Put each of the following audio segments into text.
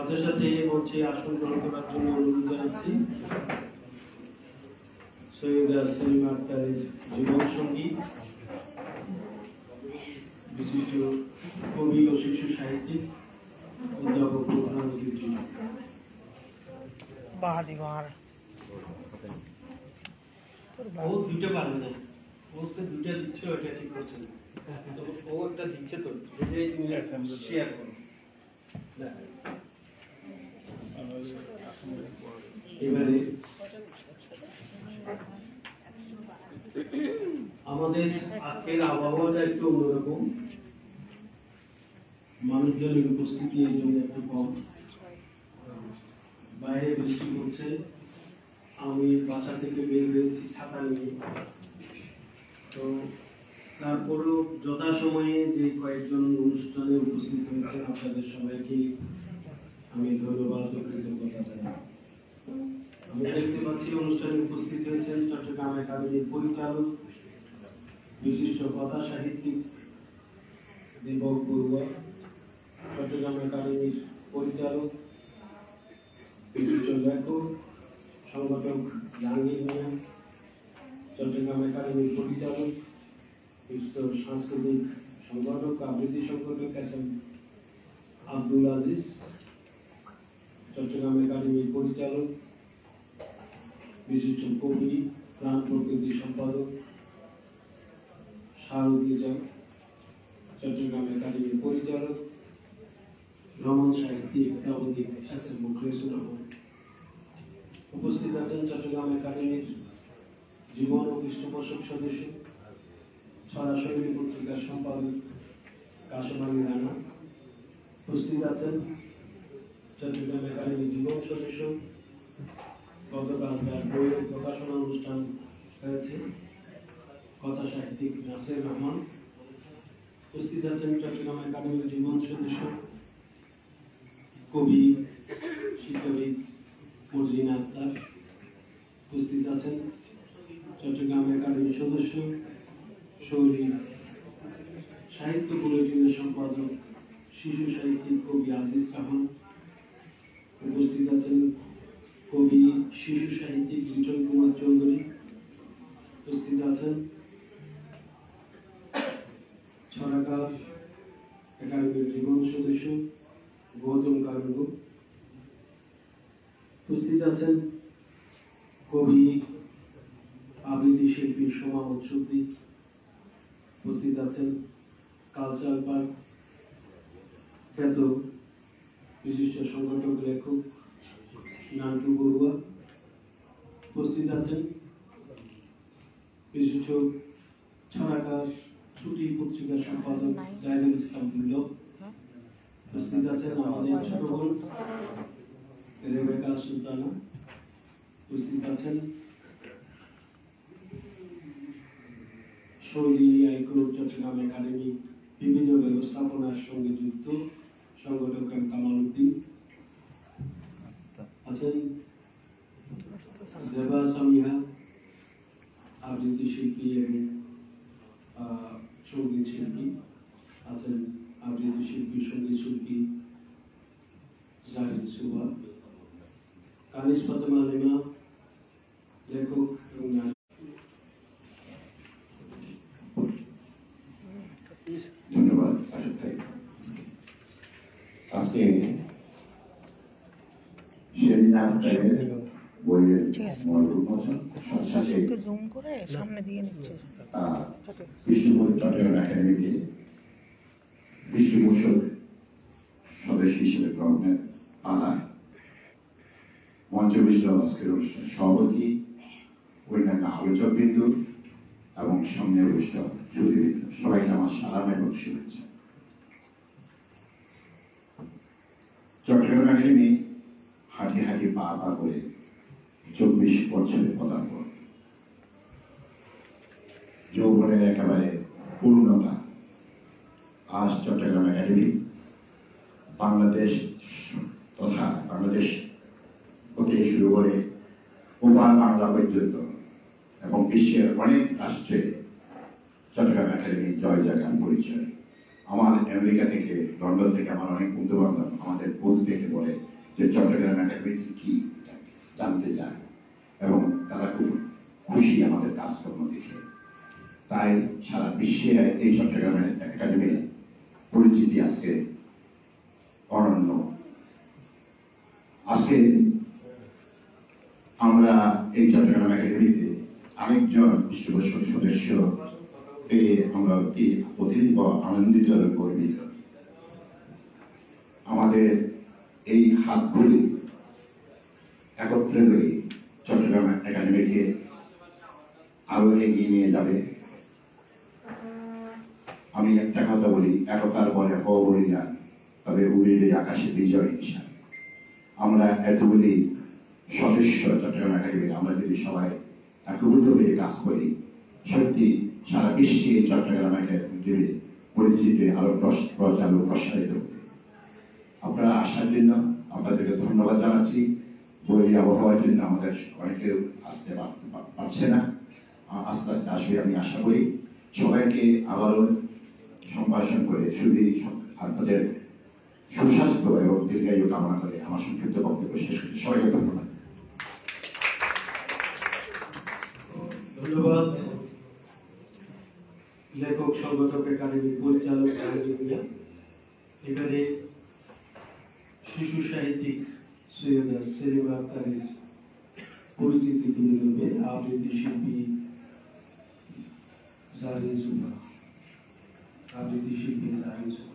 সাথে সাথে মঞ্চে আসন গ্রহণ করার জন্য অনুরোধ জানাচ্ছি সৈয়দ সেলিমা আক্তারের জীবন সঙ্গী বিশিষ্ট কবি ও শিশু সাহিত্যিক অধ্যাপক ও দুটো পারবে না, ওকে দুটা দিচ্ছে, ওটা ঠিক করছে না, ও একটা দিচ্ছে তো, এটাই তুমি শেয়ার করো। এবারে আমাদের আজকের আবহাওয়াটা একটু অন্যরকম, মানুষজনের উপস্থিতি এই জন্য একটু কম, বাইরে বৃষ্টি পড়ছে, আমি বাসা থেকে বের হয়েছি ছাতা নিয়ে, তো তারপরেও যথাসময়ে যে কয়েকজন অনুষ্ঠানে উপস্থিত হয়েছেন আপনাদের সবাইকে আমি ধন্যবাদ ও কৃতজ্ঞতা জানাই। আমি দেখতে পাচ্ছি অনুষ্ঠানে উপস্থিত হয়েছেন চট্টগ্রাম একাডেমির পরিচালক বিশিষ্ট কথা সাহিত্যিক দীপক বড়ুয়া, চট্টগ্রাম একাডেমির পরিচালক বিশিষ্ট লেখক সংগঠক জাহাঙ্গীর মিয়া, চট্টগ্রাম একাডেমির পরিচালক বিশিষ্ট সাংস্কৃতিক সংগঠক আবৃত্তি সংগঠক এসএম আব্দুল আজিজ, চট্টগ্রাম একাডেমির পরিচালক বিশিষ্ট কবি প্রাণ প্রকৃতি সম্পাদক শাহরুখ নিজাম, চট্টগ্রাম একাডেমির পরিচালক ভ্রমণ সাহিত্যিক নবদ্বীপ এসএম মুখলেসুর রহমান, উপস্থিত আছেন চট্টগ্রাম একাডেমির জীবন ও পৃষ্ঠপোষক সদস্য ছড়া শৈলী পত্রিকার সম্পাদক কাশেম আলী রানা, উপস্থিত আছেন চট্টগ্রাম একাডেমির জীবন সদস্য গতকাল যার বই প্রকাশনা অনুষ্ঠান হয়েছে কথা সাহিত্যিক নাসির রহমান, উপস্থিত আছেন চট্টগ্রাম একাডেমির জীবন সদস্য কবি শিক্ষাবিদ মর্জিনা আক্তার, উপস্থিত আছেন চট্টগ্রাম একাডেমির সদস্য শৌরী সাহিত্য বুলেটিনের সম্পাদক শিশু সাহিত্যিক কবি আজিজ রহমান, উপস্থিত আছেন কবি শিশু সাহিত্যিক লিটন কুমার চৌধুরী, উপস্থিত আছেন ছড়াকার একাডেমির জীবন সদস্য গৌতম কারুগো, উপস্থিত আছেন কবি আবৃত্তি শিল্পী সোমা মৎসুদ্দি, উপস্থিত আছেন কালচার পার্ক খ্যাত বিশিষ্ট সংগঠক লেখক নান্টু বড়ুয়া, উপস্থিত আছেন বিশিষ্ট ছড়াকার ছুটি পত্রিকার সম্পাদক জাহিদুল ইসলাম দুর্লভ, উপস্থিত আছেন আমাদের ছোট বোন রেবেকা সুলতানা, উপস্থিত আছেন শৈলী আইকো চট্টগ্রাম একাডেমি বিভিন্ন ব্যবস্থাপনার সঙ্গে যুক্ত সংগঠক কামাল উদ্দিন, আছেন জেবা সামিহা আবৃত্তি শিল্পী এবং সঙ্গীত শিল্পী, আছেন আবৃত্তি শিল্পী সঙ্গীত শিল্পী জাহিদ সুবা, কানিস ফাতেমা লিমা লেখক এবং ধন্যবাদ সাহেব ভাই। আজকে সেলিনা আক্তারের বইয়ের মূল উন্মোচন সাথে বিষ্ণুপুর চট্টগ্রাম একাডেমিতে বিশ্বভূষণ সদস্য হিসেবে গ্রহণের পালা, মঞ্চবিষ্ট আজকের অনুষ্ঠানের সভাপতি, অন্যান্য আলোচকবৃন্দ এবং সামনে উপস্থিত সুধীবৃন্দ, সবাইকে আমার সালাম এবং শুভেচ্ছা। চট্টগ্রাম একাডেমি হাঁটি হাঁটি পা পা করে 24 বছরে পদার্পণ, যৌবনের একেবারে পূর্ণতা। আজ চট্টগ্রাম একাডেমি বাংলাদেশ তথা বাংলাদেশ হতে শুরু করে ওপার বাংলা পর্যন্ত এবং বিশ্বের অনেক রাষ্ট্রে চট্টগ্রাম একাডেমি জয় জয়গান পরিচয়। আমার আমেরিকা থেকে, লন্ডন থেকে আমার অনেক বন্ধু বান্ধব আমাদের পোস্ট দেখে বলে যে চট্টগ্রাম একাডেমি কি জানতে চায় এবং তারা খুব খুশি আমাদের কাজকর্ম দেখে। তাই সারা বিশ্বে এই চট্টগ্রাম একাডেমির পরিচিতি আজকে অনন্য। আজকে আমরা এই চট্টগ্রাম একাডেমিতে আরেকজন পৃষ্ঠপোষক সদস্য পেয়ে আমরা অতীব আনন্দিত এবং গর্বিত। আমাদের এই হাতগুলি একত্রে হয়ে চট্টগ্রাম একাডেমিকে আরো এগিয়ে নিয়ে যাবে। আমি একটা কথা বলি, একতার বলে হ বলিয়া তবে উড়িলে আকাশে বিজয় নিশান। আমরা এতগুলি সদস্য চট্টগ্রাম একাডেমির, আমরা যদি সবাই একীভূত হয়ে কাজ করি, সত্যি সারা বিশ্বে চট্টগ্রাম একাডেমির পরিচিতি আরো প্রচার ও প্রসারিত হবে। আপনারা আসার জন্য আপনাদেরকে ধন্যবাদ জানাচ্ছি। বই আবহাওয়ার জন্য আমাদের অনেকে আসতে পারছে না, আস্তে আস্তে আসবে আমি আশা করি। সবাইকে আবারও সম্ভাষণ করে শুধু আপনাদের সুস্বাস্থ্য এবং দীর্ঘায়ু কামনা করে আমার সংক্ষিপ্ত বক্তব্য শেষ করছি। সবাইকে ধন্যবাদ। ধন্যবাদ লেখক সংগঠক একাডেমির পরিচালক ভূঁইয়া। এবারে শিশু সাহিত্যিক সৈয়দা সেলিমা আক্তারের পরিচিতি তুলে ধরবে আবৃত্তি শিল্পী জারিন সুবা। আবৃত্তি শিল্পী জারিন সুবা।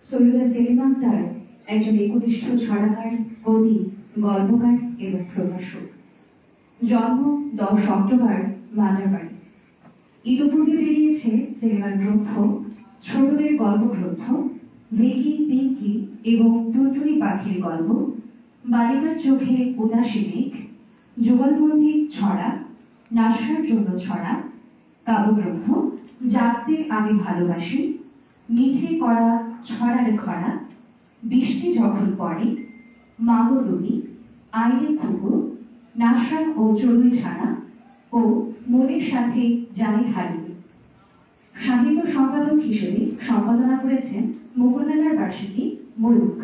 সৈয়দা সেলিমা আক্তার একজন একনিষ্ঠ ছড়াকার, কবি, গল্পকার এবং প্রকাশক। জন্ম 10 অক্টোবর মাদারবাড়ি। ইতিপূর্বে বেরিয়েছে সেলিমার গ্রন্থ, ছোটদের গল্প গ্রন্থ ভেগি পিঙ্কি এবং টুনটুনি পাখির গল্প, বালিকার চোখে উদাসী মেঘ, যুগলবন্দী ছড়া, নাশার জন্য ছড়া, কাব্যগ্রন্থ জাগতে আমি ভালোবাসি, মিঠে করা ছড়ার খরা, বৃষ্টি যখন পড়ে, মাগো তুমি, আইনে খুবু, নাশা ও চড়ুই ছাড়া ও মনের সাথে যাই হারিয়ে। সাহিত্য সম্পাদক হিসেবে সম্পাদনা করেছেন মুকুলমেলার বার্ষিকী ময়ূখ।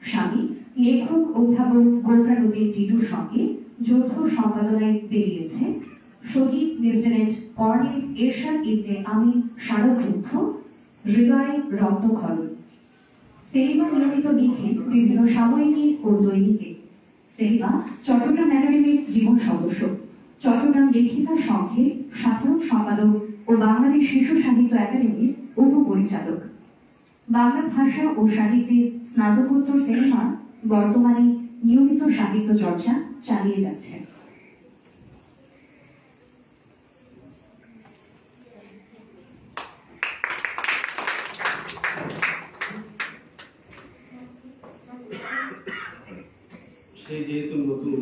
স্বামী লেখক অধ্যাপক গোলরানুদ্দিন টিটুর সঙ্গে যৌথ সম্পাদনায় বেরিয়েছে শহীদ লেফটেন্যান্ট কর্নেল এরশাদ ইবনে আমিন স্মারকগ্রন্থ হৃদয়ে রক্তক্ষরণ। সেলিমা নিয়মিত লিখে বিভিন্ন সাময়িকী ও দৈনিকে। সেলিমা চট্টগ্রাম একাডেমির জীবন সদস্য, চট্টগ্রাম লেখিকা সংঘের সাধারণ সম্পাদক ও বাংলাদেশ শিশু সাহিত্য একাডেমির উপপরিচালক। বাংলা ভাষা ও সাহিত্যে স্নাতকোত্তর সেলিমা বর্তমানে নিয়মিত সাহিত্য চর্চা চালিয়ে যাচ্ছে। সে যেহেতু নতুন,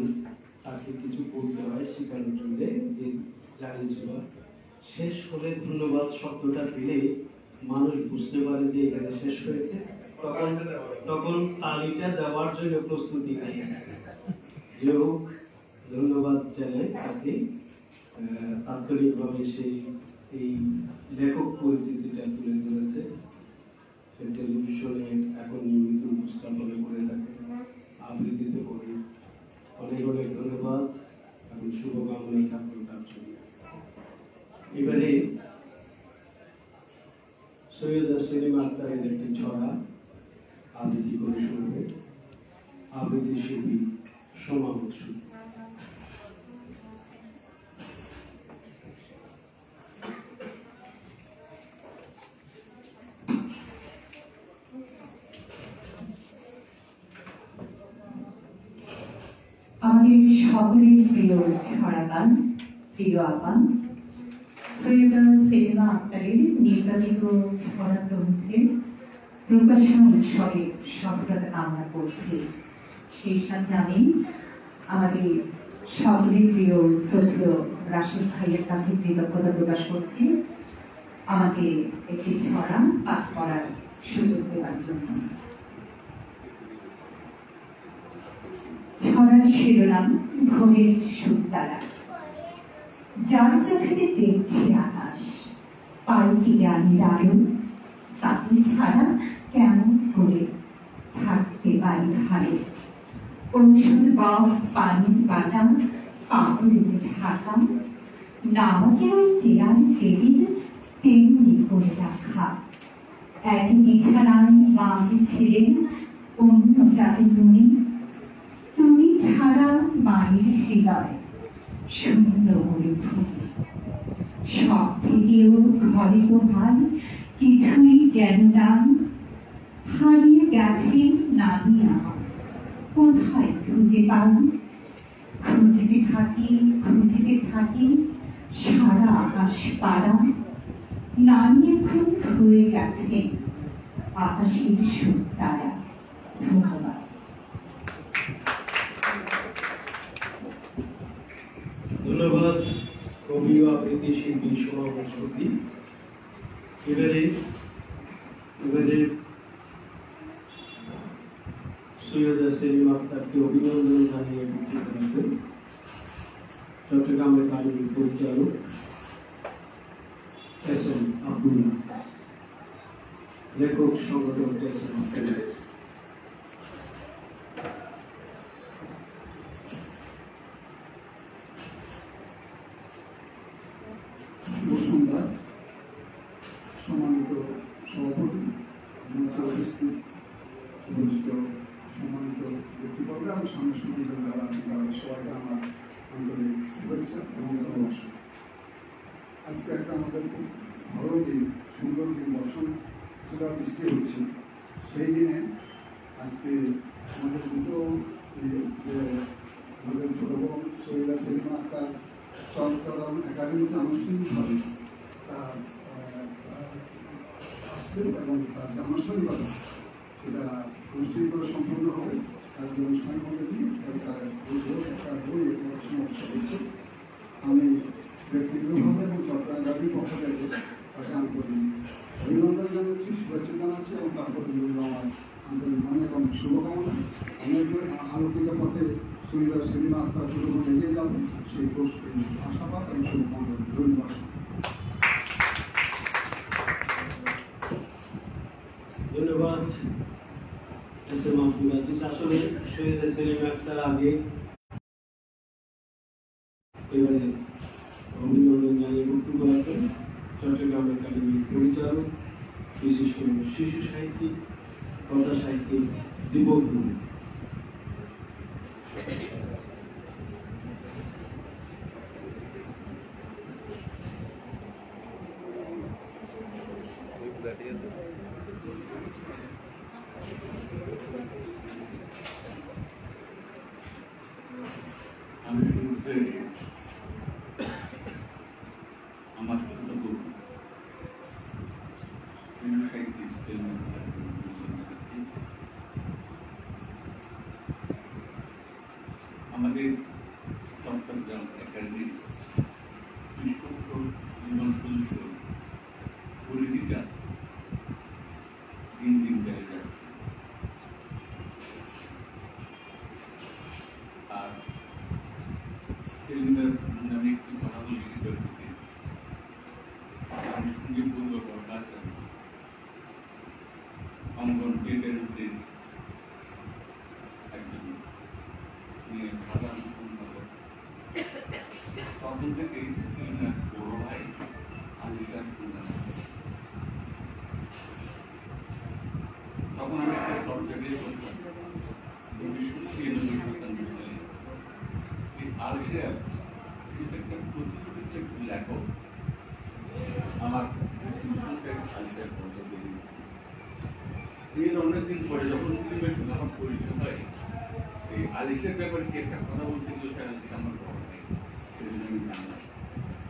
তাকে কিছু করতে হয় শেখানোর জন্য, জানিয়েছিল শেষ হলে ধন্যবাদ শব্দটা দিলে মানুষ বুঝতে পারে যে এখানে শেষ হয়েছে, তখন তালিটা দেওয়ার জন্য প্রস্তুতি নেয়। যে হোক, ধন্যবাদ জানাই তাকে। তাৎক্ষণিকভাবে সেই এই লেখক পরিচিতিটা তুলে ধরেছে। সে টেলিভিশনে এখন নিয়মিত উপস্থাপনা করে থাকে, আবৃত্তিতে করি। অনেক অনেক ধন্যবাদ এবং শুভকামনা থাকবে তার জন্য। এবারে সৈয়দা সেলিমা আক্তারের একটি ছড়া আবৃত্তি করে শুনবে আবৃত্তি শিল্পী সোমা বসু। আমাদের সকলের প্রিয় ছড়াগান, প্রিয় আপান সৈয়দা সেলিমা আক্তারের নির্বাচিত ছড়া গ্রন্থের প্রকাশনা উৎসবে সফলতা কামনা করছি। সেই সাথে আমি আমাদের সকলের প্রিয় শ্রদ্ধেয় রাশিদ ভাইয়ের কাছে কৃতজ্ঞতা প্রকাশ করছি আমাকে একটি ছড়া পাঠ করার সুযোগ দেওয়ার জন্য। ছড়ার শিরোনাম ঘুমের সুতারা। যার চোখেতে দেখছি আকাশ, পাই কি জ্ঞানের আলো, তাকে ছাড়া কেমন করে থাকতে পারি ঘরে। ঔষধ বক্স, পানির বাটাম, কাপড়ে ঢাকা, নামাজে ওই চেয়ার টেবিল তেমনি করে রাখা। এক বিছানায় মাঝে ছিলেন, অন্যটাতে তুমি। তুমি ছাড়া মায়ের হৃদয় শূন্য মরুভূমি। সব থেকেও ঘরে তো ভাই কিছুই যেন নাম, হারিয়ে গেছেন নামি আমার, কোথায় খুঁজে পান। খুঁজতে থাকি সারা আকাশ পাড়া, নামি এখন হয়ে গেছে আকাশের সুতারা। ধন্যবাদ। ধন্যবাদ কবি ও আবৃত্তি শিল্পী সোমা বংশী। এবারে সৈয়দা সেলিম আক্তারকে অভিনন্দন জানিয়ে বক্তৃতা রাখবেন চট্টগ্রামের কারিগরি পরিচালক এস.এম. আব্দুল নাসির, লেখক সংগঠক এস.এম. আব্দুল নাসির। বসুন্ধরা সম্মানিত সভাপতি, উপস্থিত সম্মানিত ব্যক্তিবর্গ এবং সামনে সম্মানিত যারা আছেন তারা সবাইকে আমার আন্তরিক শুভেচ্ছা এবং ভালোবাসা। আজকে একটা আমাদের খুব ভালো দিন, সুন্দর দিন, বর্ষণ সেটা বৃষ্টি হচ্ছে। সেই দিনে আজকে আমাদের দুটো যে আমাদের ছোট বোন সৈয়দা সেলিম আক্তার চট্টগ্রাম একাডেমিতে আনুষ্ঠানিকভাবে তার আসছে এবং তার যে আনুষ্ঠানিকতা সেটা আনুষ্ঠানিকভাবে সম্পূর্ণ হবে। তার যে অনুষ্ঠানের মধ্যে দিয়ে তার একটা বই সমস্যা হচ্ছে। আমি ব্যক্তিগতভাবে এবং চট্টগ্রাম একাডেমির পক্ষ থেকে তাকে আন্তরিক অভিনন্দন জানাচ্ছি, শুভেচ্ছা জানাচ্ছি এবং তারপর আমার আন্তরিক অনেক অনেক শুভকামনা। অনেক আলোকিত পথে সৈয়দা সেলিম আক্তার যখন এগিয়ে যাবে সেই আশাবাদ এবং শুভকামনা। ধন্যবাদ। ধন্যবাদ এস.এম. আব্দুল নাসির। আসলে সৈয়দা সেলিম আক্তার আগে এবারে অভিনন্দন জানিয়ে বক্তব্য রাখবেন চট্টগ্রাম একাডেমির পরিচালক, বিশিষ্ট শিশু সাহিত্যিক, কথা সাহিত্যিক দীপক গুরু। আমি শুরুতে আমার ছোট বোন আমাদের চট্টগ্রাম একাডেমির বিশিষ্ট দুজন সদস্য পরিধিটা দিন দিন বেড়ে যাচ্ছে। আর সেলিমের আমি একটু কথা বলি শিক্ষককে আমি সঙ্গীত বন্ধু কথা আছেন অঙ্গন গেটের মধ্যে একজন নিয়ে সাধারণ সম্পাদক। তখন থেকে সেলিমের বড় ভাই আলিশান তখন আমি একটা চর্চাকে করতাম 1996 সালে। আলিশা কিন্তু একটা প্রতিযোগিতা একটু লেখক আমার এর অনেকদিন পরে যখন ফিল্মের সঙ্গে আমার পরিচয় হয় এই আলিশের ব্যাপারে কি একটা কথা বলতে গেল আমার বড় ভাই, সেদিন আমি জানলাম।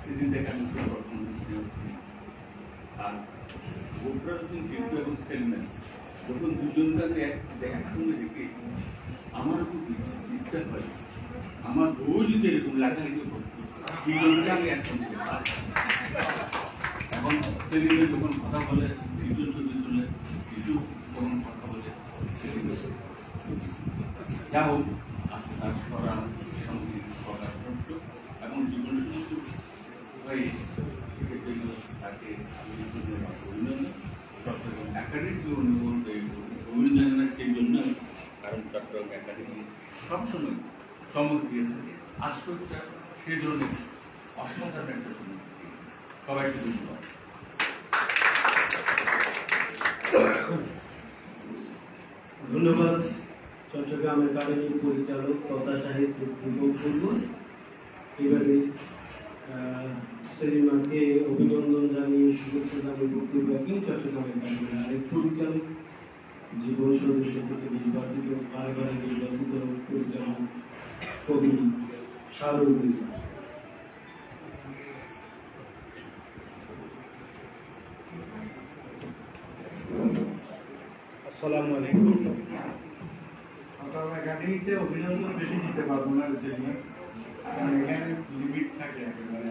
সেদিন দেখে আমি প্রথম আর গোবরা যখন কিন্তু এবং সেলম্যান যখন দুজন তাকে একসঙ্গে দেখে আমার খুব ইচ্ছা হয় আমার বউ যদি এরকম লেখালেখি করতো দুজনকে আমি একসঙ্গে এখন সেলিমে যখন কথা বলে দুজন ছবি তুলে কিছু যখন কথা বলে যা হোক তার সবসময় চমক দিয়ে থাকে। আজকে সেই ধরনের অসাধারণ একটা চমক। সবাইকে ধন্যবাদ। ধন্যবাদ চট্টগ্রাম একাডেমির পরিচালক তথা সাহিত্য দীপক। এবারে সেলিমাকে অভিনন্দন জানিয়ে শুভেচ্ছা জানিয়ে বক্তব্য রাখেন চট্টগ্রাম একাডেমির আরেক পরিচালক, জীবন সদস্য থেকে নির্বাচিত, বারবার নির্বাচিত পরিচালক কবি শাহরুল রিজা। আসসালামু আলাইকুম। আপনার একাডেমিতে অভিনন্দন বেশি দিতে পারবো না, কারণ এখানে লিমিট থাকে একেবারে।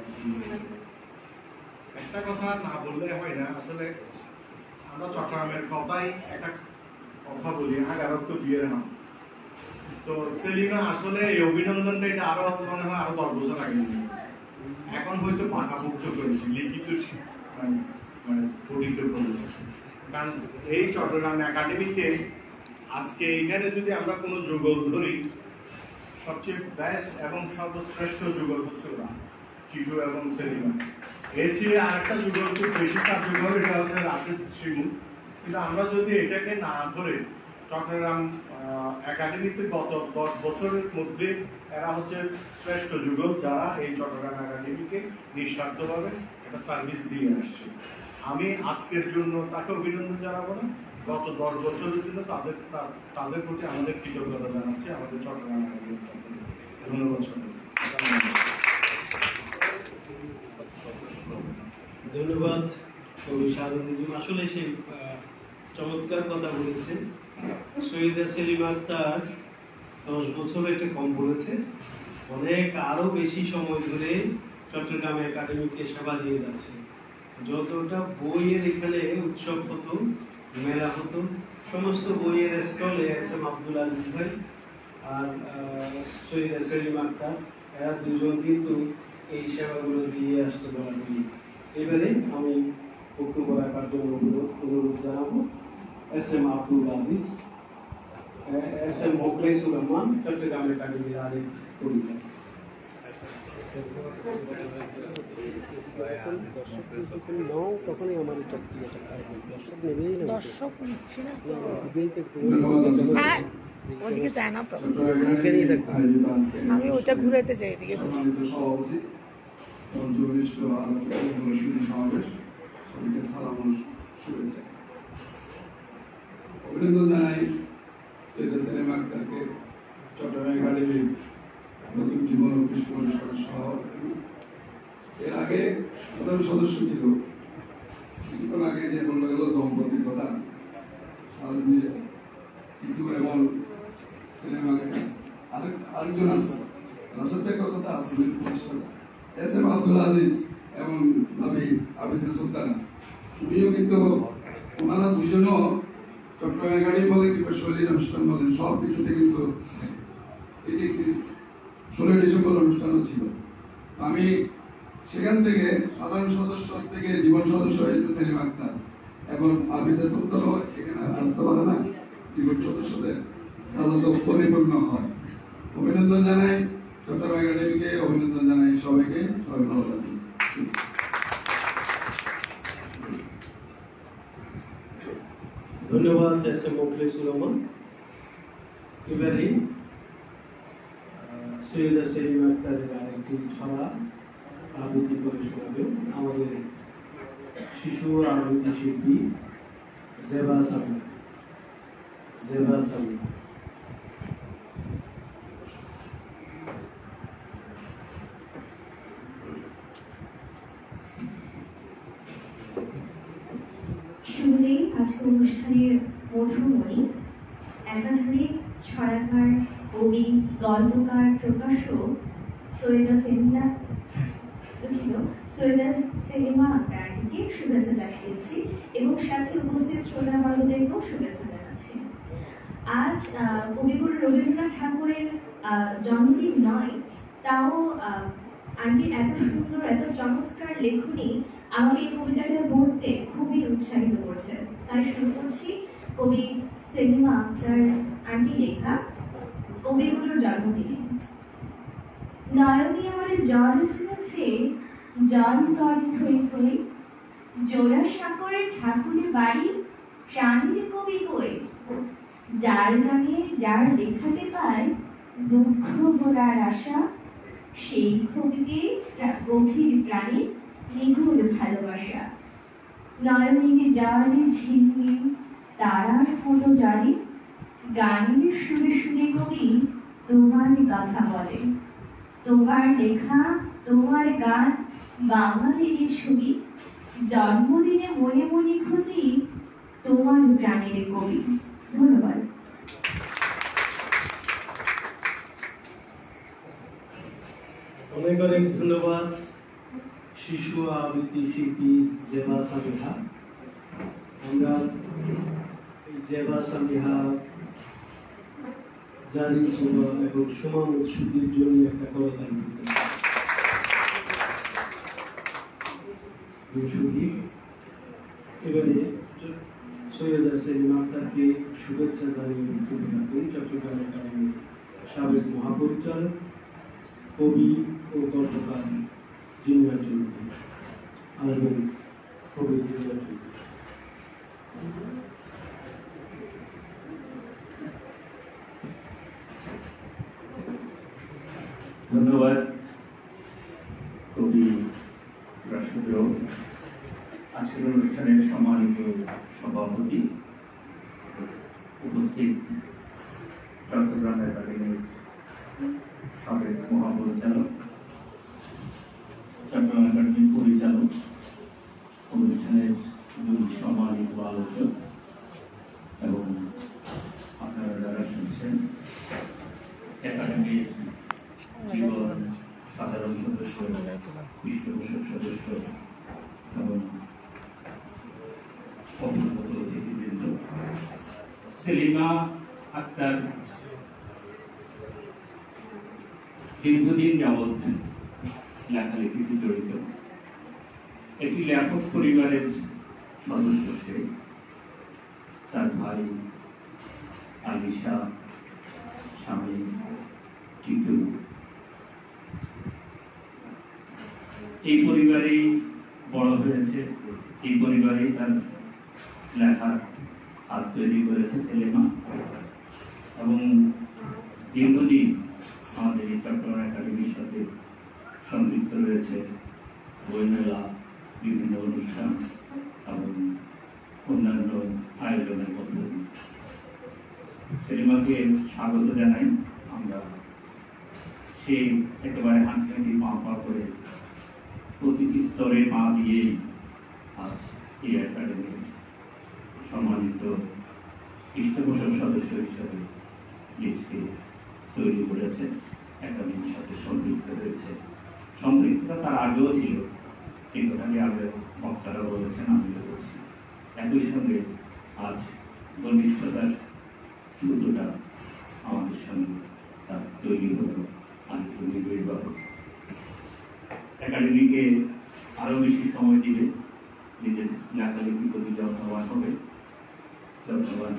একটা কথা না বললে হয় না, আসলে আমরা চট্টগ্রামের কথাই একটা কথা বলি, আগারত্ব বিয়ের নাম। তো সেলিমা আসলে এই অভিনন্দনটা এটা আরো মনে হয় আরো 10 বছর আগে, এখন হয়তো পাকাপোক্ত করেছি, লিখিত মানে পঠিত করেছে। কারণ এই চট্টগ্রাম একাডেমিতে আজকে এখানে যদি আমরা কোনো যুগল ধরি, সবচেয়ে বেস্ট এবং সর্বশ্রেষ্ঠ যুগল হচ্ছে ওরা, টিটু এবং সেলিমা। এর চেয়ে আরেকটা যুগল খুব বেশি কার্যকর, এটা হচ্ছে রাশেদ শিমু। কিন্তু আমরা যদি এটাকে না ধরে চট্টগ্রাম একাডেমিতে গত 10 বছরের মধ্যে এরা হচ্ছে শ্রেষ্ঠ যুগল, যারা এই চট্টগ্রাম একাডেমিকে নিঃস্বার্থভাবে একটা সার্ভিস দিয়ে আসছে। আমি আজকের জন্য তাকে অভিনন্দন জানাবো না, গত 10 বছরের জন্য তাদের প্রতি আমাদের কৃতজ্ঞতা জানাচ্ছি আমাদের চট্টগ্রাম একাডেমির পক্ষ থেকে। ধন্যবাদ সবাইকে। ধন্যবাদ কবি শাহরুল রিজা। আসলে সেই চমৎকার কথা বলেছেন। শহীদা সেলিমা তার 10 বছর এটা কম বলেছে, অনেক আরো বেশি সময় ধরে চট্টগ্রাম একাডেমিকে সেবা দিয়ে যাচ্ছে। যতটা বইয়ের এখানে উৎসব হতো, মেলা হতো, সমস্ত বইয়ের স্টলে এসএম আব্দুল আজিজ ভাই আর শহীদা সেলিমা আক্তার, এরা দুজন কিন্তু এই সেবাগুলো দিয়ে আসতে বরাবরই। এবারে আমি বক্তব্য রাখার জন্য অনুরোধ জানাবো এসএম আব্দুল আজিজ, এসএম মোখলেসুর রহমান, চট্টগ্রাম একাডেমির আরেক পরিচালক। ওদিকে যায় না তো, আমি ওটা ঘুরাতে চাই, এদিকে সভাপতি অভিনন্দন জানাই সৈয়দা সেলিমা আক্তারকে, চট্টগ্রাম একাডেমির নতুন জীবন ও কৃষ্ণ পুরস্কারের সভাপতি। এর আগে প্রধান সদস্য ছিল, কিছুক্ষণ আগে যে বলা গেল দম্পতির কথা, টিটু এবং সেলিমা আক্তার, আরেকজন আছে রাশেদের কথা আছে, এসএম আব্দুল আজিজ এবং ভাবি আবিদুল সুলতানা, উনিও কিন্তু ওনারা দুজনও চট্টগ্রাম একাডেমি বলে কিংবা শৈলীর অনুষ্ঠান বলেন, সব কিছুতে কিন্তু এটি 16 ডিসেম্বর অনুষ্ঠানও ছিল। আমি সেখান থেকে সাধারণ সদস্য থেকে জীবন সদস্য হয়েছে সেলিমা আক্তার, এখন আবিদা সুলতানও এখানে আসতে পারে না, জীবন সদস্যদের তাহলে তো পরিপূর্ণ হয়। অভিনন্দন জানাই চট্টগ্রাম একাডেমিকে, অভিনন্দন জানাই সবাইকে, সবাই ভালো থাকবেন। ধন্যবাদ এসএম মোখলেসুর রহমান। এবারে সৈয়দা সেলিমা আক্তারের আরেকটি ছড়া আবৃত্তি করে শোনাবেন আমাদের শিশু আবৃত্তি শিল্পী জেবা সামি। শুরুতেই আজকের অনুষ্ঠানের মধুমণি, একাধারে ছড়াকার, কবি, গল্পকার, প্রকাশক সৈয়দা সেলিমা আক্তারকে শুভেচ্ছা জানিয়েছি এবং সাথে উপস্থিত শ্রোতা বর্গদেরকেও শুভেচ্ছা জানাচ্ছি। আজ কবিগুরু রবীন্দ্রনাথ ঠাকুরের জন্মদিন নয়, তাও আন্টির এত সুন্দর, এত চমৎকার লেখনী আমাকে এই কবিতাটা পড়তে খুবই উৎসাহিত করছে। তাই শুরু করছি কবি সেলিমা আক্তার আন্টি লেখা কবিগুরুর জন্মদিনে। নয়নী আমার জল ঝুমেছে, জল করে থই থই, জোড়া সাগরের ঠাকুরের বাড়ি, প্রাণীর কবি কই, যার গানে যার লেখাতে পায় দুঃখ ভোলার আশা, সেই কবিকে গভীর প্রাণী নিগুড় ভালোবাসা। নয়নীর জলে ঝিলমিল তারার মতো জারি, গানের সুরে সুরে কবি তোমার কথা বলে। তোমার লেখা, তোমার গান, বাঙালির ছবি, জন্মদিনে মনে মনে খুঁজি তোমার প্রাণের কবি। ধন্যবাদ। অনেক অনেক ধন্যবাদ শিশু আবৃত্তি শিল্পী জেবা সামিহা। আমরা জেবা সামিহা জানি এবং সমান উৎসবের জন্য একটা করতালি দিতে এবারে সৈয়দ সেলিমা আক্তারকে শুভেচ্ছা জানিয়ে বক্তব্য রাখবেন চট্টগ্রাম একাডেমির সাবেক মহাপরিচালক, কবি ও গল্পকার জিনিয়ার চৌধুরী এবং কবি জিনিয়ার চৌধুরী। ধন্যবাদ কবি রাষ্ট্রীয় আজকের অনুষ্ঠানের সম্মানিত সভাপতি, উপস্থিত চট্টগ্রাম একাডেমির সাবেক মহাপরিচালক, চট্টগ্রাম একাডেমির পরিচালক, অনুষ্ঠানের দুই সম্মানিত আলোচক এবং আপনারা যারা শুনছেন, একাডেমির জীবন সাধারণ সদস্য, পৃষ্ঠপোষক সদস্য এবং অভিজ্ঞত অতিথিবৃন্দ। সেলিমা আক্তার দীর্ঘদিন যাবৎ লেখালেখিতে জড়িত। একটি লেখক পরিবারের সদস্য সে। তার ভাই আলিশা, স্বামী টিটু। এই পরিবারেই বড় হয়েছে, এই পরিবারেই তার লেখার হাত তৈরি করেছে সেলিমা এবং দীর্ঘদিন আমাদের এই চট্টগ্রাম একাডেমির সাথে সম্পৃক্ত রয়েছে বইমেলা, বিভিন্ন অনুষ্ঠান এবং অন্যান্য আয়োজনের মধ্যে। সেলিমাকে স্বাগত জানাই আমরা। সে একেবারে হাঁটি পা পা করে প্রতিটি স্তরে পা দিয়েই আজ এই একাডেমির সম্মানিত পৃষ্ঠপোষক সদস্য হিসেবে নিজকে তৈরি করেছে, একাডেমির সাথে সম্পৃক্ত হয়েছে। সম্পৃক্ততা তার আগেও ছিল, এই কথাটি আগে বক্তারা বলেছেন, আমিও বলছি। একই সঙ্গে আজ ঘনিষ্ঠতার সুতোটা আমাদের সঙ্গে তার তৈরি হলো আরেকটু নিবিড়ভাবে। একাডেমিকে আরো বেশি সময় দিলে নিজের লেখালেখি প্রতি যত্নবান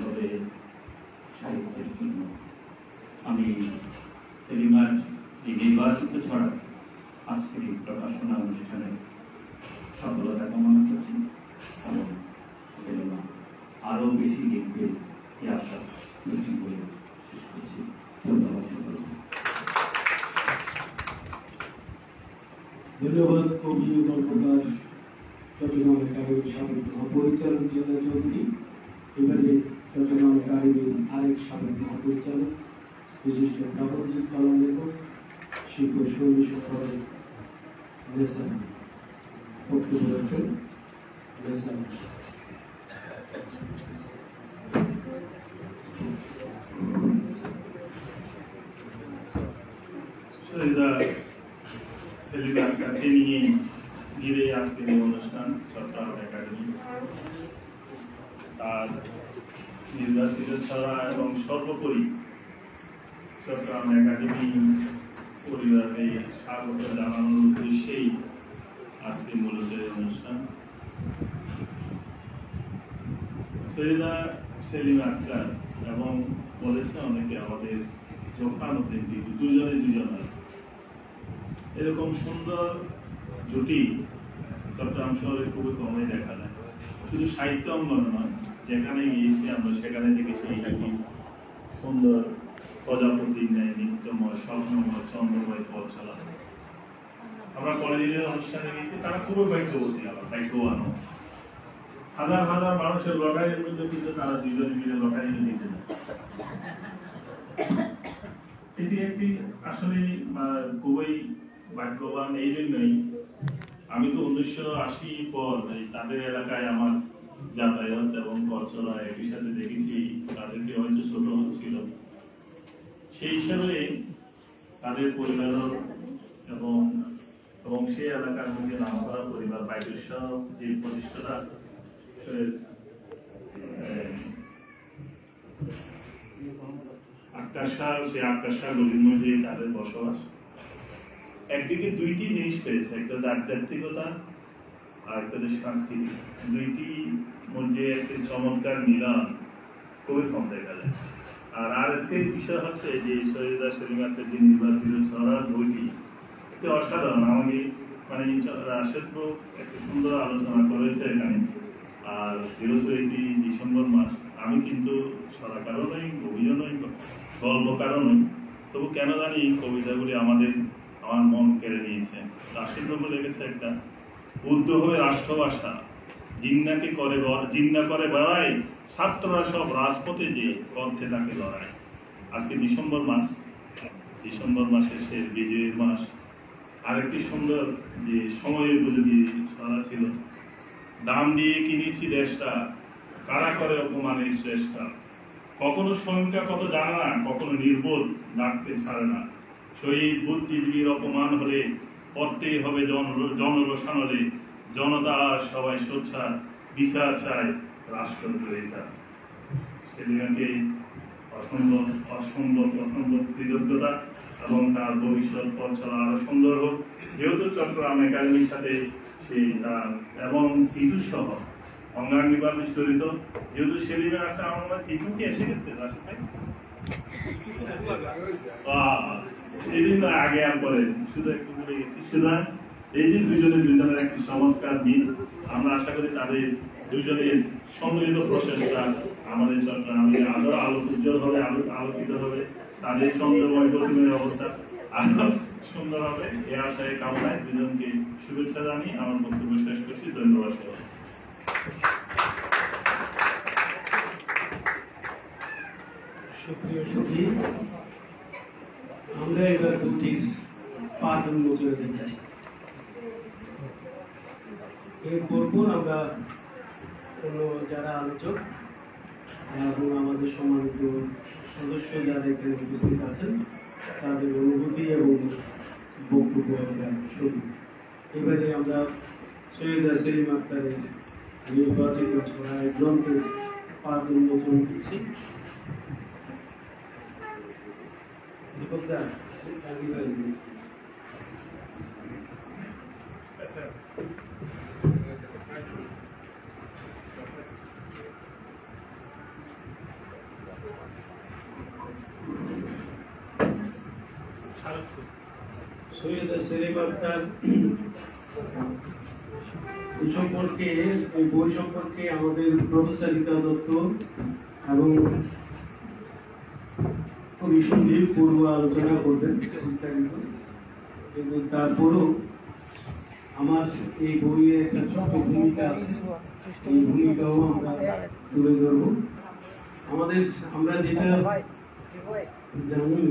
হবে সাহিত্যের জন্য। আমি সেলিমার এই নির্বাচিত ছড়া আজকের এই প্রকাশনা অনুষ্ঠানে সফলতা কামনা করছি এবং সেলিমা আরো বেশি লিখবে এই আশা দৃষ্টি করে শেষ করছি। ধন্যবাদ সকলকে। ধন্যবাদ কবি ও গল্পকার চট্টগ্রাম একাডেমির সাবেক মহাপরিচালক জিনিয়ার চৌধুরী। এবারে চট্টগ্রাম একাডেমির আরেক সাবেক মহাপরিচালক, বিশিষ্ট প্রাবন্ধিক কলা লেখক, শিল্প শৈলী সফরের নেশা বক্তব্য রাখবেন। নেশা সেলিমা আক্তারকে নিয়ে ঘিরে আজকের এই অনুষ্ঠান চট্টগ্রাম একাডেমি। তার নির্বাচিত ছড়া এবং সর্বোপরি চট্টগ্রাম একাডেমি পরিবারে স্বাগত জানানোর উদ্দেশ্যেই আজকে মূলত এই অনুষ্ঠান। সৈয়দা সেলিমা আক্তার এবং বলেছে অনেকে আমাদের জোফানুদ্দিন টিটু, দুজন এরকম সুন্দর জুটি চট্টগ্রাম শহরে খুবই কমই দেখা যায়। শুধু সাহিত্য অঙ্গন নয়, যেখানে গিয়েছি আমরা সেখানে দেখেছি এইরকম সুন্দর প্রজাপতি ন্যায় নিত্যময় স্বপ্নময় চন্দ্রময় পথ চলা। আমরা কলেজের অনুষ্ঠানে গিয়েছি, তারা খুবই ভাগ্যবতী, আবার ভাগ্যবানও। হাজার হাজার মানুষের লড়াইয়ের মধ্যে কিন্তু তারা দুজনে মিলে লড়াই জিতে যায়। এটি একটি আসলে খুবই ভাগ্যবান। এই জন্যই আমি তো 1980 পর তাদের এলাকায় আমার যাতায়াত এবং পথচলা একই সাথে দেখেছি, তাদেরকে হয়তো ছোট হচ্ছিল, সেই হিসাবে তাদের পরিবার এবং সেই এলাকার মধ্যে নাম করা পরিবার বাইরেশ্বর যে প্রতিষ্ঠাতা আকাশার, সে আকাশা গলির মধ্যে তাদের বসবাস। একদিকে দুইটি জিনিস পেয়েছে, একটা আধ্যাত্মিকতা আর একটা সাংস্কৃতিক, দুইটি মধ্যে একটি চমৎকার মিলন খুবই কম দেখা যায়। আর আজকের বিষয় হচ্ছে যে সৈয়দা সেলিম আক্তার যে নির্বাচিত ছড়ার বইটি একটি অসাধারণ। আমাকে মানে রাশেদ একটা সুন্দর আলোচনা করেছে এখানে। আর যেহেতু এটি ডিসেম্বর মাস, আমি কিন্তু ছড়াকারও নই, কবিও নই, গল্পকারও নই, তবু কেন জানি কবিতাগুলি আমার মন কেড়ে নিয়েছে। রাশেদ বাবু লেগেছে একটা, উর্দু হবে রাষ্ট্রভাষা, জিন্না করে বেড়াই, ছাত্ররা সব রাজপথে যে কণ্ঠে তাকে লড়াই। আজকে ডিসেম্বর মাসের শেষ, বিজয়ের মাস। আরেকটি সুন্দর যে সময় উপযোগী ছড়া ছিল, দাম দিয়ে কিনেছি দেশটা, কারা করে অপমানের চেষ্টা, কখনো সংখ্যা কত জানে না, কখনো নির্বোধ ডাকতে ছাড়ে না, শহীদ বুদ্ধিজীবীর অপমান হলে পড়তেই হবে জনরোষানলে, জনতা সবাই সোচ্চার, বিচার চায় রাষ্ট্রদ্রোহিতা। সেদিনকে অসম্ভব কৃতজ্ঞতা এবং তার ভবিষ্যৎ পথ চলা আরো সুন্দর হোক। যেহেতু চট্টগ্রাম একাডেমির সাথে সেই তার এবং টিটু সহ অঙ্গাঙ্গি বা জড়িত, যেহেতু সেলিমে আছে, আমার মনে হয় টিটু কি এসে গেছে এই দিন আগে আর পরে শুধু একটু ভুলে গেছি। সুতরাং এই যে দুজনের একটি চমৎকার মিল, আমরা আশা করি তাদের দুজনের সম্মিলিত প্রচেষ্টা আমাদের চট্টগ্রামে আরো উজ্জ্বল হবে, আলোকিত হবে, তাদের চন্দ্রময় গতিময় অবস্থা আরো সুন্দর হবে। এ আশায় কামনায় দুজনকে শুভেচ্ছা জানিয়ে আমার বক্তব্য শেষ করছি। ধন্যবাদ। সুপ্রিয় সুধী, আমরা এবার দুটির পাঠ উন্মোচনে যেতে চাই। এরপর আমরা যারা আলোচক এবং আমাদের সম্মানিত সদস্য যারা এখানে উপস্থিত আছেন, তাদের অনুভূতি এবং বক্তব্য আমরা শুনি। এবারে আমরা সৈয়দা সেলিম আক্তারের নির্বাচিত ছড়ায় গ্রন্থের পাঠ উন্মোচন করছি। সৈয়দা সেলিম আক্তার এই বই সম্পর্কে আমাদের প্রফেসর রীতা দত্ত এবং সঞ্জীব পূর্ব আলোচনা করবেন বিস্তারিত, কিন্তু তারপরও আমার এই বইয়ে একটা ছোট্ট ভূমিকা আছে, এই ভূমিকাও আমরা তুলে ধরব। আমরা যেটা জানি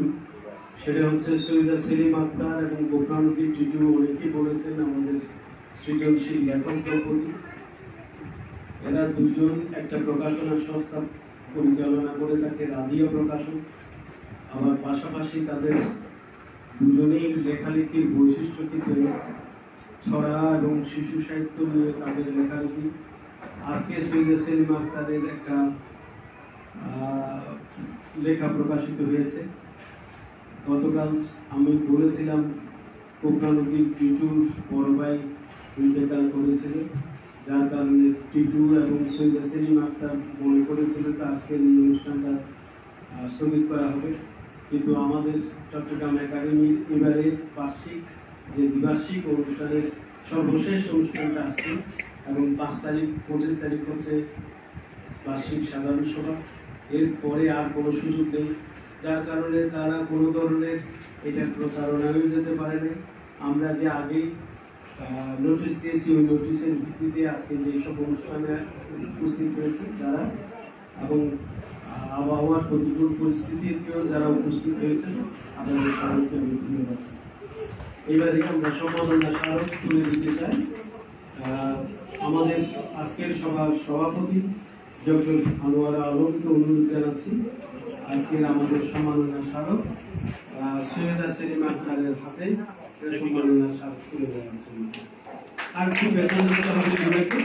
সেটা হচ্ছে সৈয়দা সেলিম আক্তার এবং গোফরানুদ্দিন টিটু অনেকেই বলেছেন আমাদের সৃজনশীল লেখক দ্রৌপদী। এরা দুজন একটা প্রকাশনা সংস্থা পরিচালনা করে থাকে, রাধিয়া প্রকাশন। আবার পাশাপাশি তাদের দুজনেই লেখালেখির বৈশিষ্ট্য কিন্তু ছড়া এবং শিশু সাহিত্য নিয়ে তাদের লেখালেখি। আজকে সৈয়দা সেলিম আক্তারের একটা লেখা প্রকাশিত হয়েছে। গতকাল আমি বলেছিলাম গোফরানুদ্দিন টিটুর বড় ভাই ইন্তেকাল করেছিল, যার কারণে টিটু এবং সৈয়দা সেলিম আক্তার মনে করেছিল যে আজকের এই অনুষ্ঠানটা স্থগিত করা হবে। কিন্তু আমাদের চট্টগ্রাম একাডেমির এবারে বার্ষিক যে দ্বিবার্ষিক অনুষ্ঠানের সর্বশেষ অনুষ্ঠানটা আজকে, এবং 25 তারিখ হচ্ছে বার্ষিক সাধারণ সভা। এরপরে আর কোনো সুযোগ নেই, যার কারণে তারা কোনো ধরনের এটা প্রচারণায়ও যেতে পারে না। আমরা যে আগেই নোটিশ দিয়েছি, ওই নোটিশের ভিত্তিতে আজকে যে সব অনুষ্ঠানে উপস্থিত হয়েছে যারা, এবং আবহাওয়ার প্রতিকূল পরিস্থিতিতেও যারা উপস্থিত হয়েছে, আপনাদের সবাইকে আমি ধন্যবাদ। এবারে আমরা সম্মাননা স্মারক তুলে দিতে চাই। আমাদের আজকের সভার সভাপতি ডক্টর আনোয়ারা আলমকে অনুরোধ জানাচ্ছি আজকের আমাদের সম্মাননা স্মারক সৈয়দা সেলিমা আক্তারের হাতে সম্মাননা স্মারক তুলে দেওয়ার জন্য। আর কি বেতন দিতে হবে বিবেকে,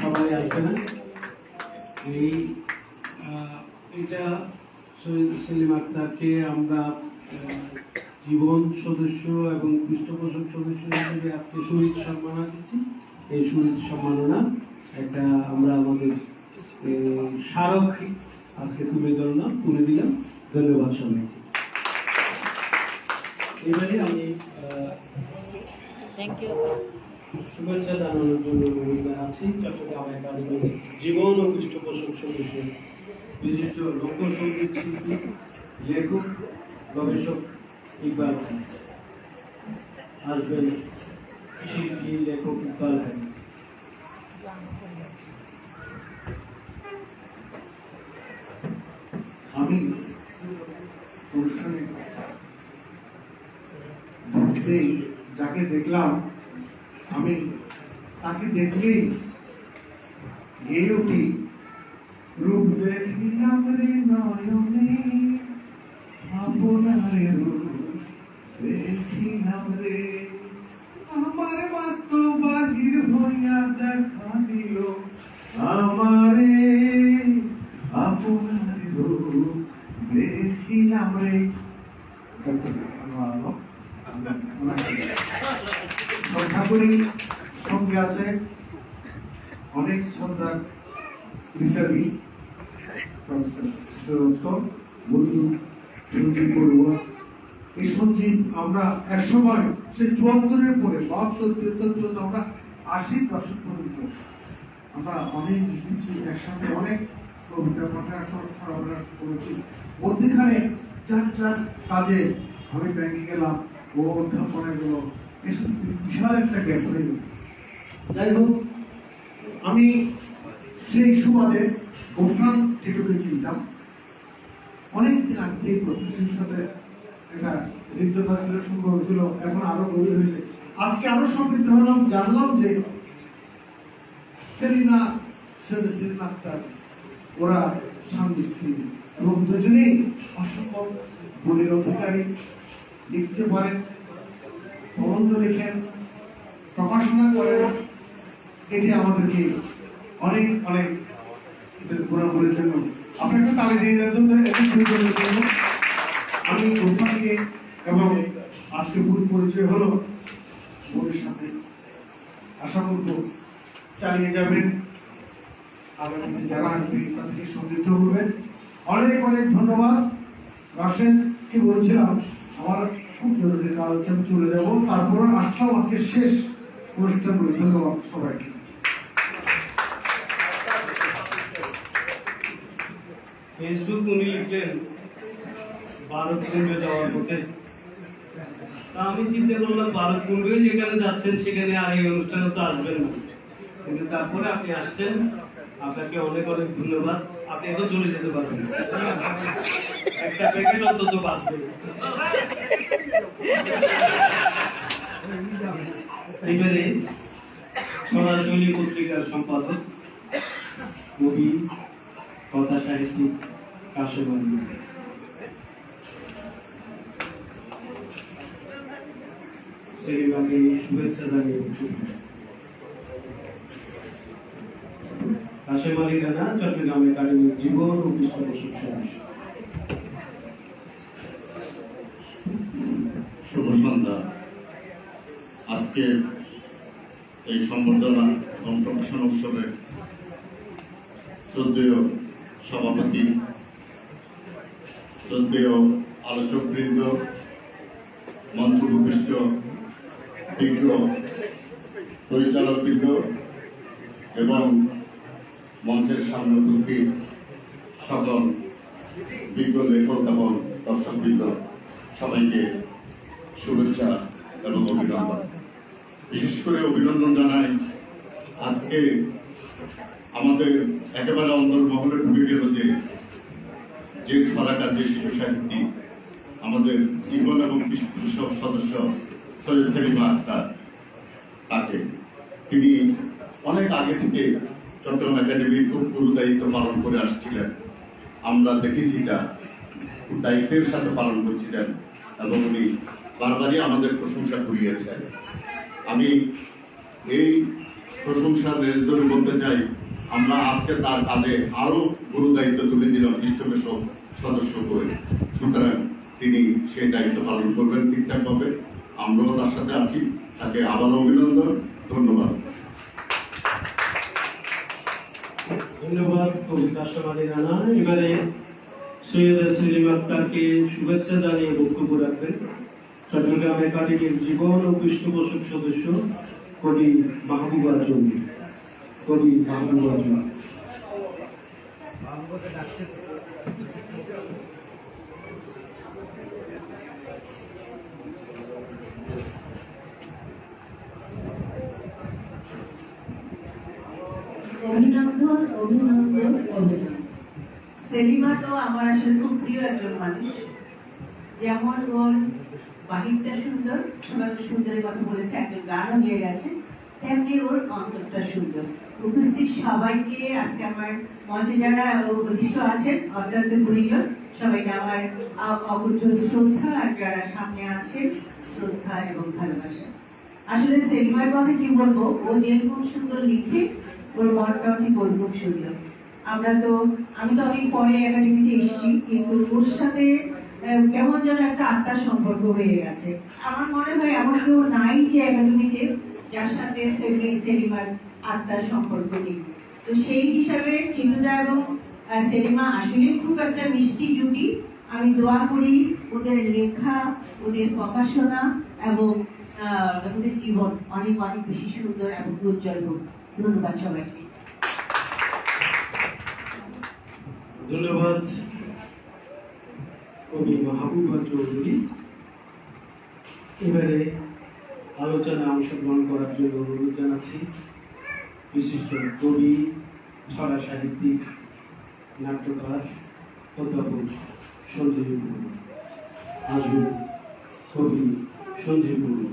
সবাই আসবে না। এটা সেলিমা আক্তারকে আমরা জীবন সদস্য এবং পৃষ্ঠপোষক সদস্য হিসেবে আজকে শহীদ সম্মাননা দিচ্ছি। এই শহীদ সম্মাননা একটা আমরা আমাদের স্মারক আজকে তুলে দিলাম। ধন্যবাদ সবাইকে। এবারে আমি শুভেচ্ছা জানানোর জন্য অনুরোধ জানাচ্ছি চট্টগ্রাম একাডেমির জীবন ও পৃষ্ঠপোষক সদস্য, বিশিষ্ট লোকসঙ্গীত শিল্পী, লেখক, গবেষক ইকবাল খান। আসবেন শিল্পী লেখক ইকবাল খান। আমি অনুষ্ঠানে ঢুকতেই যাকে দেখলাম, আমি তাকে দেখলেই গেয়ে উঠি, রূপ দেখিলাম রে নয়নে, আপনারে রূপ দেখিলাম রে, আমার বাস্তব বাহির হইয়া দেখা দিল আমারে, আপনার রূপ দেখিলাম রে। শ্রদ্ধা করি, সঙ্গে আছে অনেক শ্রদ্ধার বিদ্যাবী বন্ধু সঞ্জীব বড়ুয়া। এই সঞ্জীব আমরা এক সময় সে 74-এর পরে 72-73 আমরা 80 দশক পর্যন্ত আমরা অনেক লিখেছি একসাথে, অনেক কবিতা পাঠা ছড়াবড়া করেছি। মধ্যখানে যার যার কাজে আমি ব্যাংকে গেলাম, ও অধ্যাপনায় গেল, এসব বিশাল একটা গ্যাপ হয়ে গেল। যাই হোক, আমি সেই সুবাদে গোফরান টিটুকে চিনতাম অনেকদিন আগে থেকে। প্রকৃতির সাথে একটা হৃদ্যতা ছিল, সম্পর্ক ছিল, এখন আরো গভীর হয়েছে। আজকে আরো সমৃদ্ধ হলাম, জানলাম যে সেলিমা আক্তার ওরা স্বামী স্ত্রী এবং দুজনেই অসম্ভব গুণের অধিকারী, লিখতে পারেন, প্রবন্ধ লেখেন, প্রকাশনা করেন। এটি আমাদেরকে অনেক অনেক গুণাগুণের জন্য আপনি একটা তালি দিয়ে দেন। আমি গোপালকে এবং আজকে ভুল পরিচয় হলো, বোনের সাথে আশা করব চালিয়ে যাবেন, আগামী যারা আসবে তাদেরকে সমৃদ্ধ করবেন। অনেক অনেক ধন্যবাদ। রাশেন কি বলছিলাম, আমার খুব জরুরি কাজ আছে, আমি চলে যাবো, তারপর আসলাম আজকে শেষ অনুষ্ঠান। ধন্যবাদ সবাইকে। ফেসবুক উনি লিখলেন ভারতকুণ্ডে যাওয়ার পথে। আমি চিন্তা করলাম ভারতকুণ্ডে যেখানে যাচ্ছেন সেখানে আর এই অনুষ্ঠানে তো আসবেন না, কিন্তু তারপরে আপনি আসছেন, আপনাকে অনেক অনেক ধন্যবাদ। আপনি এখন চলে যেতে পারবেন, একটা প্যাকেট অন্তত বাঁচবে। এবারে সরাসরি পত্রিকার সম্পাদক, কবি, কথা সাহিত্যিক কাশেম আলী। সেলিমাকে শুভেচ্ছা জানিয়ে কাশেম আলী রানা চট্টগ্রাম একাডেমির জীবন ও পৃষ্ঠপোষক সদস্য। শুভ সন্ধ্যা। আজকে এই সম্বর্ধনা এবং প্রকাশনা উৎসবে শ্রদ্ধেয় সভাপতি শ্রদ্ধেয় আলোচকবৃন্দ, মঞ্চ উপবিষ্ট বিজ্ঞ পরিচালকবৃন্দ এবং মঞ্চের সামনে উপস্থিত সকল বিজ্ঞ লেখক এবং দর্শকবৃন্দ, সবাইকে শুভেচ্ছা এবং অভিনন্দন। বিশেষ করে অভিনন্দন জানাই আজকে আমাদের একেবারে অন্তর্মহলে ঢুকে গেল যে ছড়াকার যে শিশু সাহিত্যিক আমাদের জীবন এবং পৃষ্ঠ সদস্য সৈয়দ সেলিমা আক্তার, তাকে তিনি অনেক আগে থেকে চট্টগ্রাম একাডেমির খুব গুরু দায়িত্ব পালন করে আসছিলেন। আমরা দেখেছি তা দায়িত্বের সাথে পালন করছিলেন এবং উনি বারবারই আমাদের প্রশংসা কুড়িয়েছেন। আমি এই প্রশংসার রেশ ধরে বলতে চাই, আমরা আজকে তার কাঁধে আরো গুরু দায়িত্ব তুলে দিলাম পৃষ্ঠপোষক সদস্য করে। সুতরাং তিনি সেই দায়িত্ব পালন করবেন ঠিকঠাকভাবে। আমরাও তার সাথে আছি। তাকে আবারও অভিনন্দন, ধন্যবাদ। ধন্যবাদ কবিতা সমাধি রানা। এবারে সৈয়দ সেলিম আক্তারকে শুভেচ্ছা জানিয়ে বক্তব্য রাখবেন চট্টগ্রাম একাডেমির জীবন ও পৃষ্ঠপোষক সদস্য কবি মাহবুবা চৌধুরী। কবি মাহবুবা চৌধুরী। অভিনন্দন, অভিনন্দন, অভিনন্দন। সেলিমা তো আমার আসলে খুব প্রিয় একজন মানুষ। যেমন ওর বাহিরটা সুন্দর, সবাই সুন্দরের কথা বলেছে, একজন গানও গিয়ে গেছে, তেমনি ওর অন্তরটা সুন্দর। উপস্থিত সবাইকে আজকে আমার মঞ্চে যারা অধিষ্ঠ আছেন অত্যন্ত পরিজন, সবাইকে আমার অকুণ্ঠ শ্রদ্ধা, আর যারা সামনে আছেন শ্রদ্ধা এবং ভালোবাসা। আসলে সেলিমার কথা কি বলবো, ও যেরকম সুন্দর লিখে ওর মনটাও ঠিক ওরকম সুন্দর। আমি তো অনেক পরে একাডেমিতে এসেছি, কিন্তু ওর সাথে কেমন যেন একটা আত্মার সম্পর্ক হয়ে গেছে। আমার মনে হয় এমন কেউ নাই যে একাডেমিতে যার সাথে সেলিমার আত্মার সম্পর্ক নেই। তো সেই হিসাবে চিন্তুদা এবং সেলিমা আসলে খুব একটা মিষ্টি জুটি। আমি দোয়া করি ওদের লেখা, ওদের প্রকাশনা এবং ওদের জীবন অনেক অনেক বেশি সুন্দর এবং উজ্জ্বল হোক। ধন্যবাদ সবাইকে। ধন্যবাদ কবি মাহবুবা চৌধুরী। এবারে আলোচনায় অংশগ্রহণ করার জন্য অনুরোধ জানাচ্ছি বিশিষ্ট কবি, ছড়া সাহিত্যিক, নাট্যকার অধ্যাপক সঞ্জীব গুরু। আসবেন কবি সঞ্জীব গুরু।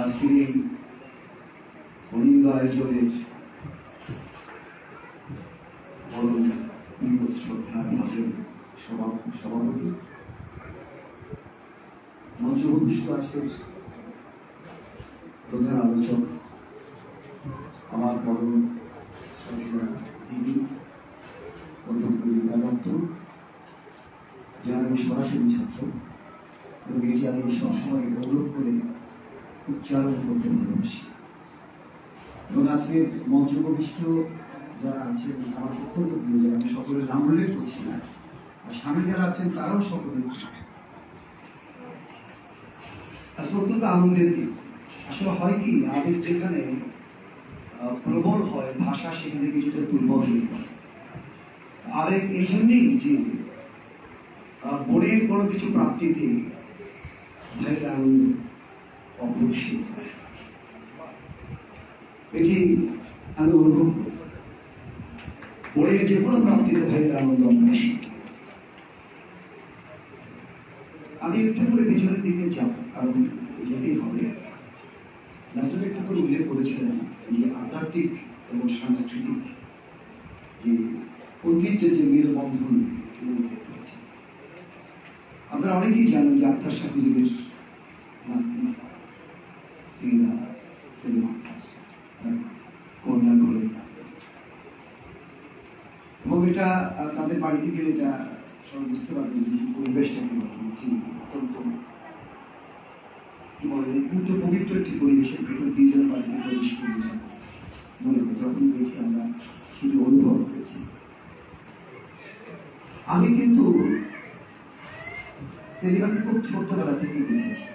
আজকের এই অনিন্দ আয়োজনের বড় প্রিয় শ্রদ্ধা ভাজন সভাপতি, মঞ্চ উপবিষ্ট আজকের প্রধান আলোচক, আমার বড় শ্রদ্ধা দিদি অধ্যক্ষ রীতা দত্ত, যার আমি সরাসরি ছাত্র এবং এটি আমি সবসময় গৌরব করে উচ্চারণ করতে ভালোবাসি। এবং আজকের মঞ্চ উপবিষ্ট যারা আছেন আমার অত্যন্ত প্রিয়জন, আমি সকলের নাম উল্লেখ করছি না, আর সামনে যারা আছেন তারাও সকলে আজকে অত্যন্ত আনন্দের দিন। আসলে হয় কি, আবেগ যেখানে প্রবল হয়, ভাষা সেখানে কিছুটা দুর্বল হয়ে পড়ে। আবেগ এই জন্যেই যে বোনের কোনো কিছু প্রাপ্তিতে ভাইয়ের আনন্দ অপরিসীম হয়, এটি আমি অনুভব করি। বোনের যে কোনো প্রাপ্তিতে ভাইয়ের আনন্দ অপরিসীম। আমি একটু করে পিছনের দিকে যাব, কারণ এটাই হবে। নাসির একটু করে উল্লেখ করেছিলেন যে আধ্যাত্মিক এবং সাংস্কৃতিক যে ঐতিহ্যের যে মেলবন্ধন এগুলো দেখতে পাচ্ছি। আপনারা অনেকেই জানেন যে আক্তার শাহ হুজুরের নাতনি সেলিমা আক্তার, কন্যা এটা তাদের বাড়িতে গেলে এটা সবাই বুঝতে পারবে যে পরিবেশটা কি অত্যন্ত কি বলে পূর্ত পবিত্র একটি পরিবেশের ভেতর দুইজন বাড়িতে প্রবেশ করেছে মনে করি যখন গেছি আমরা শুধু অনুভব করেছি। আমি কিন্তু সেলিমাকে খুব ছোট্টবেলা থেকে দেখেছি।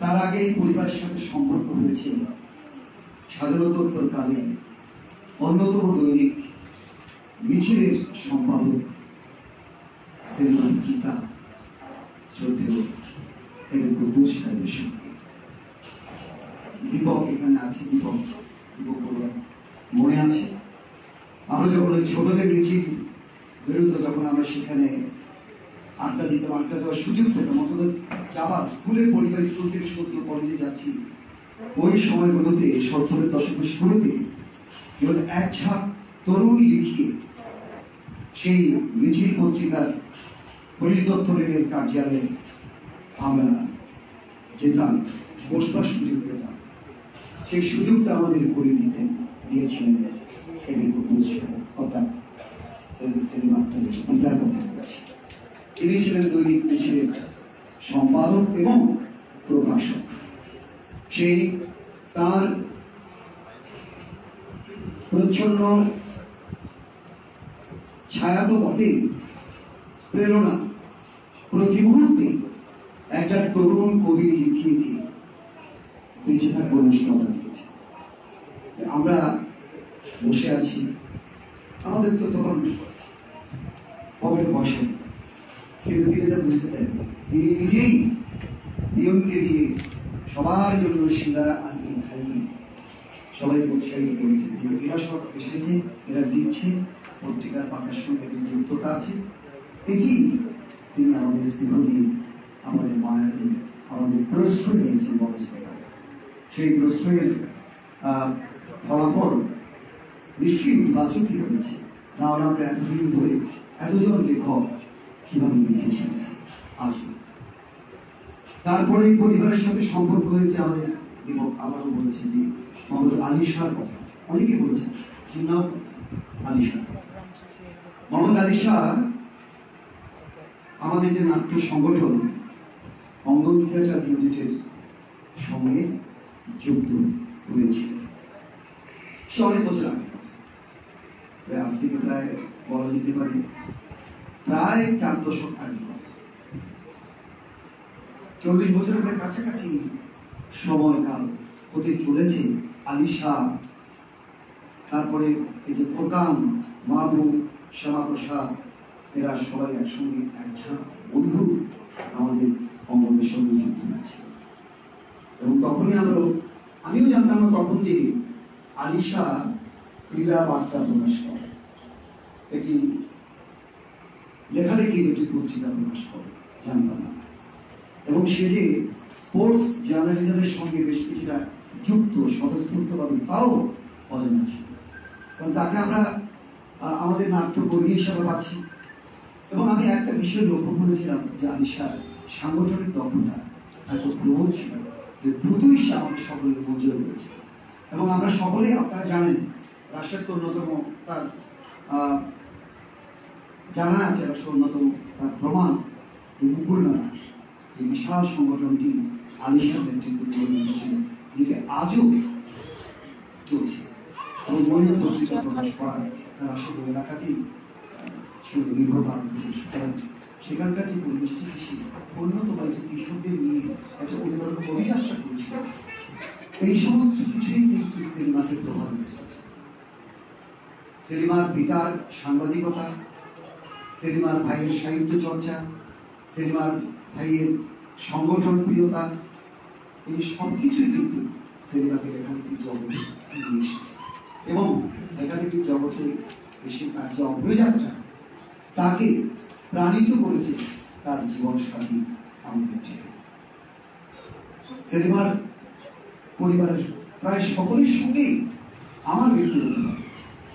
তার আগে এই পরিবারের সাথে সম্পর্ক হয়েছে স্বাধীনতোত্তরকালে অন্যতম দৈনিক মিছিলের সম্পাদক সেলিমার পিতা শ্রদ্ধেয় এবং কুদ্দুস সাহেবের সঙ্গে। দীপক এখানে আছে, দীপক মনে আছে আমরা যখন ওই ছোটদের মিছিল বেরোতো, যখন আমরা সেখানে আড্ডা দিতাম, আড্ডা দেওয়ার সুযোগ পেতাম, অন্তত যাবার স্কুলের পরিবার, স্কুল থেকে সদ্য কলেজে যাচ্ছি, ওই সময়গুলোতে 70-এর দশকের শুরুতে কেবল এক ঝাঁক তরুণ লিখিয়ে সেই মিছিল পত্রিকার পুলিশ দপ্তরের কার্যালয়ে আমরা যেতাম, বসবার সুযোগ পেতাম। সেই সুযোগটা আমাদের করে দিয়েছিলেন এবং কুদ্দুস সাহেব, অর্থাৎ সেলিম আক্তারের পিতার কথা বলছি। তিনি ছিলেন দৈনিক মিছিলের সম্পাদক এবং প্রকাশক। সেই তার প্রচ্ছন্ন ছায়া তো বটে, প্রেরণা প্রতি মুহূর্তে একটা তরুণ কবি লিখিয়ে গিয়ে বেঁচে থাকার অনুষ্ঠতা দিয়েছে। আমরা বসে আছি, আমাদের তো তখন পকেটে পয়সা নেই, কিন্তু তিনি তা বুঝতে পারেননি। তিনি নিজেই নিয়মকে দিয়ে সবার জন্য সিঙ্গারা আনিয়ে খাইয়ে সবাইকে উৎসাহিত করেছে যে এরা সব এসেছে, এরা দিচ্ছে, পত্রিকার পাতার সঙ্গে যুক্ততা আছে। এটি তিনি আমাদের স্নেহ দিয়ে, আমাদের মায়া দিয়ে, আমাদের প্রশ্রয় নিয়েছেন বয়স বেলায়। সেই প্রশ্রয়ের ফলাফল নিশ্চয়ই ইতিবাচকই হয়েছে। নাহলে আমরা এতদিন ধরে এতজন লেখক কিভাবে লিখে এসেছি আজ। তারপরে পরিবারের সাথে সম্পর্ক হয়েছে আমাদের। দীপক আবারও বলেছে যে মোহাম্মদ আলী শাহর কথা, অনেকে বলেছেন, চিন্তাও করেছেন আলী শাহ। মোহাম্মদ আলী শাহ আমাদের যে নাট্য সংগঠন অঙ্গন থিয়েটার ইউনিটের সঙ্গে যুক্ত হয়েছিল, সে অনেক বছর আগে, আজ থেকে প্রায় বলা যেতে পারে প্রায় 4 দশক আগে, 40 বছরের কাছাকাছি সময়কাল হতে চলেছে। আলী শাহ, তারপরে এই যে ফোকান, মাহবুব, শ্যামাপ্রসাদ, এরা সবাই একসঙ্গে একঝাঁক বন্ধু আমাদের অঙ্গনের সঙ্গে যুক্ত হয়েছে। এবং তখনই আমিও জানতাম না তখন যে আলী শাহ ক্রীড়া বার্তা প্রকাশ করে, এটি লেখালেখির একটি পত্রিকা প্রকাশ করে, জানতাম না। এবং সে যে স্পোর্টস জার্নালিজমের সঙ্গে বেশ কিছুটা যুক্ত, স্বতঃস্ফূর্তভাবে, তাও অজানা ছিল। কারণ তাকে আমরা আমাদের নাট্যকর্মী হিসাবে পাচ্ছি। এবং আমি একটা বিষয় লক্ষ্য করেছিলাম যে আলী শাহ সাংগঠনিক দক্ষতা এত প্রবল ছিল যে দ্রুতই সে আমাদের সকলের মন জয় করেছে। এবং আমরা সকলেই, আপনারা জানেন, রাষ্ট্রের অন্যতম তার জানা আছে, রাষ্ট্রের অন্যতম তার প্রমাণ মুকুল নানা, যে বিশাল সংগঠনটি আলী শাহ নেতৃত্বে গড়ে উঠেছিল, যেটি আজও চলছে। এবং মহিলা পত্রিকা প্রকাশ করা রাষ্ট্র এলাকাতেই নির্ভর সুতরাং সেখানকার যে পরিবেশটি কৃষি উন্নত হয়েছে, কৃষকদের নিয়ে একটা অন্যরকম অভিযাত্রা করেছিল। এই সমস্ত কিছুই কিন্তু সেলিমাকে প্রভাবিত করেছে। সেলিমার পিতার সাংবাদিকতা, সেলিমার ভাইয়ের সাহিত্য চর্চা, সেলিমার ভাইয়ের সংগঠন প্রিয়তা, এই সব কিছুই কিন্তু সেলিমাকে লেখালেখির জগতে নিয়ে এসেছে। এবং লেখালেখির জগতে এসে তার যে অগ্রযাত্রা, তাকে প্রাণিত করেছে তার জীবন সাথী আমাদের থেকে। সেলিমার পরিবারের প্রায় সকলের সঙ্গে আমার ব্যক্তিগত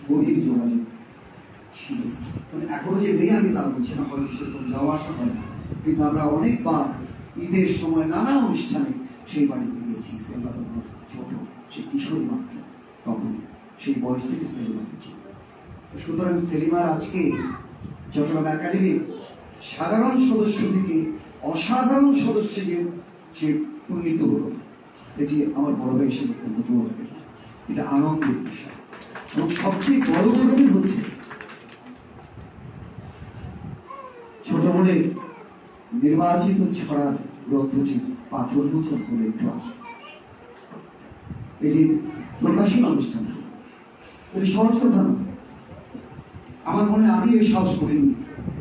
গভীর যোগাযোগ ছিল। মানে এখনো যে নেই আমি তা বলছি না, হয়তো সেরকম যাওয়া আসা হয় না, কিন্তু আমরা অনেকবার ঈদের সময় নানা অনুষ্ঠানে সেই বাড়িতে গিয়েছি। সেলিমা তখন ছোট, সে কিশোরী মাত্র, তখন সেই বয়স থেকে সেলিমা ছিল। সুতরাং সেলিমার আজকে চট্টগ্রাম একাডেমির সাধারণ সদস্য থেকে অসাধারণ সদস্যে যে সে উন্নীত হলো, এটি আমার বড় ভাই হিসেবে অত্যন্ত গৌরবের, এটা আনন্দের বিষয়। এবং সবচেয়ে বড় গৌরবই হচ্ছে ছোট বোনের নির্বাচিত ছড়ার গ্রন্থটি 5 বছর ধরে একটু এই যে প্রকাশন অনুষ্ঠান, এটি সহজ কথা না। আমার মনে আমি এই সাহস করিনি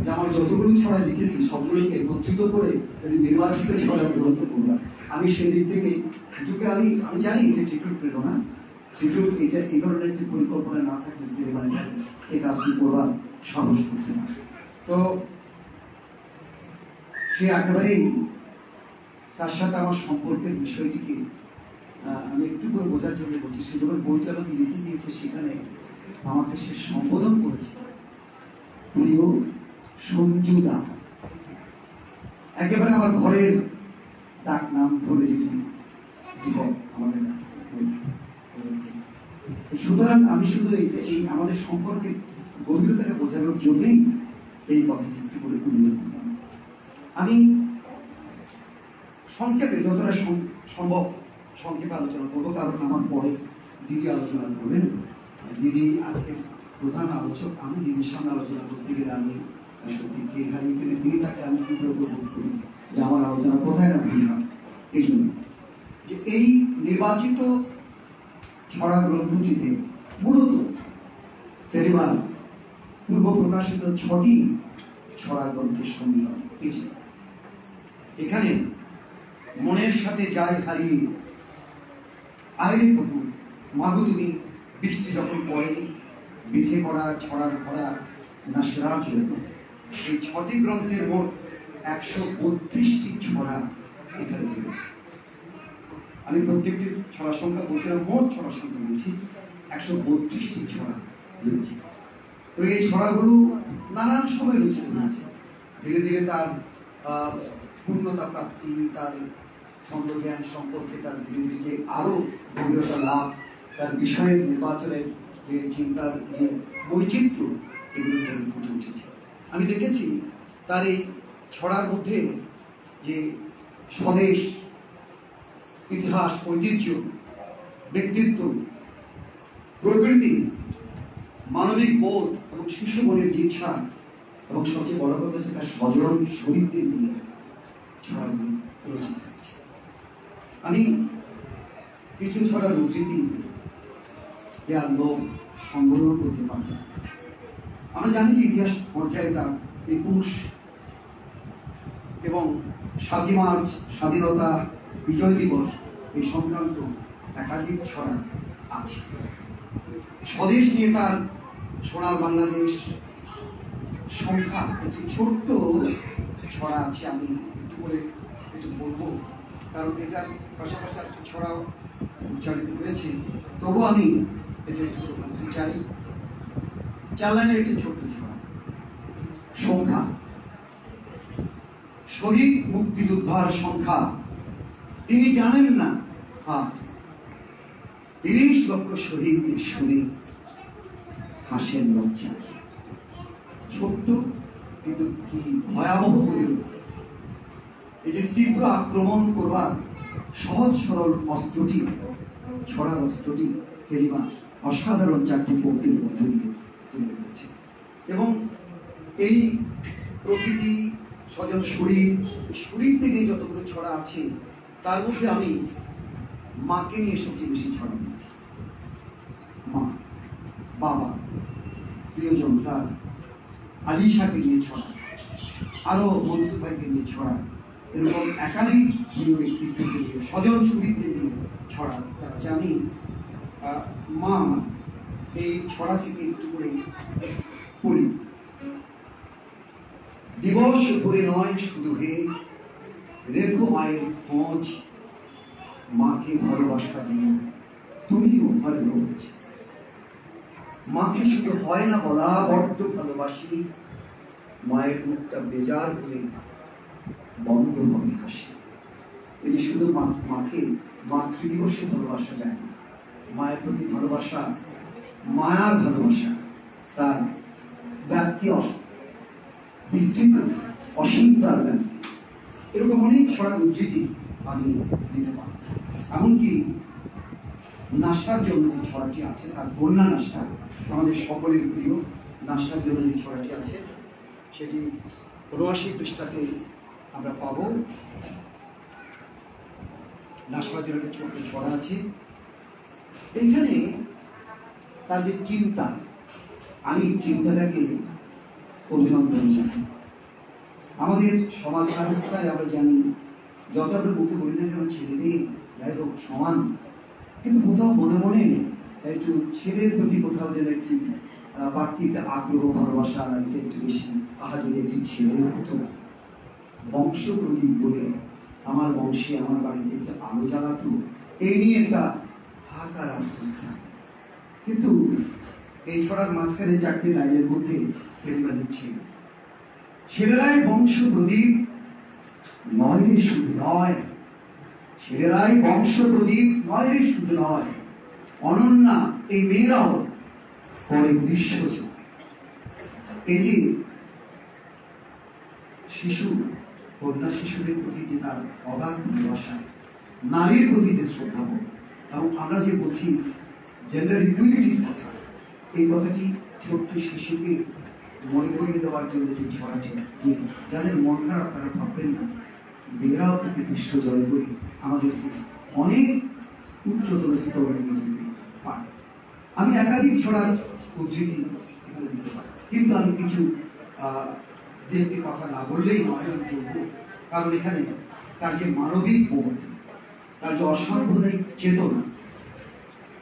যে আমার যতগুলো ছড়া লিখেছি সবগুলোকে একত্রিত করে এটি নির্বাচিত ছড়া গ্রন্থ করলাম। আমি সেদিক থেকে টিটুকে আমি জানি যে টিটুর প্রেরণা, টিটুর এটা এই ধরনের একটি পরিকল্পনা না থাকলে সিনেমায় এই কাজটি করবার সাহস করতে না। তো সে একেবারেই তার সাথে আমার সম্পর্কের বিষয়টিকে আমি একটু করে বোঝার জন্য বলছি। সে যখন বইটা আমাকে লিখে দিয়েছে সেখানে আমাকে সে সম্বোধন করেছে প্রিয় সঞ্জুদা, একেবারে আমার ঘরের ডাক নাম ধরে যেটি আমাদের। সুতরাং আমি শুধু এই আমাদের সম্পর্কের গভীরতাকে বোঝানোর জন্যই এই কথাটি একটু করে উল্লেখ করলাম। আমি সংক্ষেপে যতটা সম্ভব সংক্ষেপে আলোচনা করবো, কারণ আমার পরে দিদি আলোচনা করবেন। দিদি আজকের প্রধান আলোচক, আমি দিদির সামনে আলোচনা করতে গেলে আমি সত্যি কে হারিয়ে ফেলে তিনি তাকে আমি বিব্রত বোধ করি যে আমার আলোচনা কোথায় না ভুল হয়। এই জন্য যে এই নির্বাচিত ছড়া গ্রন্থটিতে মূলত সেলিমার পূর্ব প্রকাশিত 6টি ছড়া গ্রন্থের সম্মিলন। এখানে মনের সাথে যায় হারিয়ে আইরে পুকুর, মাগো তুমি বৃষ্টি যখন পড়ে, বিধে করা ছড়ার ভরা না সেরার জন্য, এই 6টি গ্রন্থের মোট 132টি ছড়া এখানে রয়েছে। আমি প্রত্যেকটি ছড়া সংখ্যা বলছিলাম, মোট ছড়া সংখ্যা বলছি 132টি ছড়া রয়েছে। তো এই ছড়াগুলো নানান সময় রচিত হয়েছে। ধীরে ধীরে তার পূর্ণতা প্রাপ্তি, তার ছন্দ জ্ঞান সম্পর্কে তার ধীরে ধীরে যে আরো গভীরতা লাভ, তার বিষয়ের নির্বাচনের যে চিন্তার যে বৈচিত্র্য, এগুলো ফুটে উঠেছে। আমি দেখেছি তার এই ছড়ার মধ্যে যে স্বদেশ, ইতিহাস, ঐতিহ্য, ব্যক্তিত্ব, প্রকৃতি, মানবিক বোধ এবং শিশু মনের যে ইচ্ছা, এবং সবচেয়ে বড় কথা হচ্ছে তার স্বজন শরীরদের নিয়ে ছড়াগুলো রচিত হয়েছে। আমি কিছু ছড়ার উদ্ধৃতি দেওয়ার লোক সংগ্রহ করতে পারব। আমরা জানি যে ইতিহাস পর্যায়ে তার 21 এবং 7 মার্চ স্বাধীনতা বিজয় দিবস এই সংক্রান্ত একাধিক ছড়া আছে। স্বদেশ নিয়ে তার সোনার বাংলাদেশ সংখ্যা একটি ছোট্ট ছড়া আছে, আমি একটু করে একটু বলবো, কারণ এটার পাশাপাশি একটা ছড়াও উচ্চারিত হয়েছে, তবু আমি এটা একটু বলতে চাই। 4 লাইনের একটি ছোট্ট ছড়া। সংখ্যা, শহীদ মুক্তিযোদ্ধার সংখ্যা তিনি জানেন না, 30 লক্ষ শহীদ শুনে হাসেন লজ্জা। ছোট্ট কিন্তু কি ভয়াবহ পরিণতি। এই যে তীব্র আক্রমণ করবার সহজ সরল অস্ত্রটি, ছড়ার অস্ত্রটি সেলিমা অসাধারণ 4টি পঙ্ক্তির মধ্য দিয়ে তুলে ধরেছে। এবং এই প্রকৃতি, স্বজন শরীর থেকে যতগুলো ছড়া আছে তার মধ্যে আমি মাকে নিয়ে সবচেয়ে বেশি ছড়া নিয়েছি। মা, বাবা, প্রিয়জন, তার আলিশাকে নিয়ে ছড়া, আরো মনসুর ভাইকে নিয়ে ছড়া, এরকম একাধিক প্রিয় ব্যক্তিত্বকে নিয়ে, স্বজন শরীরদের নিয়ে ছড়া আছে। আমি মা এই ছড়া থেকে একটু করে পড়ি। দিবস করে নয় শুধু হে, রেখো মায়ের খোঁজ, মাকে ভালোবাসা দিও তুমিও ভালো রোজ। মাকে শুধু হয় না বলা, বড্ড ভালোবাসি, মায়ের মুখটা বেজার করে বন্ধ হবে হাসি। এই যে শুধু মাকে মাতৃদিবসে ভালোবাসা যায় না, মায়ের প্রতি ভালোবাসা, মায়ার ভালোবাসা, তার ব্যাপ্তি বিস্তৃত, অসীম তার ব্যাপ্তি। এরকম অনেক ছড়ার উদ্ধৃতি আমি দিতে পারব। এমনকি নাস্তার জন্য যে ছড়াটি আছে, তার বন্যা নাস্তা, আমাদের সকলের প্রিয় নাস্তার জন্য যে ছড়াটি আছে, সেটি ৭৯ পৃষ্ঠাতে আমরা পাবো। নাস্তার জন্য একটা ছোট্ট ছড়া আছে। এইখানে তার যে চিন্তা, আমি চিন্তাটাকে অভিনন্দন জানাই। আমাদের সমাজ ব্যবস্থায় আমরা জানি, যত আমরা মুখে বলি না কেন ছেলে মেয়ে যাই হোক সমান, কিন্তু কোথাও মনে মনে একটু ছেলের প্রতি কোথাও যেন একটি বাড়তি একটা আগ্রহ, ভালোবাসা, এটা একটু বেশি। আহা যদি একটি ছেলে হতো, বংশ প্রদীপ বলে আমার বংশে আমার বাড়িতে একটা আলো জ্বালাতো, এই নিয়ে একটা হাহাকার আফসোস থাকে। কিন্তু এই ছড়ার মাঝখানে 4টি লাইনের মধ্যে সেলিমা লিখছে, ছেলেরাই বংশ প্রদীপ নয় রে শুধু নয়, ছেলেরাই বংশ প্রদীপ নয় রে শুধু নয়, অনন্যা এই মেয়েরাও করে বিশ্বজয়। এই যে শিশু, কন্যা শিশুদের প্রতি যে তার অগাধ ভালোবাসা, নারীর প্রতি যে শ্রদ্ধাবোধ, এবং আমরা যে বলছি জেন্ডার ইকুয়ালিটির কথা, এই কথাটি ছোট্ট শিশুকে মনে করিয়ে দেওয়ার জন্য যে ছড়াটি, যে যাদের মন খারাপ তারা ভাববেন না, মেয়েরাও তাকে বিশ্ব জয় করে আমাদেরকে অনেক উচ্চতর স্তরে নিয়ে যেতে পারে। আমি একাধিক ছড়ার উদ্ধৃতি এখানে দিতে পারি, কিন্তু আমি কিছু দু-একটি কথা না বললেই নয়, আমি বলবো। কারণ এখানে তার যে মানবিক বোধ, তার যে অসাম্প্রদায়িক চেতনা,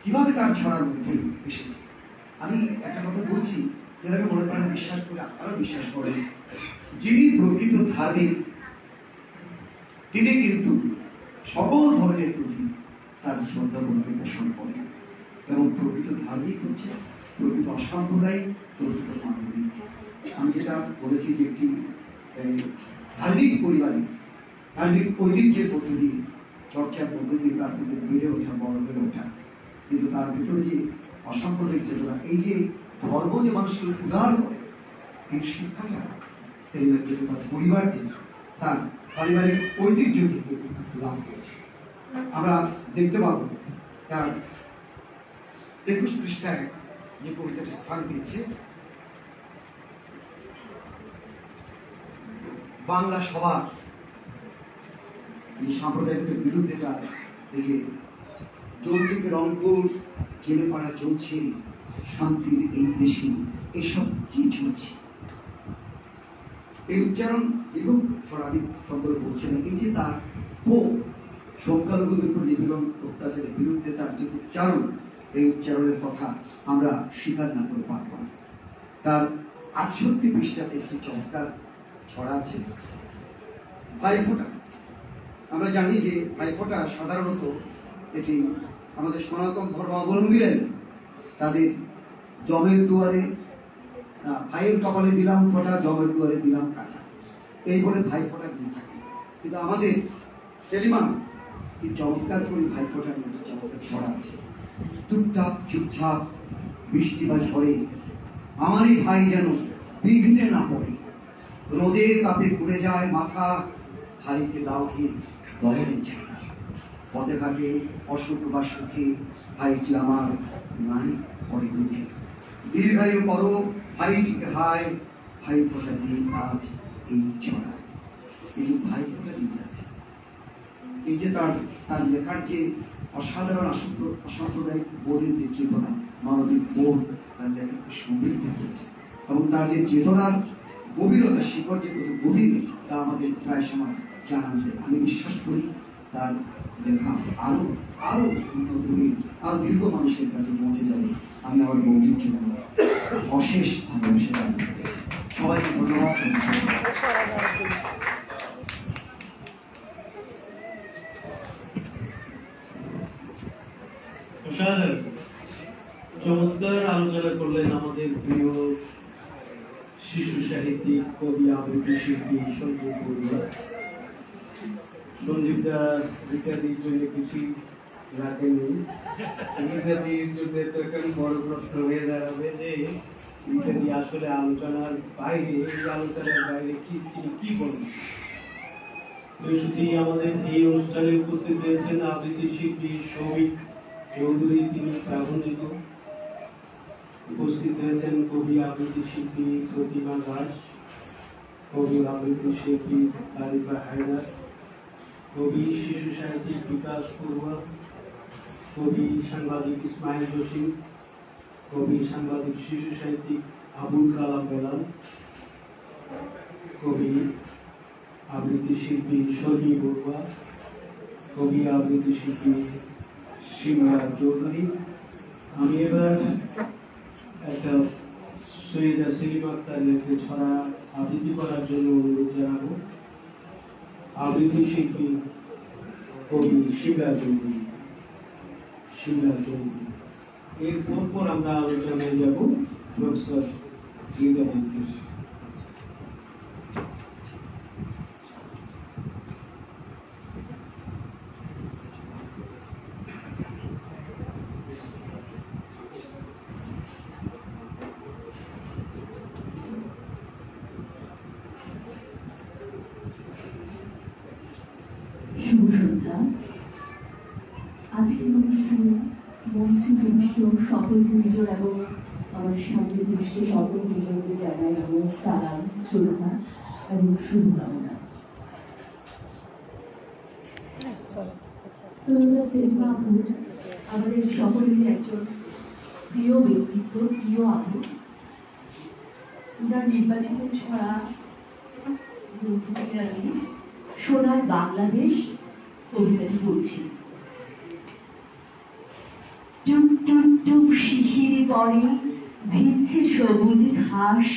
কিভাবে তার ছড়ার মধ্যে এসেছে। আমি একটা কথা বলছি, যারা আমি মনে করেন বিশ্বাস করি, আপনারাও বিশ্বাস করেন, যিনি প্রকৃত ধার্মিক তিনি কিন্তু সকল ধরনের প্রতি তার শ্রদ্ধাবোধকে পোষণ করেন, এবং প্রকৃত ধার্মিক হচ্ছে প্রকৃত অসাম্প্রদায়িক, প্রকৃত মানবিক। আমি যেটা বলেছি যে একটি ধার্মিক পরিবারে ধার্মিক ঐতিহ্যের মধ্যে দিয়ে, চর্চার মধ্যে দিয়ে তার ভিতরে বেড়ে ওঠা, বড় বেড়ে ওঠা, কিন্তু তার ভিতরে যে অসাম্প্রদায়িক চেতনা, এই যে ধর্ম যে মানুষকে উদার করে, এই শিক্ষাটা সেলিমের থেকে তার পরিবার থেকে, তার পারিবারিক ঐতিহ্য থেকে লাভ করেছে। আমরা দেখতে পাবো তার 21 পৃষ্ঠায় যে কবিতাটি স্থান পেয়েছে, বাংলা সবার এই সাম্প্রদায়িকতার বিরুদ্ধে তার এই যে জ্বলছে রংপুর জেলে পাড়া চলছে, শান্তির এই দেশে এসব কি চলছে, এই উচ্চারণ এবং সরাবি শব্দ বলছে না। এই যে তার ক্ষোভ, সংখ্যালঘুদের উপর নিপীড়ন অত্যাচারের বিরুদ্ধে তার যে উচ্চারণ, এই উচ্চারণের কথা আমরা স্বীকার না করে পারব না। তার 68 পৃষ্ঠাতে একটি চমৎকার ছড়া আছে, ভাইফোঁটা। আমরা জানি যে ভাইফোঁটা সাধারণত এটি আমাদের সনাতন ধর্মাবলম্বীরাই তাদের জমের দুয়ারে, ভাইয়ের কপালে দিলাম ফোঁটা, জমের দুয়ারে দিলাম কাটা, এই বলে ভাইফোঁটা দিয়ে থাকে। কিন্তু আমাদের সেলিমা কি চমৎকার করে ভাইফোঁটার মধ্যে চমৎকার ছড়া আছে। চুপচাপ চুপচাপ বৃষ্টি বা ঝড়ে আমারই ভাই যেন বিঘ্নে না পড়ে, রোদে তাপে পুড়ে যায় মাথা, ভাইকে দাও কি দয়ার ছাতা, পথে ঘাটে অসুখ বা সুখে ভাইটি আমার নাই পরে দুঃখে, দীর্ঘায়ু করো ভাইটিকে হায়, ভাই ফোঁটা দিয়ে আজ এই ছড়া। এই যে ভাই ফোঁটা দিয়ে যাচ্ছে, এই যে তার লেখার যে অসাধারণ অসাম্প্রদায়িক বোধের যে চেতনা, মানবিক বোধ, তার লেখাকে সমৃদ্ধ করেছে, এবং তার যে চেতনার গভীরতা, শিকড় যে কত গভীর, তা আমাদের প্রায় সময় জানান দেয়। আমি বিশ্বাস করি তার লেখা আরো আরো উন্নত হয়ে আরো দীর্ঘ মানুষের কাছে পৌঁছে যাবে। আমি আমার বন্ধুর জন্য অশেষ ভালোবেসে জানতে পেরেছি। সবাইকে ধন্যবাদ। চমৎকার আলোচনা করলেন আমাদের প্রিয় শিশু সাহিত্যিক, কবি, আবৃত্তি শিল্পী সঞ্জীব বড়ুয়া। সঞ্জীবদা ইত্যাদির জন্য কিছু রাখেননি। ইত্যাদির জন্য তো এখন বড় প্রশ্ন হয়ে দাঁড়াবে যে ইত্যাদি আসলে আলোচনার বাইরে, এই আলোচনার বাইরে তিনি কি বলবেন? আমাদের এই অনুষ্ঠানে উপস্থিত হয়েছেন আবৃত্তি শিল্পী সৌমিক চৌধুরী, তিনি প্রাবন্ধিক। উপস্থিত হয়েছেন কবি আবৃত্তি শিল্পী প্রতিমা দাস, কবি আবৃত্তি শিল্পী তারিফা হায়দার, কবি শিশু সাহিত্যিক বিকাশ পড়ুয়া, কবি সাংবাদিক ইসমাইল জসিম, কবি সাংবাদিক শিশু সাহিত্যিক আবুল কালাম বেলাল, কবি আবৃত্তি শিল্পী শনি বড়ুয়া, কবি আবৃত্তি শিল্পী সিমরা চৌধুরী। আমি এবার একটা সৈয়দা সেলিমা আক্তারের ছড়া আবৃত্তি করার জন্য অনুরোধ জানাবো। আবৃত্তি শিল্পী কবি সিমরা চৌধুরী। এরপর আমরা আলোচনায় যাব প্রফেসর হৃদয়। শুভ সন্ধ্যা। আজকের অনুষ্ঠানে মঞ্চে উপবিষ্ট সকল গুরুজন এবং আমার সামনে উপবিষ্ট সকল গুরুজনকে জানাই আমার সালাম, শ্রদ্ধা এবং শুভকামনা। সৈয়দা সেলিমা আপু আমাদের সকলেরই একজন প্রিয় ব্যক্তিত্ব, প্রিয় আপু। ওনার নির্বাচিত ছড়া গ্রন্থ থেকে আমি সোনার বাংলাদেশ কবিতাটি বলছি। টুক টুক টুক শিশির পরে ভিজছে সবুজ ঘাস,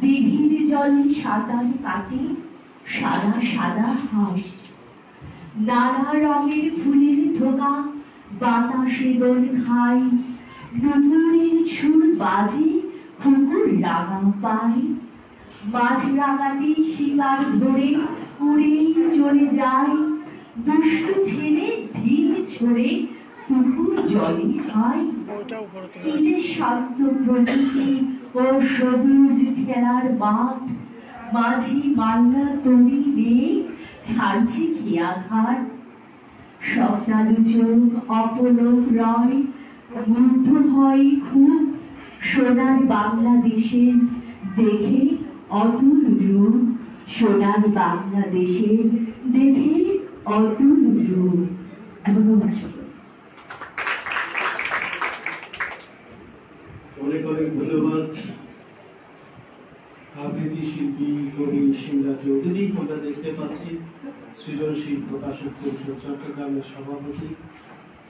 দিঘির জলে সাঁতার কাটে সাদা সাদা হাঁস। নানা রঙের ফুলের থোকা বাতাসে দোল খায়, নুপুরের সুর বাজে পুকুর রাঙা পায়। মাছ রাঙাটি শিকার ধরে উড়েই চলে যায়, দুষ্টু ছেলে ঢিল ছড়ে পুকুর জলে খায়। কি যে শান্ত প্রকৃতি ও সবুজ খেলার মাঠ, মাঝি মাল্লা তরি নেই ছাড়ছে খেয়া ঘাট। স্বপ্নালু চোখ অপলক রয়, মুগ্ধ হয় খুব সোনার বাংলাদেশের দেখে অতুল রূপ। সোনার বাংলাদেশের দেখে অতুল রূপ। ধন্যবাদ। অনেক অনেক ধন্যবাদ আবৃত্তি শিল্পী কবি সিমরা চৌধুরী। আমরা দেখতে পাচ্ছি সৃজনশীল প্রকাশক পরিষদ চট্টগ্রামের সভাপতি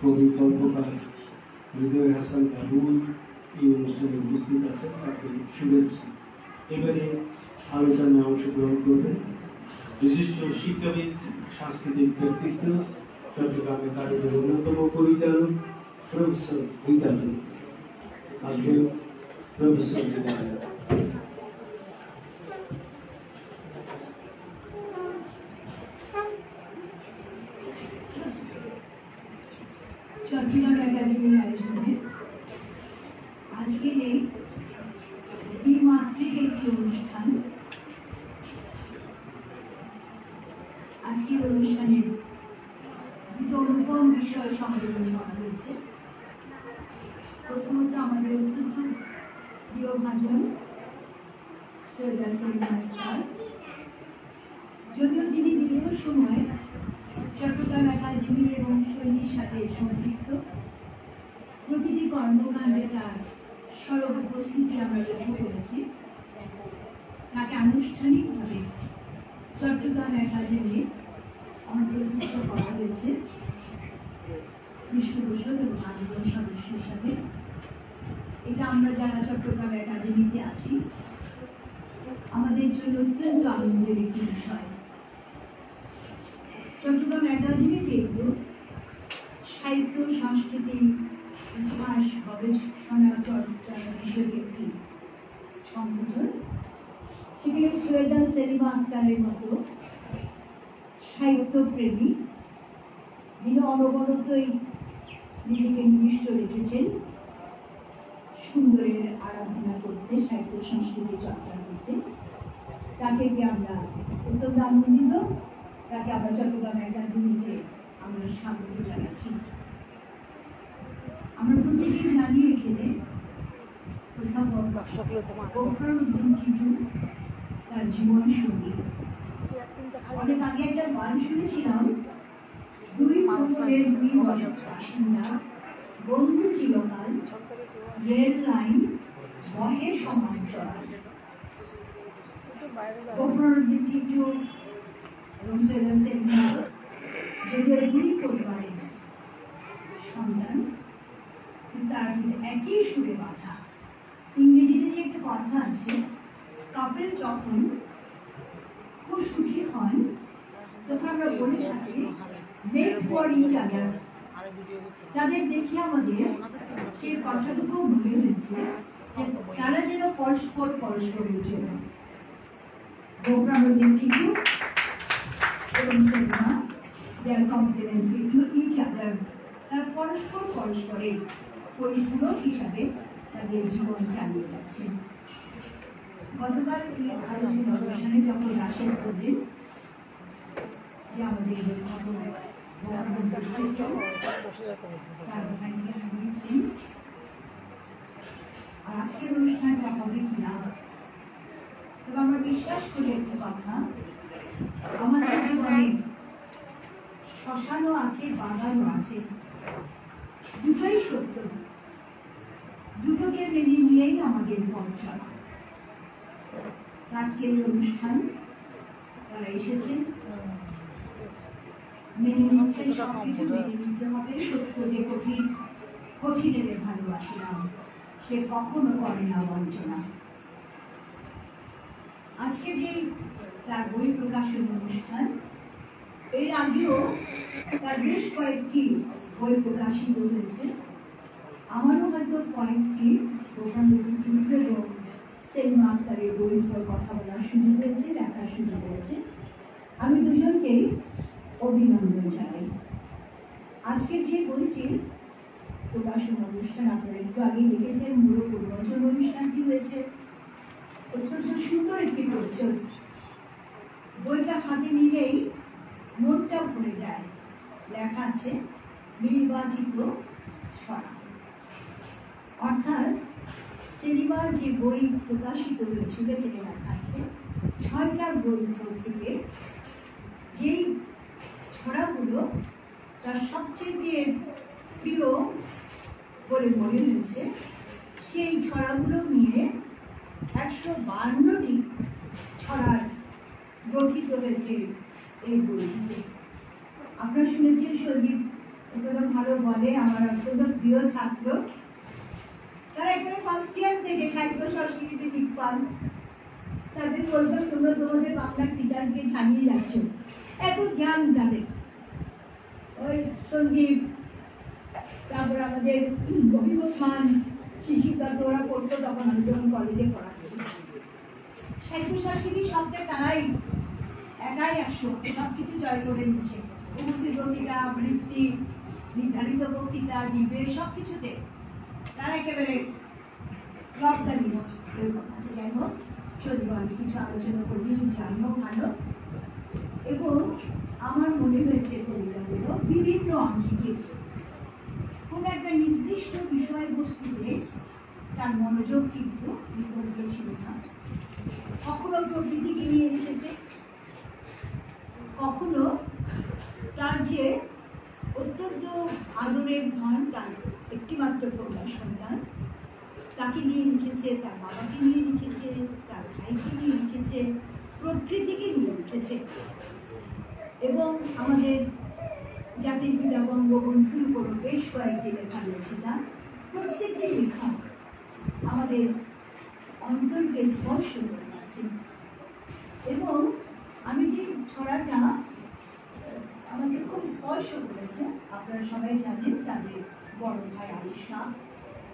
কবি কল্পকার হৃদয় হাসান বাবুল এই অনুষ্ঠানে উপস্থিত আছেন, তাকে শুভেচ্ছা। এবারে আলোচনায় অংশগ্রহণ করবেন বিশিষ্ট শিক্ষাবিদ, সাংস্কৃতিক ব্যক্তিত্ব, চট্টগ্রাম একাডেমির অন্যতম পরিচালক প্রফেসর হৃদয়। আজকে প্রফেসর হৃদয়। চট্টগ্রাম একাডেমির আয়োজনে আজকের এই দ্বিমাত্রিক একটি অনুষ্ঠান। আজকের অনুষ্ঠানে দুটো অনুপম বিষয় সম্বোধন করা হয়েছে। প্রথমত আমাদের অত্যন্ত প্রিয় ভাজন সৈয়দা সেলিমা আক্তার। যদিও তিনি দীর্ঘ সময় চট্টগ্রাম একাডেমি এবং শৈলীর সাথে সম্পৃক্ত, প্রতিটি কর্মকাণ্ডে তার সরব উপস্থিতি আমরা লক্ষ্য করেছি। তাকে আনুষ্ঠানিকভাবে চট্টগ্রাম একাডেমি অন্তর্ভুক্ত করা হয়েছে পৃষ্ঠপোষক এবং আজীবন সদস্য হিসাবে। এটা আমরা যারা চট্টগ্রাম একাডেমিতে আছি আমাদের জন্য অত্যন্ত আনন্দের একটি বিষয়। চট্টগ্রাম একাডেমি যেহেতু সাহিত্য, সংস্কৃতি, ইতিহাস, গবেষণা চর্চা বিষয়ক একটি সংগঠন, সেখানে সৈয়দা সেলিমা আক্তারের মতো সাহিত্যপ্রেমী যিনি অনবরতই নিজেকে নিবিষ্ট রেখেছেন সুন্দরের আরাধনা করতে, সাহিত্য সংস্কৃতি চর্চা করতে। তাকে আমরা অত্যন্ত আনন্দিত, তাকে আমরা চট্টগ্রাম একাডেমিতে আমরা স্বাগত জানাচ্ছি। আমরা প্রত্যেকেই জানি এখানে গফরউদ্দিন টিটু তার জীবন সঙ্গী। অনেক আগে একটা গান শুনেছিলাম, দুই কোমরের দুই বাসিন্দা, বন্ধু চিরকাল, রেল লাইন বহে সমান্তরাল। গফরউদ্দিন টিটু এবং সৈয়দা সেলিমা যদিও দুই পরিবারের সন্তান, কিন্তু তার একই সুরে বাঁধা। ইংরেজিতে যে একটা কথা আছে, কাপেল যখন খুব সুখী হন তখন আমরা বলে থাকি মেক ফর ইচ আদার। তাদের দেখে আমাদের সেই কথাটুকু মনে হয়েছে যে তারা যেন পরস্পর পরস্পরের জন্য। গফরউদ্দিন টিটু এবং Selima they are complementary to each other. তারা পরস্পর পরস্পরের পরিপূরক হিসাবে তাদের জীবন চালিয়ে যাচ্ছে। গতকাল এই আলোচনা অনুষ্ঠানে যখন রাশেদ করলেন যে আমাদের আর আজকের অনুষ্ঠানটা হবে কিনা, তবে আমরা বিশ্বাস করি একটা কথা, আমাদের জীবনে শ্মশানও আছে, বাগানও আছে, দুটোই সত্য। দুটোকে মেনে নিয়েই আমাদের পথ চলা। আজকের এই অনুষ্ঠান তারা এসেছেন, মেনে নিচ্ছেন, সবকিছু মেনে নিতে হবে। সত্য যে কঠিন, কঠিনের ভালোবাসি না, সে কখনো করে না বঞ্চনা। আজকে যে তার বই প্রকাশন অনুষ্ঠান, এর আগেও তার বেশ কয়েকটি বই প্রকাশিত হয়েছে। আমারও হয়তো কয়েকটি এবং সেলিমা আক্তারের বইগুলোর কথা বলার সুযোগ হয়েছে, দেখার সুযোগ হয়েছে। আমি দুজনকেই অভিনন্দন জানাই। আজকের যে বইটির প্রকাশন অনুষ্ঠান আপনারা একটু আগে দেখেছেন, মূল উন্মোচন অনুষ্ঠানটি হয়েছে। অত্যন্ত সুন্দর একটি পরিচয়। বইটা হাতে নিলেই মনটা ভরে যায়। লেখা আছে নির্বাচিত ছড়া, অর্থাৎ সেলিমার যে বই প্রকাশিত হয়েছিল থেকে লেখা আছে 6টা গ্রন্থ থেকে যেই ছড়াগুলো তার সবচেয়ে প্রিয় বলে মনে হয়েছে, সেই ছড়াগুলো নিয়ে 152টি ছড়ার গঠিত হয়েছে এই বইটিতে। আপনারা শুনেছেন সজীব অত্যন্ত ভালো বলে, আমার অত্যন্ত প্রিয় ছাত্র। তারা এখানে ফার্স্ট ইয়ার থেকে সাহিত্য সংস্কৃতিতে দিক পান। তাদের বলবেন তোমরা তোমাদের বাংলার টিচারকে ছাড়িয়ে যাচ্ছ, এত জ্ঞান তাদের। ওই সঞ্জীব, তারপর আমাদের গভীর ওসমান, শিশিরদা, ওরা পড়তো তখন আমি যখন কলেজে পড়াচ্ছি। সাহিত্য সংস্কৃতি শব্দে তারাই একাই 100 সবকিছু জয় করে নিচ্ছে। উপস্থিত বক্তৃতা, আবৃত্তি, নির্ধারিত বক্তৃতা, ডিবেট সবকিছুতে তারা একেবারে টপ দ্য লিস্ট এরকম আছে। যাই হোক, সত্যি আমি কিছু আলোচনা করবি, জানবো ভালো। এবং আমার মনে হয়েছে কবিতাগুলো বিভিন্ন অংশে কোন একটা নির্দিষ্ট বিষয়বস্তুতে তার মনোযোগ কিন্তু বিপরীত ছিল না। কখনো প্রকৃতিকে নিয়ে লিখেছে, কখনো তার যে অত্যন্ত আদরের ধন, তার একটিমাত্র কন্যা সন্তান, তাকে নিয়ে লিখেছে, তার বাবাকে নিয়ে লিখেছে, তার ভাইকে নিয়ে লিখেছে, প্রকৃতিকে নিয়ে লিখেছে। এবং আমাদের জাতির পিতা বঙ্গবন্ধুর উপর বেশ কয়েকটি লেখা রয়েছে। তার প্রত্যেকটি লেখা আমাদের অন্তরকে স্পর্শ করে আছে। এবং আমি যে ছড়াটা আমাকে খুব স্পর্শ করেছে, আপনারা সবাই জানেন তাদের বড় ভাই আলিশ শাহ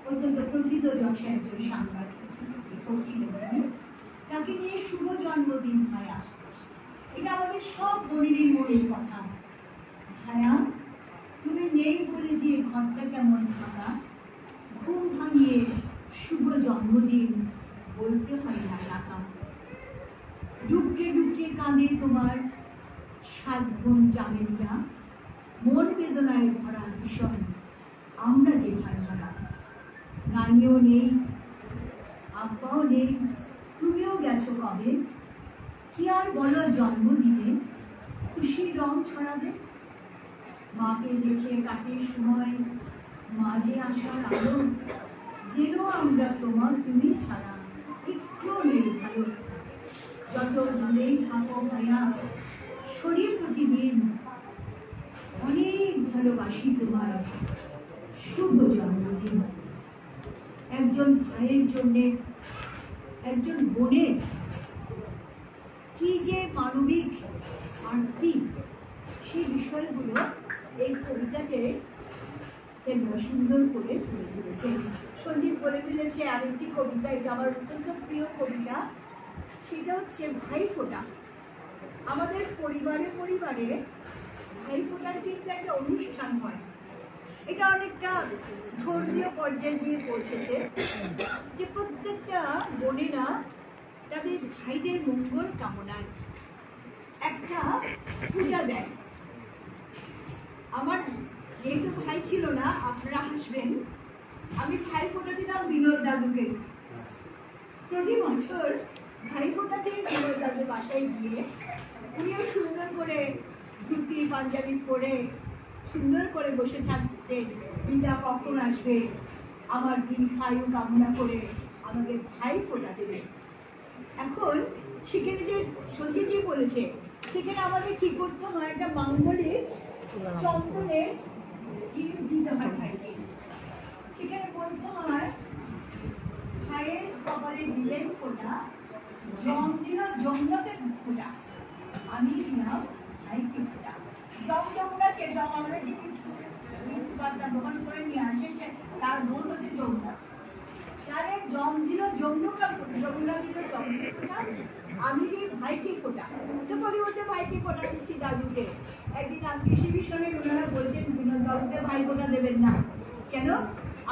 অত্যন্ত প্রথিত যশে একজন সাংবাদিক ছিলেন। তাকে নিয়ে শুভ জন্মদিন ভাইয়া, এটা আমাদের সব বলির মনের কথা। ভাইয়া, তুমি নেই বলে যে ঘরটা কেমন ফাঁকা, ঘুম ভাঙিয়ে শুভ জন্মদিন বলতে হয় না টাকা। ডুবরে ডুবরে কাঁদে তোমার 7 বোন চামেলিয়া, মন বেদনায় ভরা ভীষণ আমরা যে ভাই ভরা। নানিও নেই, আব্বাও নেই, তুমিও গেছো কবে। কি আর বলো জন্মদিনে খুশির রং ছড়াবে। মাকে দেখে কাটে সময়, মাঝে আসার আলো, যেন আমরা তোমার তুমি ছাড়া একটুও নেই ভালো। যত দূরেই থাকো ভাইয়া, শরীর প্রতিদিন অনেক ভালোবাসি তোমার, শুভ জন্মদিন। একজন ভাইয়ের জন্য একজন বোনের কি যে মানবিক আরতি, সেই বিষয়গুলো এই কবিতাকে সুন্দর করে তুলে ধরেছেন। সন্দীপ বলে ফেলেছে আরেকটি কবিতা, এটা আমার অত্যন্ত প্রিয় কবিতা, সেটা হচ্ছে ভাইফোঁটা। আমাদের পরিবারে পরিবারে ভাইফোঁটার কিন্তু একটা অনুষ্ঠান হয়, এটা অনেকটা ধর্মীয় পর্যায়ে গিয়ে পৌঁছেছে, যে প্রত্যেকটা বোনেরা তাদের ভাইদের মঙ্গল কামনায় একটা পূজা দেয়। আমার যেহেতু ভাই ছিল না, আপনারা হাসবেন, আমি ভাইফোঁটা দিতাম বিনোদ দাদুকে। প্রতি বছর ভাইফোঁটা দিয়ে বিনোদ দাদুর বাসায় গিয়ে উনিও সুন্দর করে ধুতি পাঞ্জাবি পরে সুন্দর করে বসে থাকতেন, বিনা কখন আসবে, আমার দিন খায়ু কামনা করে আমাকে ভাইফোঁটা দেবে। এখন সেখানে যে সত্যিজি বলেছে, সেখানে আমাদের কি করতে হয়, একটা মাঙ্গলিক চন্দনের দিতে হয় ভাইকে। সেখানে বলতে হয় ভাইয়ের কপালে দিলেন ফোঁটা, জম দিল যমুনাকে ফোঁটা, আমি দিলাম ভাইকে ফোঁটা। যমুনাকে জম আমাদের মৃত্যুবার্তা গ্রহণ করে নিয়ে আসে, তার বোন হচ্ছে যমুনা। তাহলে জম দিল যমুনা, যমুনা দিল যমুনা, আমি দিই ভাইকে ফোঁটা। তো প্রতি বছর ভাইকে ফোঁটা দিচ্ছি দাদুকে। একদিন আমি কৃষি মিশনে ওনারা বলছেন বিনোদ বাবুকে ভাই ফোঁটা দেবেন না কেন,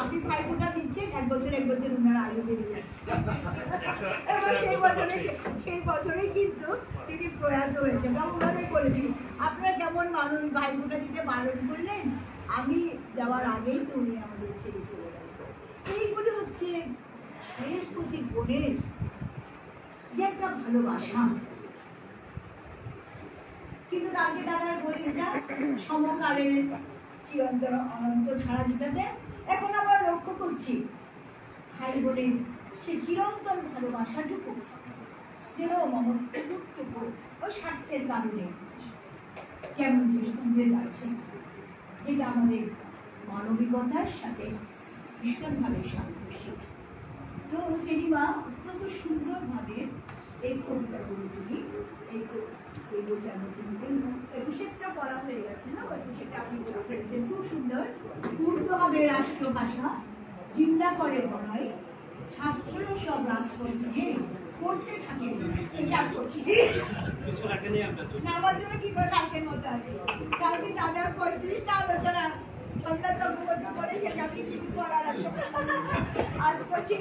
আপনি ভাই ফোঁটা দিচ্ছেন, এক বছর ওনারা আয়ু বেড়ে যাচ্ছে। এবার সেই বছরেই কিন্তু তিনি প্রয়াত হয়েছে। বাবুকে বলেছি আপনারা কেমন মানুষ ভাই ফোঁটা দিতে বারণ করলেন, আমি যাওয়ার আগেই তো উনি আমাদের ছেড়ে চলে গেলেন। এইগুলো হচ্ছে ভাইয়ের প্রতি বোনের যে একটা ভালোবাসা। কিন্তু তাকে দাদার বইটা সমকালের চিরন্তর অনন্ত ধারা যেটাতে এখন আমরা লক্ষ্য করছি ভাই বোনের সে চিরন্তন ভালোবাসাটুকু, স্নেহ মমত্বটুকু ওই স্বার্থের কারণে কেমন যে কমে যাচ্ছে, যেটা আমাদের মানবিকতার সাথে ভীষণভাবে সাংঘর্ষিক। তো সিনেমা অত্যন্ত সুন্দরভাবে এই কবিতাগুলো তিনি এই বইটার মধ্যে 21টা বলা হয়ে গেছে না, 21টা আপনি বলে ফেলতে খুব সুন্দর। উর্দু হবে রাষ্ট্রভাষা, চিন্তা করে বলাই, ছাত্ররা সব রাজপথ নিয়ে পড়তে থাকে। এটা করছি না, আমার জন্য কি করে কালকের মতো আছে, কালকে দাদার 35টা আলোচনা ছন্দা চক্রবর্তী করে, সেটা আমি কিছু করার আছে আজ করছি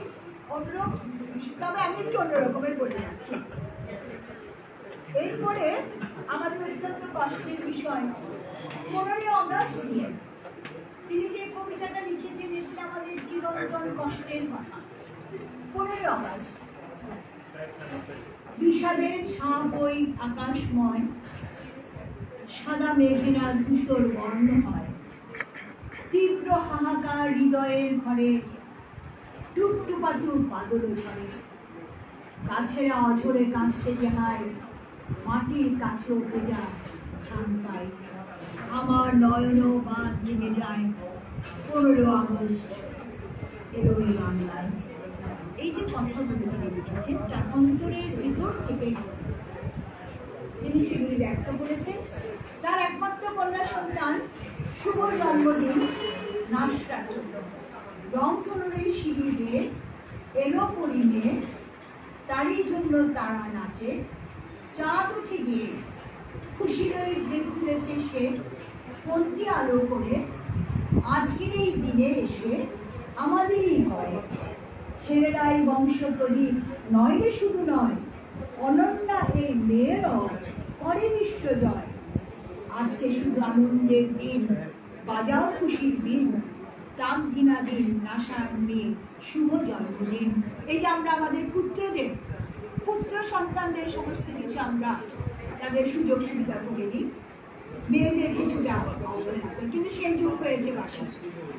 অন্যরকম, তবে আমি একটু অন্যরকমের বলে যাচ্ছি। এরপরে আমাদের অত্যন্ত কষ্টের বিষয় 15ই আগস্ট নিয়ে তিনি যে কবিতাটা লিখেছেন, এটা আমাদের চিরন্তন কষ্টের কথা। 15ই আগস্ট বিষাদের ছাপ ওই আকাশময়, সাদা মেঘেরা ধূসর বর্ণ হয়, তীব্র হাহাকার হৃদয়ের ঘরে, টুকটুপাটু বাদল ঝরে, গাছেরা অঝরে কাঁদছে যাহাই, মাটির কাছেও ভেজা ঘ্রাণ পাই, আমার নয়নও বাঁধ ভেঙে যায় 15 আগস্ট এলো এই বাংলায়। এই যে কথাগুলো তিনি লিখেছেন, তার অন্তরের ভিতর থেকে তিনি সেগুলি ব্যক্ত করেছেন। তার একমাত্র কন্যা সন্তান শুভ জন্মদিন নাশটার জন্য রংধনুরের সিঁড়ি দিয়ে এলো পরিমে, তারই জন্য তারা নাচে, চাঁদ উঠে গিয়ে খুশির ঢেউ খুলেছে সে, পন্থী আলো করে আজকের এই দিনে এসে আমাদেরই ঘরে ছেলেরাই বংশ প্রদীপ, নয় রে শুধু নয়, অনন্যা এই মেয়েরও করে বিশ্ব জয়। আজকে শুধু আনন্দের দিন, বাজাও খুশির দিন, তাম কিনা দিন, নাশার দিন, শুভ জন্মদিন। এই যে আমরা আমাদের পুত্রদের, পুত্র সন্তানদের সমস্ত কিছু আমরা তাদের সুযোগ সুবিধা করে দিই, মেয়েদের কিছুটা কিন্তু সেই যুগ হয়েছে বাসা।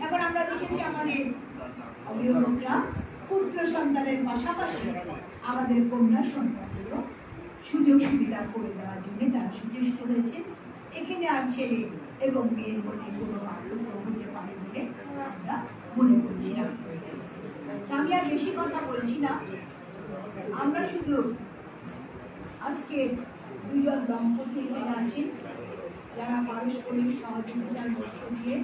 এখন আমরা দেখেছি আমাদের অভিভাবকরা পুত্র সন্তানের পাশাপাশি আমাদের কন্যা সন্তানদেরও সুযোগ সুবিধা করে দেওয়ার জন্য তারা সচেষ্ট হয়েছে। এখানে আর ছেলে এবং মেয়ের মধ্যে কোনো পার্থক্য হতে পারে বলে আমরা মনে করছি না। আমি আর বেশি কথা বলছি না, আমরা শুধু আজকে দুজন দম্পতি এখানে আছেন যারা পারস্পরিক সহযোগিতার মধ্য দিয়ে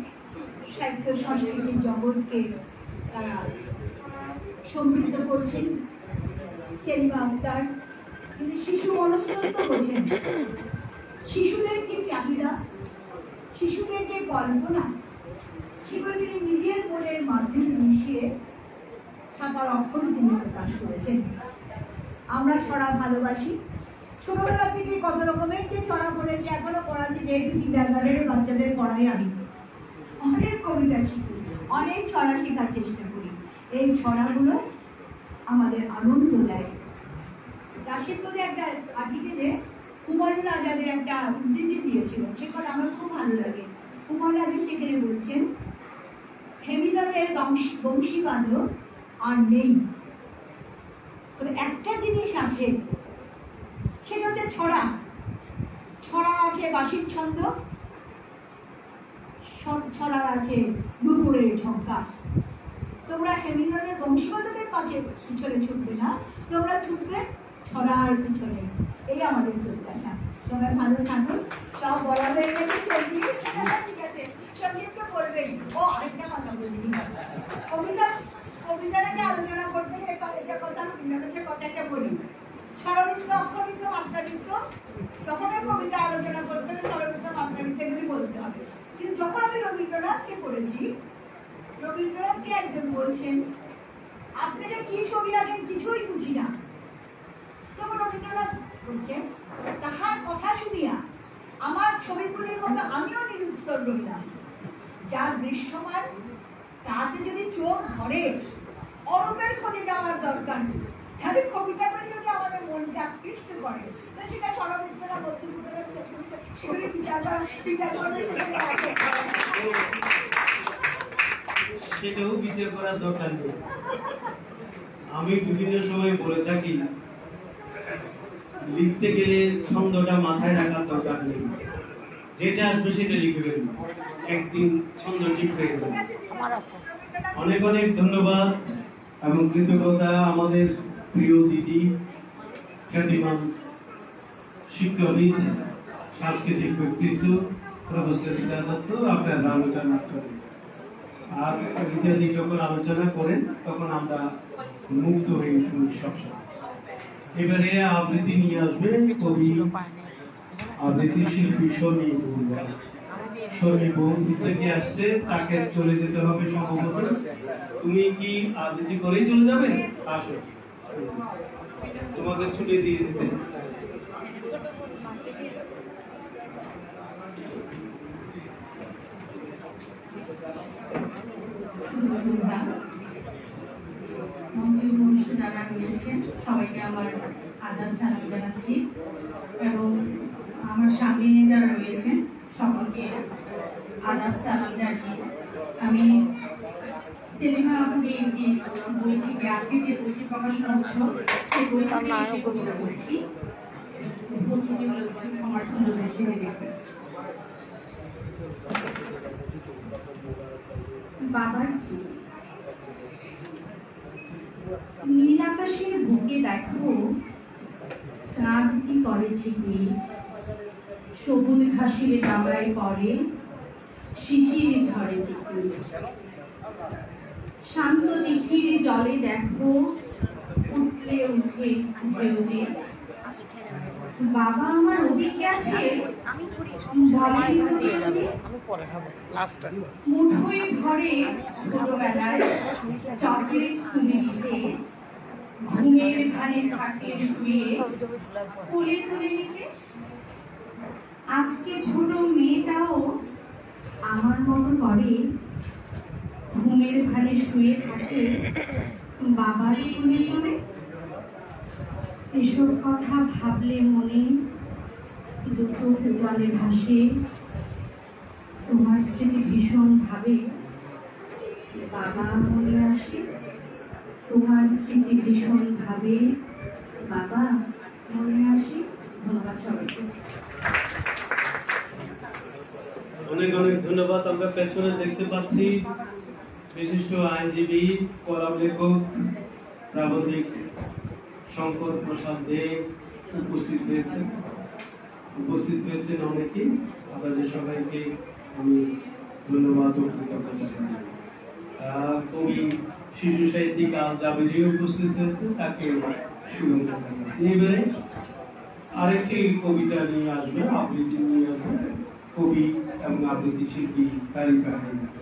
সাহিত্য সংস্কৃতির জগৎকে তারা সমৃদ্ধ করছেন। সেলিমা আক্তার, তিনি শিশু মনস্তত্ত্ব বোঝেন, শিশুদের যে চাহিদা, শিশুদের যে কল্পনা, সেগুলো তিনি নিজের মনের মাধ্যমে মিশিয়ে ছাপার অক্ষরে তিনি প্রকাশ করেছেন। আমরা ছড়া ভালোবাসি, ছোটবেলা থেকে কত রকমের যে ছড়া পড়েছে, এখনো পড়াচ্ছি, যেহেতু কিন্ডারগার্টেনের বাচ্চাদের পড়াই আমি, অনেক কবিতা শিখি, অনেক ছড়া শেখার চেষ্টা করি। এই ছড়াগুলো আমাদের আনন্দ দেয়। রাশিদ বলে একটা আর্টিকেলে হুমায়ুন আজাদের একটা উদ্ধৃতি দিয়েছিল, সে কথা আমার খুব ভালো লাগে। হুমায়ুন আজাদ সেখানে বলছেন, হেমিলনের বংশী বাঁধো আর নেই, তবে একটা জিনিস আছে, সেটা হচ্ছে ছড়া। ছড়ার আছে বাঁশির ছন্দ, ছড়ার আছে দুপুরের ঝঙ্কার। তোমরা হেমিলনের বংশীবাদকের পাশে পিছনে ছুটবে না, তোমরা ছুটবে ছড়ার পিছনে। এই আমাদের প্রত্যাশা। সবাই ভালো থাকুন। সব বলা হয়ে গেছে, ঠিক আছে, সঙ্গীত তো করবেই। ও আরেকটা কথা বলি, কবিতাটাকে আলোচনা করতে এটা কথা কথাটা বলি, স্বরবৃত্ত, অক্ষরবৃত্ত, মাত্রাবৃত্ত, যখন কবিতা আলোচনা করতে হবে স্বরবৃত্ত, মাত্রাবৃত্ত এগুলি বলতে হবে। কিন্তু যখন আমি রবীন্দ্রনাথকে পড়েছি, রবীন্দ্রনাথকে একজন বলছেন, আপনি যে কি ছবি আঁকেন কিছুই বুঝি না। তখন রবীন্দ্রনাথ বলছেন, তাহার কথা শুনিয়া আমার ছবিগুলির মতো আমিও নিরুত্তর রইলাম। যার দৃশ্যমান তাতে যদি চোখ ধরে, অরূপের খোঁজে যাওয়ার দরকার নেই। তাহলে কবিতাগুলি যদি আমাদের মনকে আকৃষ্ট করে, সেটা স্বরবৃত্ত না বস্তুবৃত্ত, সেগুলি বিচার করে সেটাও বিচার করার দরকার নেই। আমি বিভিন্ন সময় বলে থাকি, লিখতে গেলে ছন্দটা মাথায় রাখার দরকার নেই, যেটা আসবে সেটা লিখবেন, একদিন ছন্দ ঠিক হয়ে যাবে। অনেক অনেক ধন্যবাদ এবং কৃতজ্ঞতা আমাদের প্রিয় দিদি, খ্যাতিমান শিক্ষাবিদ, সাংস্কৃতিক ব্যক্তিত্ব প্রফেসর রীতা দত্ত আপনার আলোচনা করেন। আর ইত্যাদি যখন আলোচনা করেন তখন আমরা মুক্ত হয়ে শুনি সবসময়। এবারে আবৃত্তি নিয়ে আসবে কবি আবৃত্তি শিল্পী শর্মী বহু। শর্মী বহু থেকে আসছে, তাকে চলে যেতে হবে সম্ভবত। তুমি কি আবৃত্তি করেই চলে যাবে? আসো, তোমাকে ছুটি দিয়ে দিতে। যারা রয়েছেন সবাইকে আমার আদাব সালাম জানাচ্ছি, এবং আমার সামনে যারা রয়েছেন সকলকে আদাব সালাম জানিয়ে আমি সেলিমা আপুরের বই থেকে আজকে যে বইটি প্রকাশনা হচ্ছে সেই বই থেকে কবিতা বলছি। আমার সুন্দর দৃষ্টিতে দেখবেন। বাবার স্মৃতি। নীল আকাশের বুকে দেখো চাঁদ কি করেছে কি, সবুজ ঘাসের ডামরায় পড়ে শিশির ঝরে চিকুর। শান্ত দিঘির জলে দেখো উঠলে উঠে ঢেউ যে। বাবা আমার ওদিকে আছে মুঠোয় ভরে ছোটবেলায় চকলেট তুলে নিতে, ঘুমের ঘানে খাটে শুয়ে কোলে তুলে নিতে। আজকে ছোট মেয়েটাও আমার মতো করে, ঘুমের ঘানে শুয়ে থাকে বাবার কোলে চলে। এসব কথা ভাবলে মনে দুটো জলে ভাসে, তোমার স্মৃতি ভীষণ ভাবে বাবা মনে আসে। তোমার স্মৃতি ভীষণ ভাবে বাবা মনে আসে। ধন্যবাদ সবাইকে। অনেক অনেক ধন্যবাদ। আমরা পেছনে দেখতে পাচ্ছি বিশিষ্ট আইনজীবী, কলাম লেখক, প্রাবন্ধিক শঙ্কর প্রসাদ দেব উপস্থিত হয়েছেন অনেকেই। আপনাদের সবাইকে আমি ধন্যবাদ ও কৃতজ্ঞতা জানাই। কবি শিশু সাহিত্যিক আল জাবেরিও উপস্থিত হয়েছে, তাকে শুভেচ্ছা জানাচ্ছি। এবারে আরেকটি কবিতা নিয়ে আসবে, আবৃত্তি নিয়ে আসবে কবি এবং আবৃত্তি শিল্পী তারিকা হায়দার।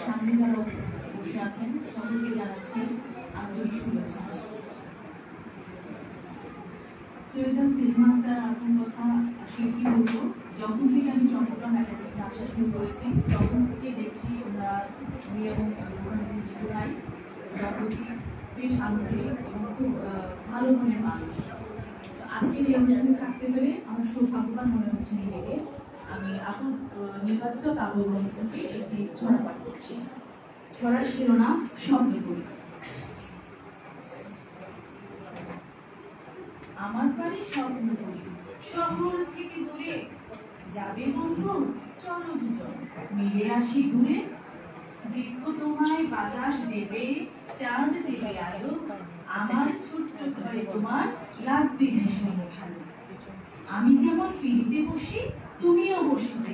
সামনে যারা বসে আছেন সকলকে জানাচ্ছি আন্তরিক শুভেচ্ছা। সৈয়দা সেলিমা আক্তার আপন কথা শিল্পী বলবো, যখন থেকে আমি চট্টগ্রাম একাডেমিতে আসা শুরু করেছি তখন থেকে দেখছি ওনারা উনি এবং জিতু ভাই প্রতি বেশ আন্তরিক এবং খুব ভালো মনের মানুষ। আজকের এই অনুষ্ঠানে থাকতে পেরে আমার সৌভাগ্যবান মনে হচ্ছে নিজেকে। আমি এখন নির্বাচিত কাব্যগ্রন্থ থেকে একটি ছড়া পাঠ করছি। ছড়ার শিরোনাম স্বপ্নপুরী। আমার বাড়ি স্বপ্নপুরী, শহর থেকে দূরে, যাবে বন্ধু চলো দুজন, মিলে আসি ঘুরে। বৃক্ষ তোমায় বাতাস দেবে, চাঁদ দেবে আলো, আমার ছোট্ট ঘরে তোমার লাগবে ভীষণ ভালো। আমি যেমন পিড়িতে বসি তুমিও বসিতে,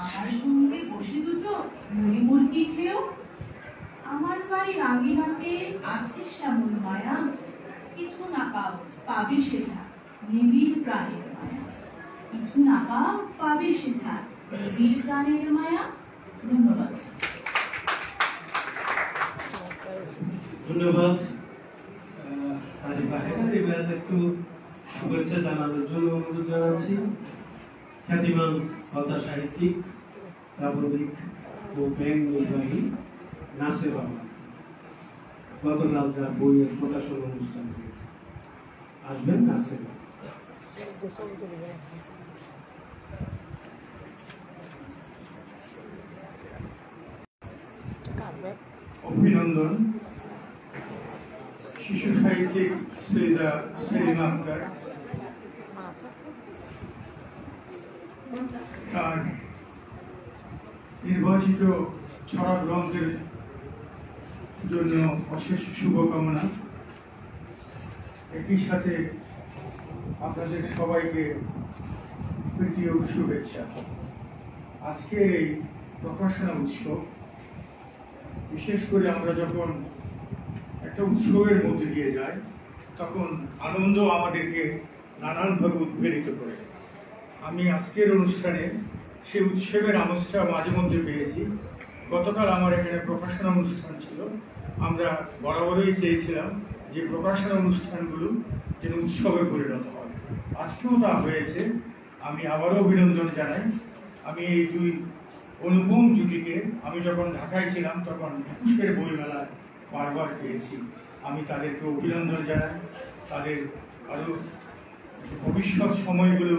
আমার সঙ্গে বসে দুটো মুড়ি মুরগি খেও। আমার বাড়ির আঙিনাতে আছে শ্যামল মায়া, কিছু না পাও পাবে সেথা নিবিড় প্রাণের মায়া। কিছু না পাও পাবে সেথা নিবিড় প্রাণের মায়া। ধন্যবাদ। ধন্যবাদ তারিকা হায়দার। এবার একটু শুভেচ্ছা জানানোর জন্য অনুরোধ জানাচ্ছি খ্যাতিমান কথা সাহিত্যিক, প্রাবন্ধিক ও ব্যাংক নির্বাহী নাসের রহমান। গতকাল যার বইয়ের প্রকাশন অনুষ্ঠান হয়েছে, আসবেন নাসের। অভিনন্দন শিশু সাহিত্যিক সৈয়দা সেলিমা আক্তার। তার নির্বাচিত ছড়া গ্রন্থের জন্য অশেষ শুভকামনা। একই সাথে আপনাদের সবাইকে প্রীতি ও শুভেচ্ছা। আজকের এই প্রকাশনা উৎসব, বিশেষ করে আমরা যখন একটা উৎসবের মধ্যে দিয়ে যাই তখন আনন্দ আমাদেরকে নানানভাবে উদ্বেলিত করে। আমি আজকের অনুষ্ঠানে সেই উৎসবের আমেজটা মাঝে মধ্যে পেয়েছি। গতকাল আমার এখানে প্রকাশনা অনুষ্ঠান ছিল। আমরা বরাবরই চেয়েছিলাম যে প্রকাশনা অনুষ্ঠানগুলো যেন উৎসবে পরিণত হয়। আজকেও তা হয়েছে। আমি আবারও অভিনন্দন জানাই। আমি এই দুই অনুপম জুটিকে আমি যখন ঢাকায় ছিলাম তখন ২১-এর বইমেলায় বারবার পেয়েছি। আমি তাদেরকে অভিনন্দন জানাই। তাদের আরো ভবিষ্যৎ সময়গুলো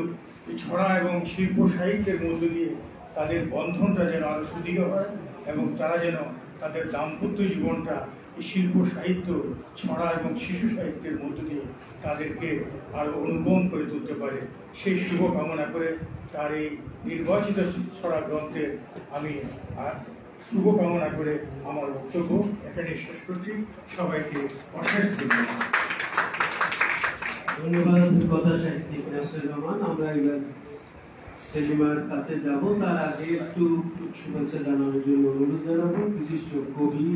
এই ছড়া এবং শিল্প সাহিত্যের মধ্য দিয়ে তাদের বন্ধনটা যেন আরো সুদৃঢ় হয় এবং তারা যেন তাদের দাম্পত্য জীবনটা এই শিল্প সাহিত্য, ছড়া এবং শিশু সাহিত্যের মধ্য দিয়ে তাদেরকে আরো অনুপম করে তুলতে পারে, সেই শুভ কামনা করে তার এই নির্বাচিত ছড়া গ্রন্থের আমি শুভ কামনা করে আমার বক্তব্য এখানে শেষ করছি। সবাইকে অশেষ ধন্যবাদ। ধন্যবাদ কথা সাহিত্যিক নাসির রহমান। আমরা এবার সেলিমার কাছে যাব, তার আগে একটু শুভেচ্ছা জানানোর জন্য অনুরোধ জানাবো বিশিষ্ট কবি,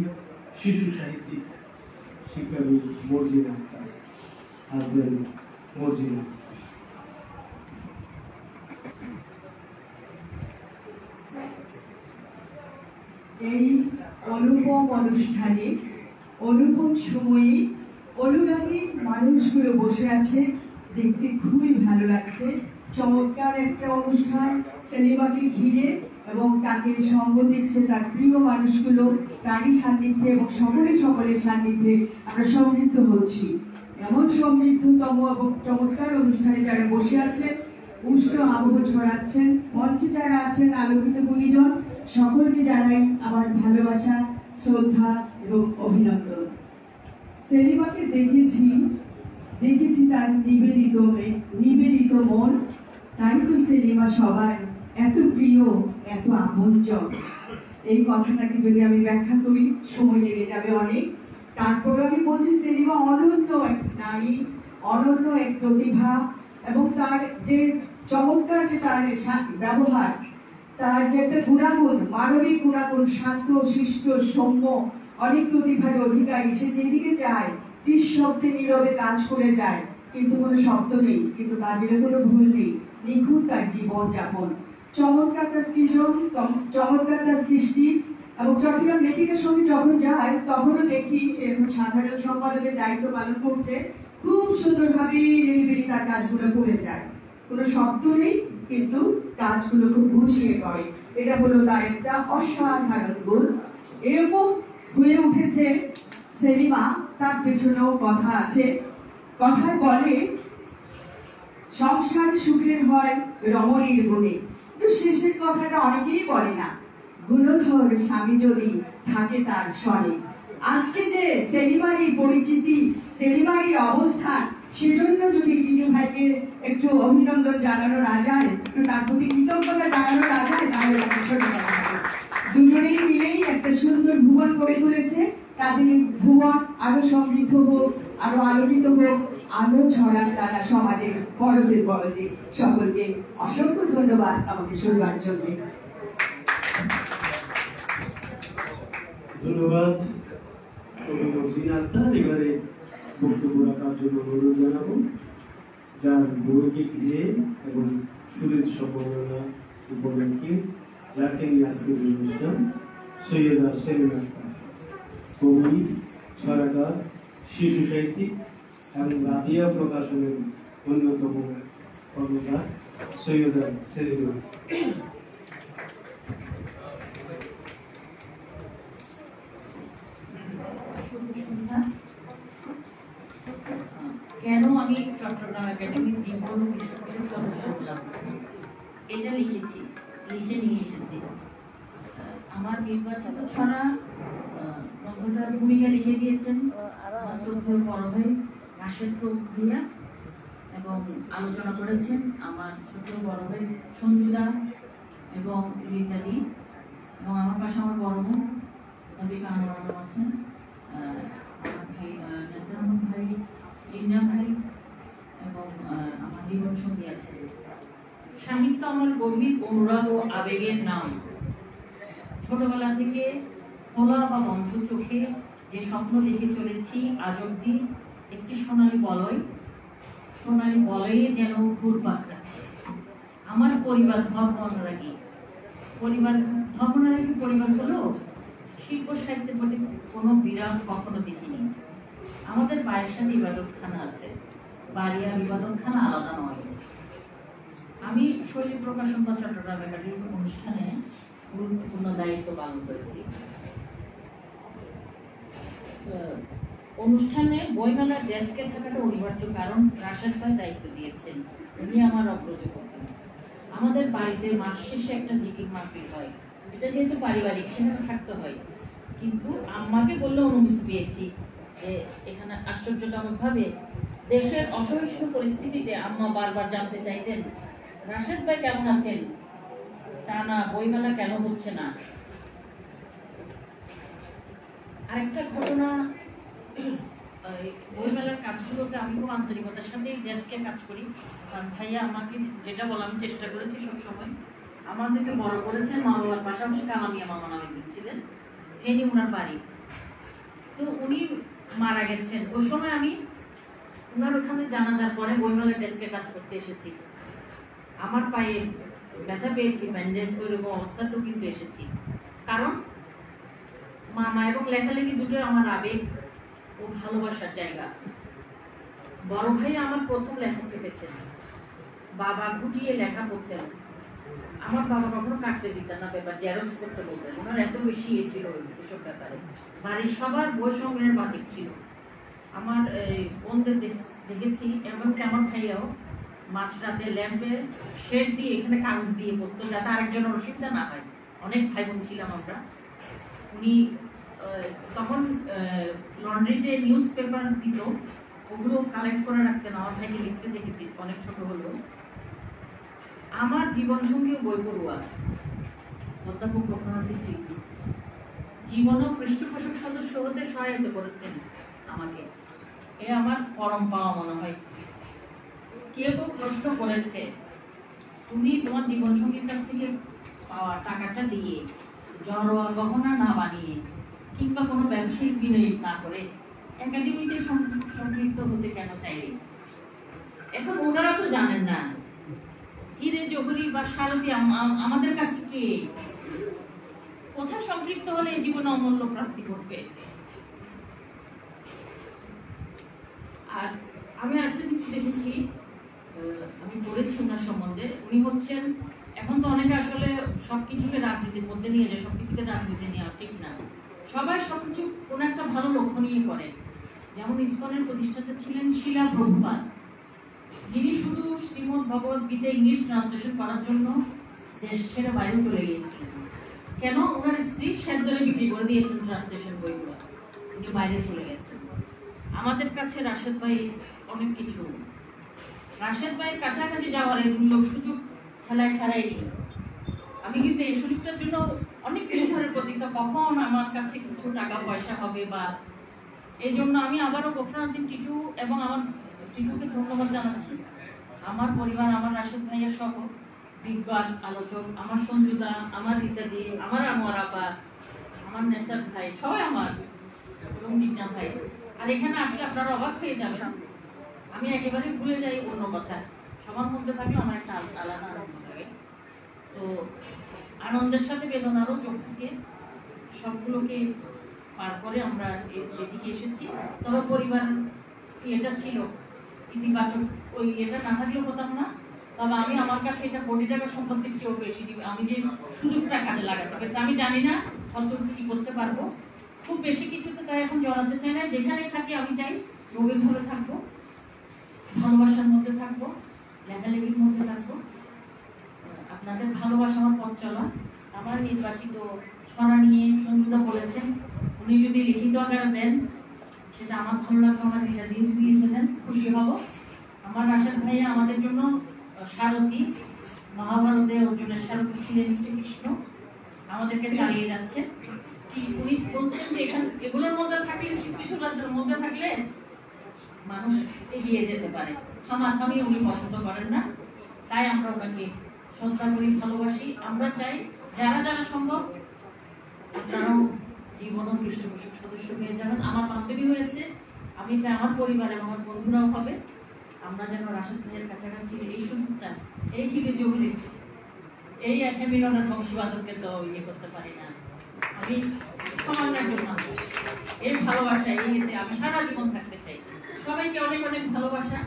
শিশু সাহিত্যিক, শিক্ষাবিদ মর্জিনা আক্তার। আসবেন মর্জিনা। এই অনুপম অনুষ্ঠানে অনুপম সময়ে অনুগামী মানুষগুলো বসে আছে, দেখতে খুবই ভালো লাগছে। চমৎকার একটা অনুষ্ঠান সেলিমাকে ঘিরে, এবং তাকে সঙ্গ দিচ্ছে তার প্রিয় মানুষগুলো, তারই সান্নিধ্যে এবং সকলের সান্নিধ্যে আমরা সমৃদ্ধ হচ্ছি। এমন সমৃদ্ধতম এবং চমৎকার অনুষ্ঠানে যারা বসে আছেন, উষ্ণ আবহ ছড়াচ্ছেন, মঞ্চে যারা আছেন আলোকিত গুণীজন, সকলকে জানাই আমার ভালোবাসা, শ্রদ্ধা এবং অভিনন্দন। সেলিমাকে দেখেছি তার নিবেদিত মন, তাই তো সেলিমা সবার এত প্রিয়, এত আপনজন। এই কথাটাকে যদি আমি ব্যাখ্যা করি সময় লেগে যাবে অনেক। তারপর আমি বলছি সেলিমা অনন্য এক নারী, অনন্য এক প্রতিভা, এবং তার যে চমৎকার যে তার ব্যবহার, তার যে একটা গুণাগুণ, মানবিক গুণাগুণ, শান্ত, শিষ্ট, সৌম্য, অনেক প্রতিভার অধিকারী। সে যেদিকে যায় নিঃশব্দে নীরবে কাজ করে যায়, কিন্তু কোনো শব্দ নেই, কিন্তু কাজের কোনো ভুল নেই, নিখুঁত তার জীবন যাপন, চমৎকার তার সৃজন, চমৎকার তার সৃষ্টি। এবং চট্টগ্রাম লেখিকার সঙ্গে যখন যায় তখনও দেখি সে এখন সাধারণ সম্পাদকের দায়িত্ব পালন করছে, খুব সুন্দরভাবে নিরিবিলি তার কাজগুলো করে যায়, কোনো শব্দ নেই, কিন্তু কাজগুলো খুব গুছিয়ে করে। এটা হলো তার একটা অসাধারণ গুণ। এরকম হয়ে উঠেছে সেলিমা, তার পেছনেও কথা আছে। কথায় বলে সংসার সুখের হয় রমণীর গুণে, কিন্তু শেষের কথাটা অনেকেই বলে না, গুণধর স্বামী যদি থাকে তার স্বরে। আজকে যে সেলিমার এই পরিচিতি, সেলিমার এই অবস্থান, সেজন্য যদি জিজু ভাইকে একটু অভিনন্দন জানানো না যায়, একটু তার প্রতি কৃতজ্ঞতা জানানো না যায়, তাহলে দুজনেই মিলেই একটা সুন্দর ভুবন গড়ে তুলেছে। তাদের ভুবন আরো সমৃদ্ধ হোক, আরো আলোকিত হোক, আলো ছড়াক তারা সমাজের বড়দের। সকলকে অসংখ্য ধন্যবাদ আমাকে শুনবার জন্য। ধন্যবাদ কবি মর্জিনা আক্তার। এবারে বক্তব্য রাখার জন্য অনুরোধ জানাবো যার বইকে ঘিরে এবং সুরের সম্ভাবনা উপলক্ষে যাকে নিয়ে আজকের অনুষ্ঠান, সৈয়দা সেলিমা আক্তার, কবি, ছড়াকার, শিশু সাহিত্যিক এবং রাতিয়া প্রকাশনের অন্যতম কর্মকার সৈয়দা সেলিমা। কেন আমি চট্টগ্রাম একাডেমির জীবন বিশ্বকোষের সদস্য হলাম, এটা লিখে নিয়ে এসেছি। আমার নির্বাচিত ছড়া গ্রন্থটার ভূমিকা লিখে দিয়েছেন আমার শ্রদ্ধেয় বড় ভাই রাশেদ ভাইয়া, এবং আলোচনা করেছেন আমার শ্রদ্ধেয় বড় ভাই সঞ্জুদা এবং ইত্যাদি, এবং আমার পাশে আমার বড় বোন নদীকা আনোয়ার আছেন, আমার ভাই নাসির আহমদ ভাই, ইন্না ভাই, এবং আমার জীবন সঙ্গী আছে। সাহিত্য আমার গভীর অনুরাগ ও আবেগের নাম। ছোটবেলা থেকে খোলা বা বন্ধ চোখে যে স্বপ্ন দেখে চলেছি আজ অব্দি, একটি সোনালী বলয়ে যেন ঘুরপাক খাচ্ছে। আমার পরিবার ধর্মনুরাগী পরিবার হলেও শিল্প সাহিত্যের প্রতি কোনো বিরাগ কখনো দেখিনি। আমাদের বাড়ির সাথে ইবাদতখানা আছে, বাড়ি আর ইবাদতখানা আলাদা নয়। আমি শৈলী প্রকাশন বা চট্টগ্রাম একাডেমির অনুষ্ঠানে গুরুত্বপূর্ণ দায়িত্ব পালন করেছি। অনুষ্ঠানে বইমেলার ডেস্কে থাকাটা অনিবার্য, কারণ রাশেদ ভাই দায়িত্ব দিয়েছেন, উনি আমার অগ্রজ করতেন। আমাদের বাড়িতে মাস শেষে একটা জিকির মাহফিল হয়, এটা যেহেতু পারিবারিক সেখানে থাকতে হয়, কিন্তু আম্মাকে বললে অনুমতি পেয়েছি যে এখানে আশ্চর্যজনক ভাবে দেশের অসহিষ্ণু পরিস্থিতিতে আম্মা বারবার জানতে চাইতেন রাশেদ ভাই কেমন আছেন, টানা বইমেলা কেন হচ্ছে না। আরেকটা ঘটনা বইমেলার কাজগুলোতে আমি খুব আন্তরিকতার সাথে ডেস্কে কাজ করি। কারণ ভাইয়া আমাকে যেটা বলা আমি চেষ্টা করেছি সবসময়, আমাদেরকে বড় করেছেন মা বাবার পাশাপাশি কালামিয়া মামা নামে ছিলেন, ফেনী ওনার বাড়ি। তো উনি মারা গেছেন ওই সময় আমি ওনার ওখানে জানাজার পরে বইমেলার ডেস্কে কাজ করতে এসেছি। আমার পায়ে ব্যথা পেয়েছি, ব্যান্ডেজ ওইরকম অবস্থাতেও কিন্তু এসেছি। কারণ মামা এবং লেখালেখি দুটো আমার আবেগ ও ভালোবাসার জায়গা। বড় ভাই আমার প্রথম লেখা চেপেছেন, বাবা ঘুটিয়ে লেখা পড়তেন। আমার বাবা কখনো কাটতে দিতেন না, পেপার জেরক্স করতে বলতেন। ওনার এত বেশি ইয়ে ছিল এসব ব্যাপারে। বাড়ির সবার বই সংগ্রহের বাতিক ছিল। আমার বোনদের দেখেছি, এমনকি আমার ভাইয়াও মাঝরাতে ল্যাম্পে শেড দিয়ে এখানে কাগজ দিয়ে পড়তো, যাতে আরেকজনের অসুবিধা না হয়। অনেক ভাই বোন ছিলাম আমরা। উনি তখন লন্ড্রিতে নিউজ পেপার দিত, ওগুলো কালেক্ট করে রাখতেন। আমার ভাইকে লিখতে দেখেছি, অনেক ছোট হলেও। আমার জীবনসঙ্গী বই পড়ুয়া অধ্যাপক প্রফুল্ল টিটু জীবন ও পৃষ্ঠপোষক সদস্য হতে সহায়তা করেছেন আমাকে। এ আমার পরম পাওয়া মনে হয়। কেউ প্রশ্ন করেছে, তুমি তোমার জীবনসঙ্গীর কাছ থেকে পাওয়া টাকাটা দিয়ে জড়োয়া গহনা না বানিয়ে কিংবা কোনো ব্যবসায়িক বিনিয়োগ না করে একাডেমিতে সম্পৃক্ত হতে কেন চাইলে? এখন ওনারা তো জানেন না কিরে জহুরি বা সারথী আমাদের কাছে কে, কোথায় সম্পৃক্ত হলে এই জীবনে অমূল্য প্রাপ্তি করবে। আর আমি আরেকটা জিনিস দেখেছি, আমি পড়েছি ওনার সম্বন্ধে। উনি হচ্ছেন, এখন তো অনেকে আসলে সবকিছুকে রাজনীতির মধ্যে নিয়ে যায়, সবকিছুকে রাজনীতি নেওয়া ঠিক না। সবাই সবকিছু কোনো একটা ভালো লক্ষ্য নিয়ে করে। যেমন ইসকনের প্রতিষ্ঠাতা ছিলেন শিলা প্রভুপাদ, যিনি শুধু শ্রীমদ ভগবত গীতা ইংলিশ ট্রান্সলেশন করার জন্য দেশ ছেড়ে বাইরে চলে গিয়েছিলেন। কেন? ওনার স্ত্রী শ্যাদ্দরে বিক্রি করে দিয়েছেন ট্রান্সলেশন বইগুলো, উনি বাইরে চলে গেছেন। আমাদের কাছে রাশেদ ভাই অনেক কিছু। রাশেদ ভাইয়ের কাছাকাছি যাওয়ার লোক সুযোগ খেলায় খেলায়নি। আমি কিন্তু এই সুযোগটার জন্য অনেক কিছু ধরে প্রতীক্ষা, কখন আমার কাছে কিছু টাকা পয়সা হবে। বা এই জন্য আমি আবারও গফরানুদ্দিন টিটু এবং আমার টিটুকে ধন্যবাদ জানাচ্ছি। আমার পরিবার, আমার রাশেদ ভাইয়া সহ বিজ্ঞ আলোচক, আমার সঞ্জুদা, আমার রীতাদি, আমার আনোয়ার আপা, আমার নেসার ভাই, সবাই আমার, এবং জিজ্ঞা ভাই। আর এখানে আসলে আপনারা অবাক হয়ে যাবেন, আমি একেবারে ভুলে যাই অন্য কথা। সবার মধ্যে থাকলে আমার একটা আলাদা আনন্দ থাকে। তো আনন্দের সাথে বেদনারও যোগ থাকে, সবগুলোকে পার করে আমরা এদিকে এসেছি। তবে পরিবার এটা ছিল ইতিবাচক, ওই এটা না থাকলেও হতাম না। তবে আমি আমার কাছে এটা কোটি টাকা সম্পত্তির চেয়েও বেশি দিবে। আমি যে সুযোগটা কাজে লাগাতে পেরেছি, আমি জানি না কত কি করতে পারবো। খুব বেশি কিছুতে তাই এখন জড়াতে চাই না। যেখানে থাকি আমি চাই গভীরভাবে থাকবো, ভালোবাসার মধ্যে থাকবো, লেখালেখির মধ্যে থাকবো। আপনাদের ভালোবাসা আমার পথ চলা। আমার নির্বাচিত ছড়া নিয়ে সঞ্জুদা বলেছেন, উনি যদি লিখিত আকারে দেন সেটা আমার ভালো লাগবে। আমার নিজের দিন লিখে দেন, খুশি হব। আমার রাশেদ ভাইয়া আমাদের জন্য সারথী, মহাভারতে অর্জুনের সারথী ছিলেন শ্রীকৃষ্ণ, আমাদেরকে চালিয়ে যাচ্ছে। উনি বলছেন যে এগুলোর মধ্যে থাকলে, সৃষ্টিশীলতার মধ্যে থাকলে মানুষ এগিয়ে যেতে পারে। খামাখামি উনি পছন্দ করেন না। তাই আমরা ওনাকে শ্রদ্ধা করি, ভালোবাসি। আমরা চাই যারা যারা সম্ভব আপনারাও জীবন ও পৃষ্ঠপোষক সদস্য হয়ে যাবেন। আমার বান্ধবী হয়েছে, আমি চাই আমার পরিবার এবং আমার বন্ধুরাও হবে। আমরা যেন রাশেদ ভাইয়ের কাছাকাছি এই সুযোগটা, এই কিনে জরুরি, এই একে মিলনের বংশীবাদককে তো ইয়ে করতে পারি না। আমি সামান্য একজন মানুষ, এই ভালোবাসা এই এতে আমি সারা জীবন থাকতে চাই। সবাইকে অনেক অনেক ভালোবাসা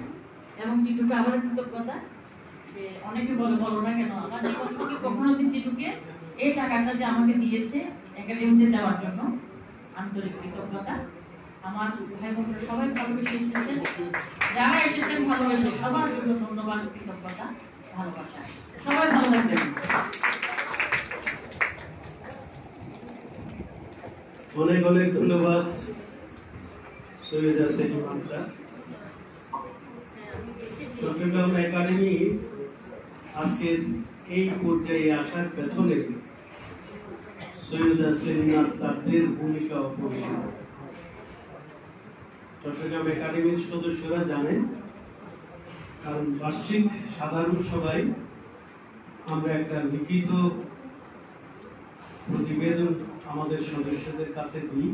এবং টিটুকে আবার কৃতজ্ঞতা। যে অনেকে বলো না কেন, আমার জীবন সঙ্গে কখনো দিন টিটুকে এই টাকাটা যে আমাকে দিয়েছে একাডেমিতে যাওয়ার জন্য আন্তরিক কৃতজ্ঞতা। আমার ভাই বোনরা সবাই ভালোবেসে এসেছেন, যারা এসেছেন ভালোবেসে সবার জন্য ধন্যবাদ, কৃতজ্ঞতা, ভালোবাসা। সবাই ভালো থাকবেন। অনেক অনেক ধন্যবাদ সৈয়দা সেলিমা। চট্টগ্রাম একাডেমি আজকের এই পর্যায়ে আসার পেছনে সৈয়দা সেলিমা তাদের ভূমিকা অপরিসীম। চট্টগ্রাম একাডেমির সদস্যরা জানেন, কারণ বার্ষিক সাধারণ সভায় আমরা একটা লিখিত প্রতিবেদন আমাদের সদস্যদের কাছে দিই।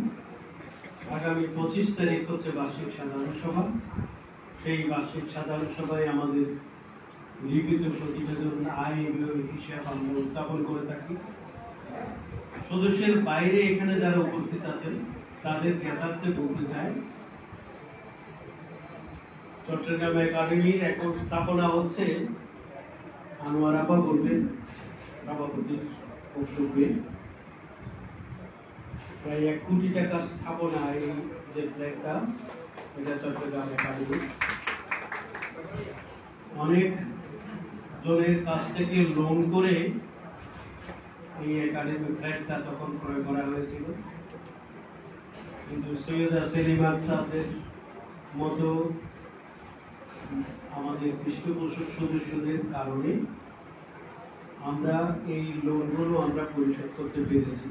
আগামী 25 তারিখ হচ্ছে বার্ষিক সাধারণ সভা। সেই বার্ষিক সাধারণ সভায় আমাদের লিখিত প্রতিবেদন আয় ব্যয় হিসাব আমরা উত্থাপন করে থাকি। সদস্যের বাইরে এখানে যারা উপস্থিত আছেন তাদের জ্ঞাতার্থে বলতে চাই, চট্টগ্রাম একাডেমির এখন স্থাপনা হচ্ছে, আনোয়ার আপা বলবেন সভাপতির বক্তব্যে, প্রায় 1 কোটি টাকার স্থাপনা। এই যে ফ্ল্যাটটা, এটা চট্টগ্রাম একাডেমি অনেক জনের কাছ থেকে লোন করে এই একাডেমি ফ্ল্যাটটা তখন ক্রয় করা হয়েছিল, কিন্তু সৈয়দা সেলিমা আক্তারদের মতো আমাদের পৃষ্ঠপোষক সদস্যদের কারণে আমরা এই লোনগুলো আমরা পরিশোধ করতে পেরেছি।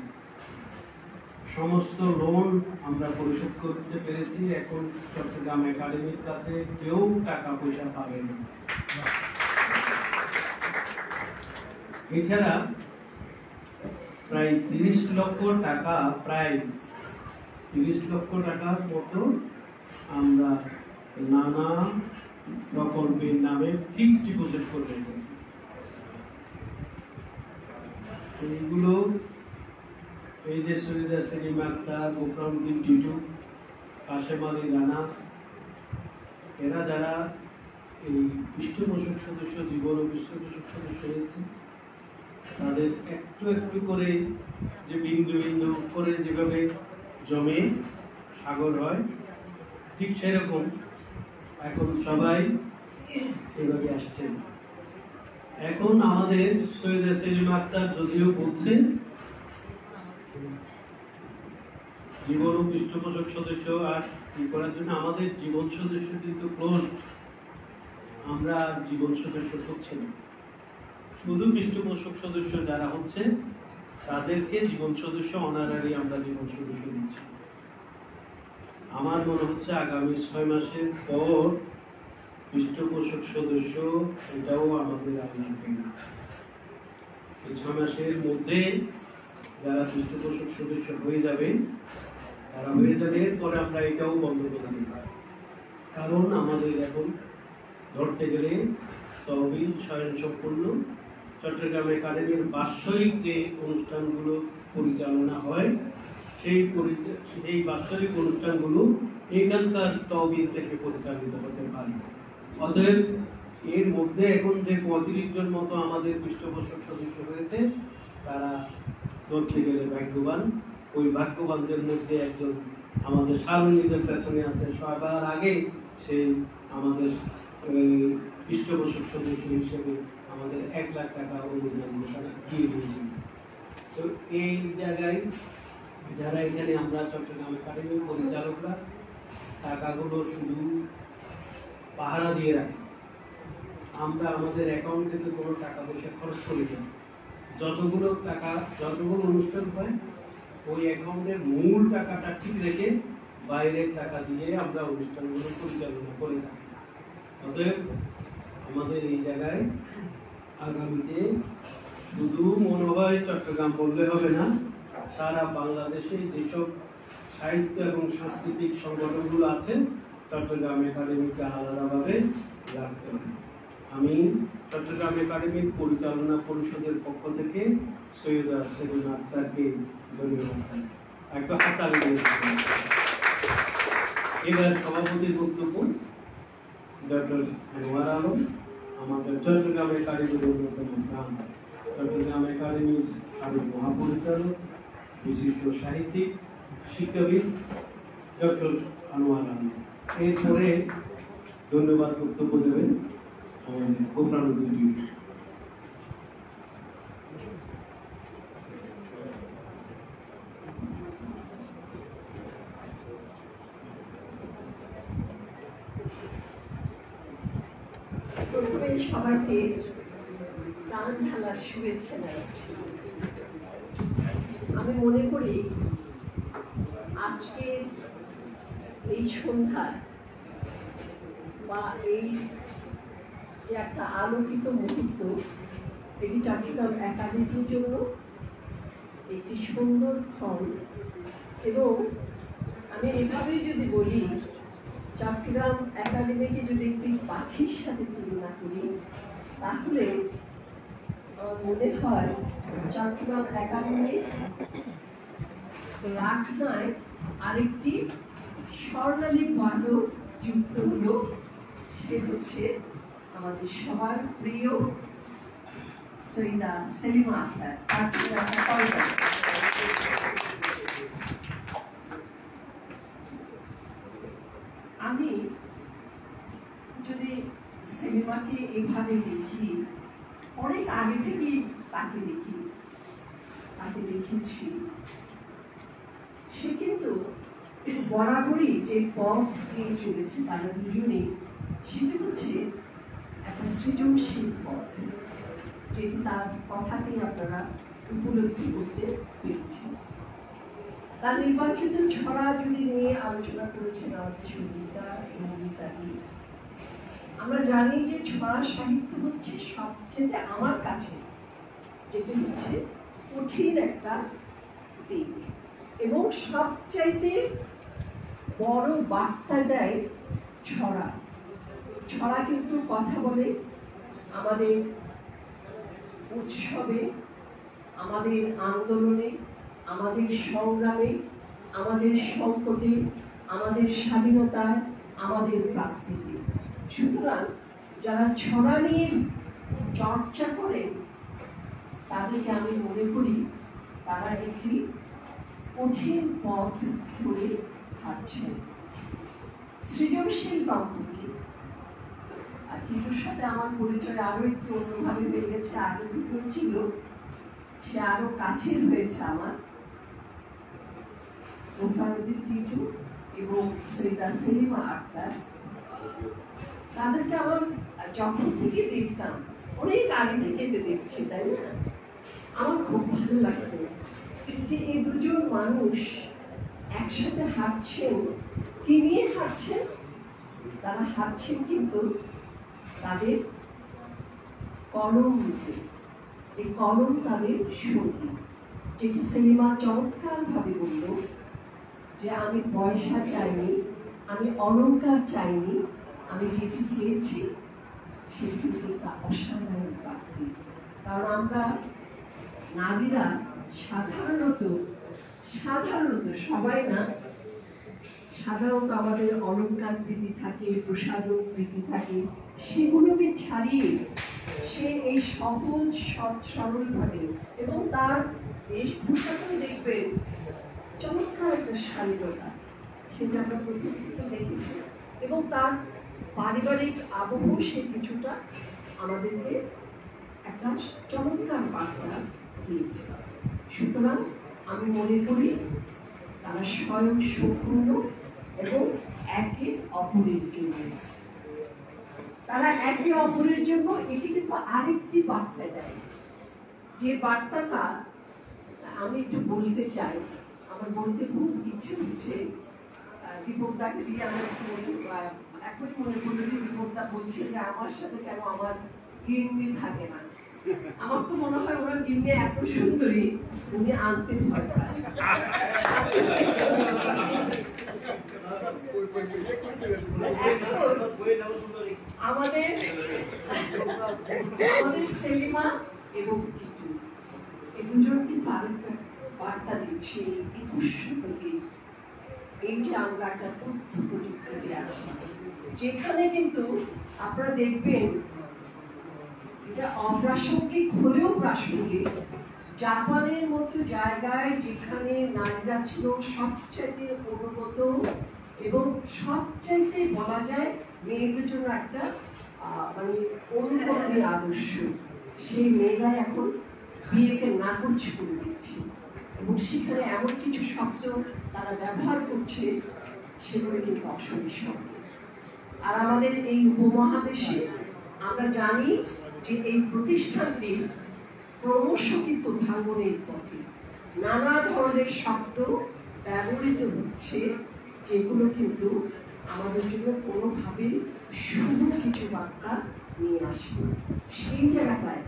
সমস্ত লোন আমরা পরিশোধ করতে পেরেছি। এখন চট্টগ্রাম একাডেমির কাছে কেউ টাকা পয়সা পাবে না। এছাড়া প্রায় 30 লক্ষ টাকা, প্রায় 30 লক্ষ টাকার মতো আমরা নানা প্রকল্পের নামে ফিক্সড ডিপোজিট করে রেখেছি। এইগুলো এই যে সৈয়দা সেলিমা আক্তার, মোকরামউদ্দিন টিটু, কাশেম আলী রানা, এরা যারা এই পৃষ্ঠপোষক সদস্য, জীবন ও পৃষ্ঠপোষক সদস্য হয়েছে, তাদের একটু একটু করে যে বিন্দু বিন্দু করে যেভাবে জমে সাগর হয়, ঠিক সেরকম এখন সবাই এভাবে আসছেন। এখন আমাদের সৈয়দা সেলিমা আক্তার যদিও বলছে জীবন ও পৃষ্ঠপোষক সদস্য আর কি করার জন্য, আমাদের জীবন সদস্য কিন্তু ক্লোজ, আমরা জীবন সদস্য হচ্ছে না, শুধু পৃষ্ঠপোষক সদস্য যারা হচ্ছে তাদেরকে জীবন সদস্য অনারারি আমরা জীবন সদস্য দিচ্ছি। আমার মনে হচ্ছে আগামী 6 মাসের পর পৃষ্ঠপোষক সদস্য এটাও আমাদের আর লাগবে না। এই 6 মাসের মধ্যে যারা পৃষ্ঠপোষক সদস্য হয়ে যাবে, তারা হয়ে যাবে, এরপরে আমরা এটাও বন্ধ করে দেব। কারণ আমাদের এখন ধরতে গেলে তহবিল স্বয়ংসম্পূর্ণ। চট্টগ্রাম একাডেমির বাৎসরিক যে অনুষ্ঠানগুলো পরিচালনা হয়, সেই বাৎসরিক অনুষ্ঠানগুলো এখানকার তহবিল থেকে পরিচালিত হতে পারে। অতএব এর মধ্যে এখন যে 35 জন মতো আমাদের পৃষ্ঠপোষক সদস্য হয়েছে, তারা ধরতে গেলে ভাগ্যবান। ওই ভাগ্যবানদের মধ্যে একজন আমাদের সারণীদের পেছনে আছে, সবার আগে সেই আমাদের পৃষ্ঠপোষক সদস্য হিসেবে আমাদের 1 লাখ টাকা অনুদান ঘোষণা দিয়ে দিয়েছিল। তো এই জায়গায় যারা এখানে আমরা চট্টগ্রাম একাডেমির পরিচালকরা টাকাগুলো শুধু পাহারা দিয়ে রাখি, আমরা আমাদের অ্যাকাউন্ট থেকে কোনো টাকা পয়সা খরচ করি না। যতগুলো টাকা, যতগুলো অনুষ্ঠান হয়, ওই অ্যাকাউন্টের মূল টাকাটা ঠিক রেখে বাইরের টাকা দিয়ে আমরা অনুষ্ঠানগুলো পরিচালনা করে থাকি। অতএব আমাদের এই জায়গায় আগামীতে শুধু মনে হয় চট্টগ্রাম বললে হবে না, সারা বাংলাদেশে যেসব সাহিত্য এবং সাংস্কৃতিক সংগঠনগুলো আছে, চট্টগ্রাম একাডেমিকে আলাদাভাবে রাখতে হবে। আমি চট্টগ্রাম একাডেমির পরিচালনা পরিষদের পক্ষ থেকে সৈয়দা সেলিমা আক্তারকে ধন্যবাদ জানাই। একটা হাততালি দিয়ে এবার সভাপতির বক্তব্য ডক্টর আনোয়ার আলম, আমাদের চট্টগ্রাম একাডেমির অন্যতম প্রাণ, চট্টগ্রাম একাডেমির সাবেক মহাপরিচালক, বিশিষ্ট সাহিত্যিক, শিক্ষাবিদ ডক্টর আনোয়ার আলম। এরপরে ধন্যবাদ বক্তব্য দেবেন আমাদের মোকরামউদ্দিন টিটু। প্রথমে সবাইকে প্রাণ ঢালার শুভেচ্ছা জানাচ্ছি। আমি মনে করি আজকে এই সন্ধ্যায় বা এই যে একটা আলোকিত মুহূর্ত, এটি চট্টগ্রাম একাডেমির জন্য একটি সুন্দর ক্ষণ। এবং আমি এভাবেই যদি বলি, চট্টগ্রাম একাডেমিকে যদি একটি পাখির সাথে তুলনা করি, তাহলে আমার মনে হয় চট্টগ্রাম একাডেমি রাখনায় আরেকটি স্বর্ণালী পদক যুক্ত হলো, সে হচ্ছে আমাদের সবার প্রিয় সৈয়দা সেলিমা আক্তার। আমি যদি সেলিমাকে এভাবে দেখি, অনেক আগে থেকেই তাকে দেখেছি, সে কিন্তু বরাবরই যে পথ দিয়ে চলেছে তারা দুজনেই, সেটা হচ্ছে একটা সৃজনশীল পথ, যেটি তার কথাতেই আপনারা উপলব্ধি করতে পেরেছেন। তার নির্বাচিত ছড়া যদি নিয়ে আলোচনা করেছেন আমাদের সঙ্গীতা এবং গীতাদি, আমরা জানি যে ছড়া সাহিত্য হচ্ছে সবচেয়ে আমার কাছে যেটা হচ্ছে কঠিন একটা দিক, এবং সবচাইতে বড় বার্তা দেয় ছড়া। ছড়া কিন্তু কথা বলে আমাদের উৎসবে, আমাদের আন্দোলনে, আমাদের সংগ্রামে, আমাদের সংকটে, আমাদের স্বাধীনতায়, আমাদের প্রাকৃতি। সুতরাং যারা ছড়া নিয়ে চর্চা করে তাদেরকে আমি মনে করি তারা একটি কঠিন পথ ধরে হাঁটছেন। সৃজনশীল দম্পতি, আর টিটুর সাথে আমার পরিচয় আরো একটু অন্যভাবে হয়ে গেছে, আগে থেকেও ছিল, সে আরো কাছের হয়েছে আমার। রূপানুদ্দিন টিটু এবং সৈয়দা সেলিমা আক্তার, তাদেরকে আমার যখন থেকে দেখতাম, অনেক আগে থেকে দেখছি, তাই না? আমার খুব ভালো লাগতো যে এই দুজন মানুষ একসাথে হাঁটছেন। কি নিয়ে হাঁটছেন? তারা হাঁটছেন কিন্তু তাদের কলম নিতে। এই কলম তাদের সঙ্গী, যেটি সেলিমা চমৎকার ভাবে বলল যে আমি পয়সা চাইনি, আমি অলংকার চাইনি, আমি যেটি চেয়েছি সেটি একটা অসাধারণ প্রাপ্তি। কারণ আমরা নারীরা সাধারণত সবাই না, সাধারণত আমাদের অলংকার প্রীতি থাকে, প্রসাধন প্রীতি থাকে, সেগুলোকে ছাড়িয়ে সে এই সফল সরল ভাবে, এবং তার বেশভূষাকেও দেখবেন চমৎকার একটা শালীনতা, সেটা আমরা প্রথম থেকে দেখেছি। এবং তার পারিবারিক আবহ সে কিছুটা আমাদেরকে একটা চমৎকার বার্তা দিয়েছে। সুতরাং আমি মনে করি তারা স্বয়ং সম্পূর্ণ এবং একে অপরের জন্য, তারা একে অপরের জন্য এটি কিন্তু আরেকটি বার্তা দেয়, যে বার্তাটা আমি একটু বলতে চাই। আমার বলতে খুব ইচ্ছে হচ্ছে, দীপকদাকে দিয়ে আমার এখনই মনে করলো যে দীপকদা বলছে যে আমার সাথে কেন আমার গিন্নি থাকে না। আমার তো মনে হয় ওনার গিন্নি এত সুন্দরী, উনি আনতে ভয় পায়। আমাদের সেলিমা এবং টিটু, এই দুজন কিন্তু আরেকটা বার্তা দিচ্ছে। 21 শতকে এই যে আমরা একটা তথ্য প্রযুক্তিতে আছি, যেখানে কিন্তু আপনারা দেখবেন এটা অপ্রাসঙ্গিক হলেও প্রাসঙ্গিক, জাপানের মতো জায়গায় যেখানে নারীরা ছিল সবচাইতে অনুগত এবং সবচাইতে বলা যায় মেয়েদের জন্য একটা মানে অনুকরণের আদর্শ, সেই মেয়েরা এখন বিয়েকে নাকচ করে দিচ্ছে, এবং সেখানে এমন কিছু শব্দ তারা ব্যবহার করছে সেগুলো কিন্তু অসম্ভব। আর আমাদের এই উপমহাদেশে আমরা জানি যে এই প্রতিষ্ঠানটি ক্রমশ কিন্তু ভাঙনের পথে, নানা ধরনের শব্দ ব্যবহৃত হচ্ছে যেগুলো কিন্তু আমাদের জন্য কোনোভাবেই শুভ কিছু বার্তা নিয়ে আসবে। সেই জায়গাটায়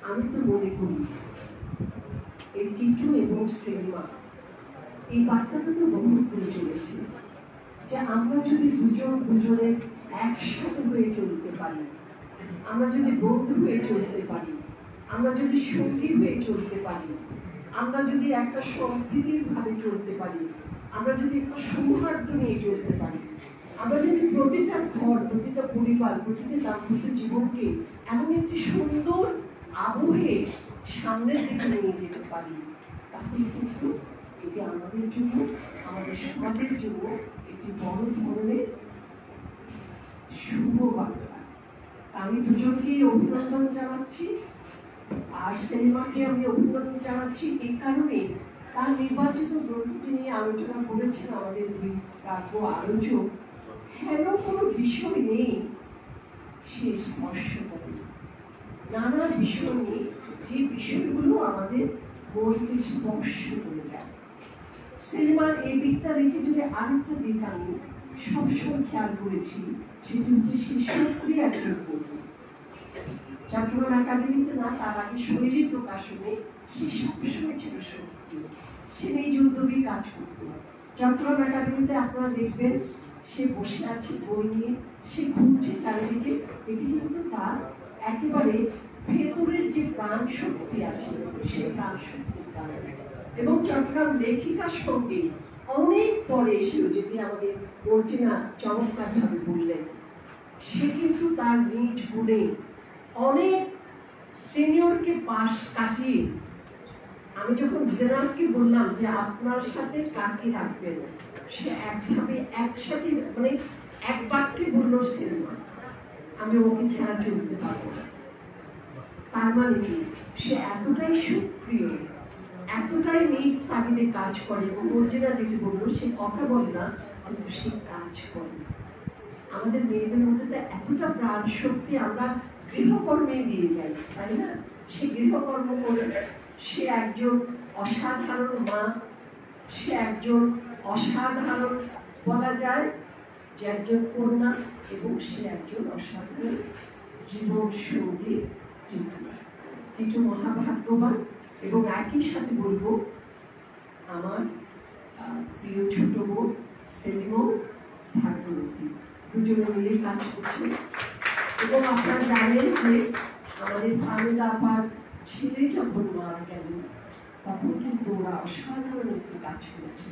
আমি তো মনে করি এই টিটু এবং সেলিমা এই বার্তাটা তো বহন করে চলেছে যে আমরা যদি দুজনে একসাথে হয়ে চলতে পারি, আমরা যদি বন্ধু হয়ে চলতে পারি, আমরা যদি সঙ্গী হয়ে চলতে পারি, আমরা যদি একটা সম্প্রীতির ভাবে চলতে পারি, আমরা যদি একটা সৌহার্দ্য নিয়ে চলতে পারি, আমরা যদি প্রতিটা ঘর, প্রতিটা পরিবার, প্রতিটা দাম্পত্য জীবনকে এমন একটি সুন্দর আবহে সামনের দিকে নিয়ে যেতে পারি, তাহলে কিন্তু এটি আমাদের জন্য, আমাদের সমাজের জন্য একটি বড় ধরনের শুভ বার্তা। আমি দুজনকেই অভিনন্দন জানাচ্ছি, আর সেলিমাকে আমি অভিনন্দন জানাচ্ছি এই কারণে তার নির্বাচিত গ্রন্থটি নিয়ে আলোচনা করেছেন আমাদের দুই প্রাজ্ঞ আলোচক। হেন কোনো বিষয় নেই সে স্পর্শ করে, নানা বিষয় নিয়ে যে বিষয়গুলো আমাদের মনকে স্পর্শ করে যায়। সেলিমার এই দিকটা রেখে যদি আরেকটা দিক আমি সবসময় খেয়াল করেছি, সেটি হচ্ছে সে সক্রিয় একজন বন্ধু। চট্টগ্রাম একাডেমিতে না, তার আগে শৈলী প্রকাশনে সে সবসময় ছিল সক্রিয়, সে নিজ উদ্যোগী কাজ করত। চট্টগ্রাম একাডেমিতে আপনারা দেখবেন সে বসে আছে বই নিয়ে, সে ঘুরছে চারিদিকে। এটি কিন্তু তার একেবারে ভেতরের যে প্রাণ শক্তি আছে, সেই প্রাণ শক্তির কারণে। এবং চট্টগ্রাম লেখিকার সঙ্গে অনেক পরে এসেও, যেটি আমাদের অর্চনা চমৎকার ভাবে বললেন, সে কিন্তু তার নিজ গুণে অনেক সিনিয়রকে পাশ কাটিয়ে, আমি যখন জেনারকে বললাম যে আপনার সাথে কাকে রাখবেন, সে একভাবে একসাথে মানে এক বাক্যে বললো সেলিমা, আমি ওকে ছাড়া চলতে পারবো না। তার মানে কি, সে এতটাই সক্রিয়, এতটাই নিজ তাগিদে কাজ করে। এবং অর্জুনা যেটি বললো, সে কথা বলে না কিন্তু সে কাজ করে। আমাদের মেয়েদের মধ্যে তো এতটা প্রাণ শক্তি আমরা গৃহকর্মে দিয়ে যাই, তাই না? সে গৃহকর্ম করে, সে একজন অসাধারণ মা, সে একজন অসাধারণ বলা যায় যে একজন কন্যা, এবং সে একজন অসাধারণ জীবন সঙ্গী। টিটু মহাভাগ্যবান। এবং একই সাথে বলবো আমার প্রিয় ছোট বোন সেলিমও ভাগ্যবতী, দুজনে মিলে কাজ করছে। এবং আপনারা জানেন যে আমাদের ফারুদা আপার ছেলে যখন মারা গেল, তখন কিন্তু ওরা অসাধারণ একটি কাজ করেছে,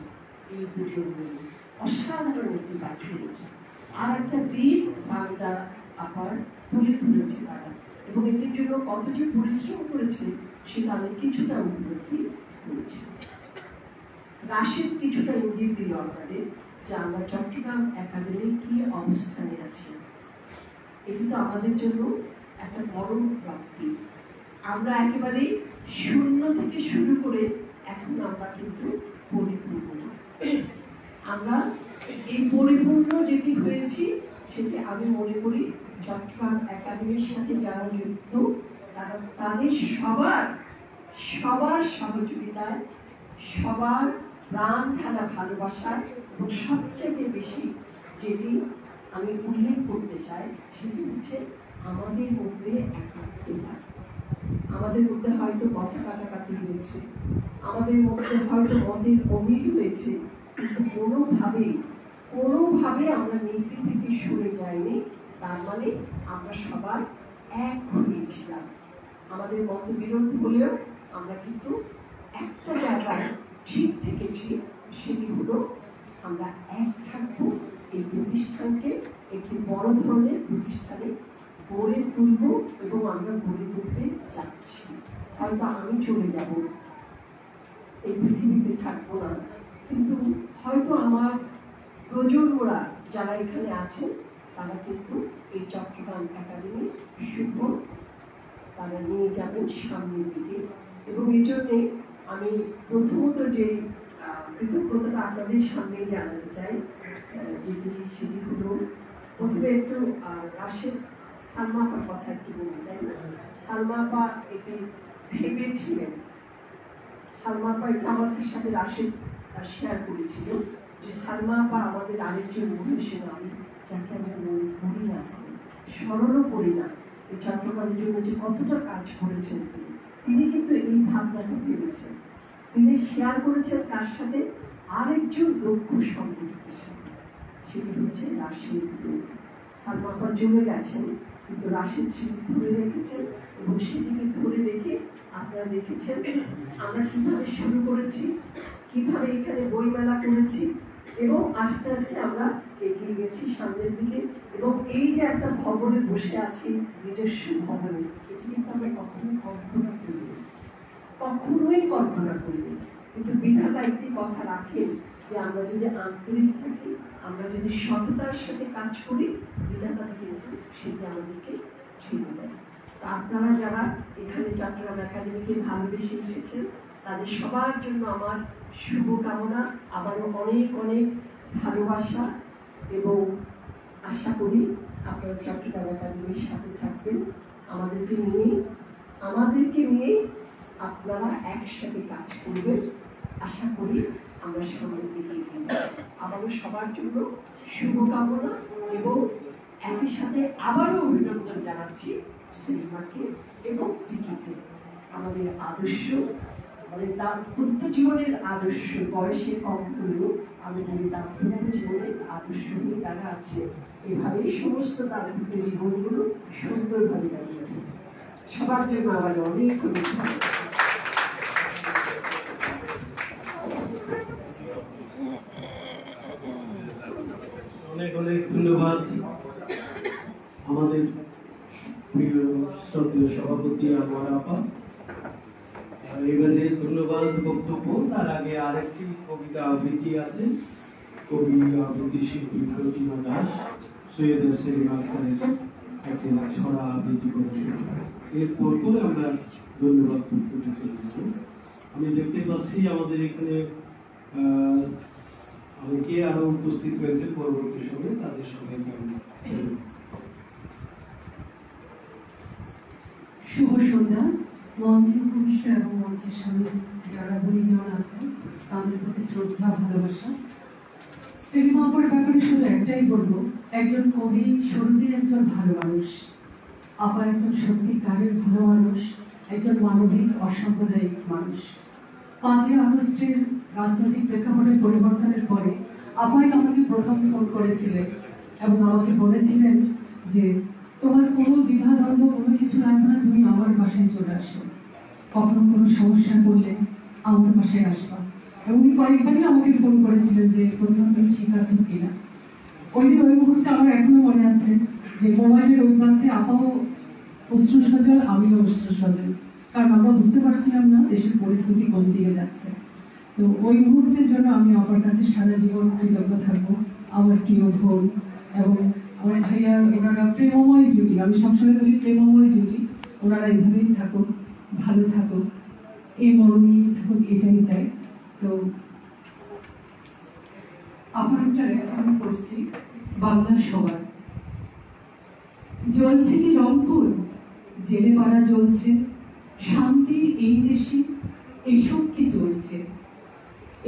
এই দুজন মিলে অসাধারণ একটি কাজ করেছে। আর একটা দিক ফারুদা আপার তুলে ধরেছে তারা, এবং এটির জন্য কত যে পরিশ্রম করেছে সেটা আমি কিছুটা উপলব্ধি করেছি। রাশিদ কিছুটা ইঙ্গিত দিল আপনাদের যে আমরা চট্টগ্রাম একাডেমি কি অবস্থানে আছি। এটি তো আমাদের জন্য একটা বড় প্রাপ্তি। আমরা একেবারে শূন্য থেকে শুরু করে এখন আমরা কিন্তু পরিপূর্ণ। আমরা এই পরিপূর্ণ যেটি হয়েছি সেটি আমি মনে করি চট্টগ্রাম একাডেমির সাথে যারা যুক্ত, তারা তাদের সবার সহযোগিতায়, সবার প্রাণ ঢালা ভালোবাসা, এবং সবচেয়ে বেশি যেটি আমি উল্লেখ করতে চাই সেটি হচ্ছে আমাদের মধ্যে একাত্মতা। আমাদের মধ্যে হয়তো কথা কাটাকাটি হয়েছে, আমাদের মধ্যে হয়তো মতের অমিল হয়েছে, কিন্তু কোনোভাবে আমরা নীতি থেকে সরে যাইনি। তার মানে আমরা সবাই এক হয়েছিলাম। আমাদের মতবিরোধ হলেও আমরা কিন্তু একটা জায়গায় ঠিক থেকেছি, সেটি হলো আমরা এক থাকবো, এই প্রতিষ্ঠানকে একটি বড় ধরনের প্রতিষ্ঠানে গড়ে তুলব, এবং আমরা গড়ে তুলতে যাচ্ছি। হয়তো আমি চলে যাব, এই পৃথিবীতে থাকবো না, কিন্তু হয়তো আমার প্রজন্মরা যারা এখানে আছেন তারা কিন্তু এই চট্টগ্রাম একাডেমির শুভ তারা নিয়ে যাবেন সামনের দিকে। এবং এই জন্যে আমি প্রথমত যে কৃতজ্ঞতা আপনাদের সামনে জানাতে চাই, সেটি হলো প্রথমে একটু রাশেদ সালমা আপার কথা একটু বলি, তাই না? সালমা আপা এটি ভেবেছিলেন, সালমা আপা এটা আমাদের সাথে রাশেদ শেয়ার করেছিল যে সালমা আপা আমাদের আরেকজন মনীষী নারী, যাকে আমরা মনে করি না, স্মরণও করি না, এই চট্টগ্রামের জন্য যে কতটা কাজ করেছেন তিনি কিন্তু এই ভাবনাটা ভেবেছেন। তিনি শেয়ার করেছেন তার সাথে আরেকজন দক্ষ সংগঠকের সাথে, সেটি হচ্ছে রাশেদ। সালমা আপা জমে গেছেন, কিন্তু রাশেদ সেটি ধরে রেখেছেন এবং সেটিকে ধরে রেখে আপনারা দেখেছেন আমরা কিভাবে শুরু করেছি, কিভাবে এখানে বইমেলা করেছি এবং আস্তে আস্তে আমরা এগিয়ে গেছি সামনের দিকে। এবং এই যে একটা ভবনে বসে আছি, নিজস্ব ভবনে, এটি কিন্তু আমরা কখনোই কল্পনা করিনি, কখনোই কল্পনা করিনি। কিন্তু বিধাতা একটি কথা রাখেন যে আমরা যদি আন্তরিক থাকি, আমরা যদি সততার সাথে কাজ করি, বিধাতা কিন্তু সেটি আমাদেরকে ছেড়ে দেয়। তা আপনারা যারা এখানে চট্টগ্রাম একাডেমিকে ভালোবেসে এসেছেন, তাদের সবার জন্য আমার শুভকামনা, আবারও অনেক অনেক ভালোবাসা, এবং আশা করি আপনারা চট্টগ্রাম একাডেমির সাথে থাকবেন। আমাদেরকে নিয়ে আপনারা একসাথে কাজ করবেন। আশা করি আমরা সামনের দিকে এগিয়ে যাব। আবারও সবার জন্য শুভকামনা এবং একই সাথে আবারও অভিনন্দন জানাচ্ছি সেলিমাকে এবং টিকিকে। আমাদের আদর্শ, আমাদের দাম্পত্য জীবনের আদর্শ, বয়সে কম হলেও আমাদের দাম্পত্য জীবনের আদর্শ হয়ে তারা আছে। এভাবে সমস্ত দাম্পত্য জীবনগুলো সুন্দরভাবে দাঁড়িয়ে থাকে। সবার জন্য আমার অনেক অনেক অনেক অনেক ধন্যবাদ আমাদের প্রিয় শ্রদ্ধেয় সভাপতি আমার আপা। এবারে ধন্যবাদ বক্তব্য, তার আগে আরেকটি কবিতা আবৃত্তি আছে। কবি আবৃত্তি শিল্পী প্রতিমা দাস সৈয়দ সেলিম আখতারের একটি ছড়া আবৃত্তি করেছেন। এরপর করে আমরা ধন্যবাদ বক্তব্য চলে যাব। আমি দেখতে পাচ্ছি আমাদের এখানে অনেকে আরো উপস্থিত হয়েছে পরবর্তী সময়ে, তাদের সঙ্গে শুভ সন্ধ্যা। মঞ্চের পুরুষ এবং মঞ্চের সামনে যারা গুণীজন আছেন তাদের প্রতি শ্রদ্ধা, ভালোবাসা। সেলিমা আপার ব্যাপারে শুধু একটাই বলবো, একজন কবি, শুরুতেই একজন ভালো মানুষ। আপা একজন সত্যিকারের ভালো মানুষ, একজন মানবিক অসাম্প্রদায়িক মানুষ। 5ই আগস্টের রাজনৈতিক প্রেক্ষাপটের পরিবর্তনের পরে আপাই আমাকে প্রথম ফোন করেছিলেন এবং আমাকে বলেছিলেন যে তোমার কোনো দ্বিধাদ্বন্দ্ব কোনো কিছু লাগবে না, তুমি আমার বাসায় চলে আসো, কখনো কোনো সমস্যা পড়লে আমার বাসায় আসবা। এবং উনি কয়েকবারই আমাকে ফোন করেছিলেন যে প্রথম তুমি ঠিক আছো কিনা। ওই দিন ওই মুহূর্তে আমার এখনো মনে আছে যে মোবাইলের ওই প্রান্তে আপাও অশ্রু সজল, আমিও অশ্রু সজল, কারণ আমরা বুঝতে পারছিলাম না দেশের পরিস্থিতি কোন দিকে যাচ্ছে। তো ওই মুহূর্তের জন্য আমি আমার কাছে সারা জীবন কৃতজ্ঞ থাকবো। আমার প্রিয় বোন এবং আমার ভাইয়া, ওনারা প্রেমময় জুটি, আমি সবসময় বলি প্রেমময় জুটি। ওনারা এইভাবেই থাকুক, ভালো থাকুক, এই মরণই থাকুক, এটাই চাই। তো আমার একটা রেকর্ড করছি বাংলা সবার। জ্বলছে কি রংপুর, জেলে পাড়া জ্বলছে, শান্তির এই দেশে এসব কি চলছে।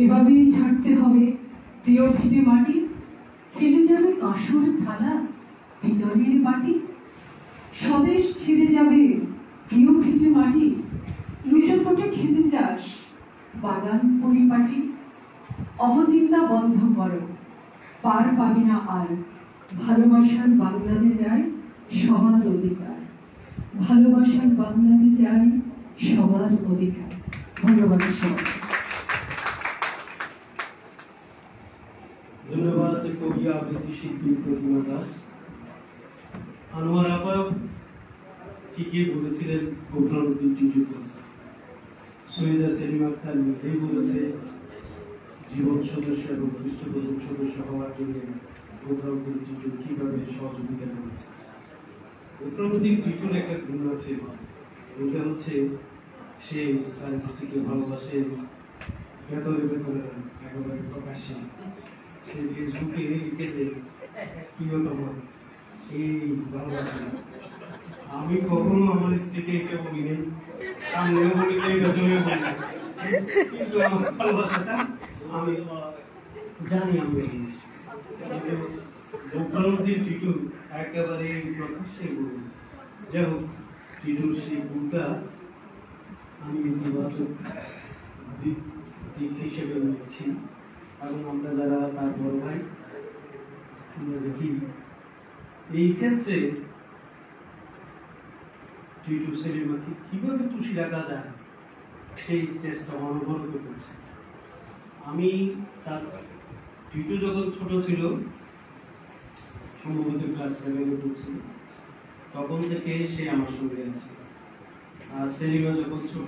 এভাবেই ছাড়তে হবে প্রিয় ভিটে মাটি, ফেলে যাবে কাঁসর থালা পিতলের বাটি। স্বদেশ ছেড়ে যাবে প্রিয় ভিটে মাটি, লুটে পুটে খেতে চাস বাগান পরিপাটি। অহচিন্তা বন্ধ করো, পার পাবি না আর, ভালোবাসার বাংলাতে যায় সবার অধিকার। ভালোবাসার বাংলাতে যায় সবার অধিকার। ধন্যবাদ সবাই। ধন্যবাদ কবি আবৃত্তি শিল্পী প্রতিমা দাস। আনোয়ার আপা ঠিকই বলেছিলেন গোপনানদীর যুগ। সৈয়দা সেলিম আখতার নিজেই বলেছে জীবন সদস্য এবং পৃষ্ঠপোষক সদস্য হওয়ার জন্য গোপনানদীর যুগ কিভাবে সহযোগিতা করেছে। গোপনানদীর যুগের একটা গুণ আছে, ওটা হচ্ছে সে তার স্ত্রীকে ভালোবাসে ভেতরে ভেতরে, একেবারে প্রকাশ্যে। সে ফেসবুকে লিখে দেয় প্রিয়তম এই ভালোবাসা। আমি কখনো আমার স্ত্রীকে এটা বলি নেই, সামনেও বলি নেই, পেছনেও বলি, কিন্তু আমার ভালোবাসাটা আমি জানি আমরা জিনিস, কিন্তু মুখ্যমন্ত্রী টিটু একেবারে প্রকাশ্যে বলুন। যাই হোক, টিটুর সেই ভুলটা আমি ইতিবাচক দিক হিসেবে নিয়েছি, এবং আমরা যারা তার বড় ভাই আমরা দেখি এই ক্ষেত্রে টিটু সেলিমাকে কিভাবে খুশি রাখা যায় সেই চেষ্টা অনবরত করছে। আমি তার টিটু যখন ছোট ছিল, সম্ভবত ক্লাস 7-এ পড়ছিল, তখন থেকে সে আমার সঙ্গে আছে। আর সেলিমা যখন ছোট,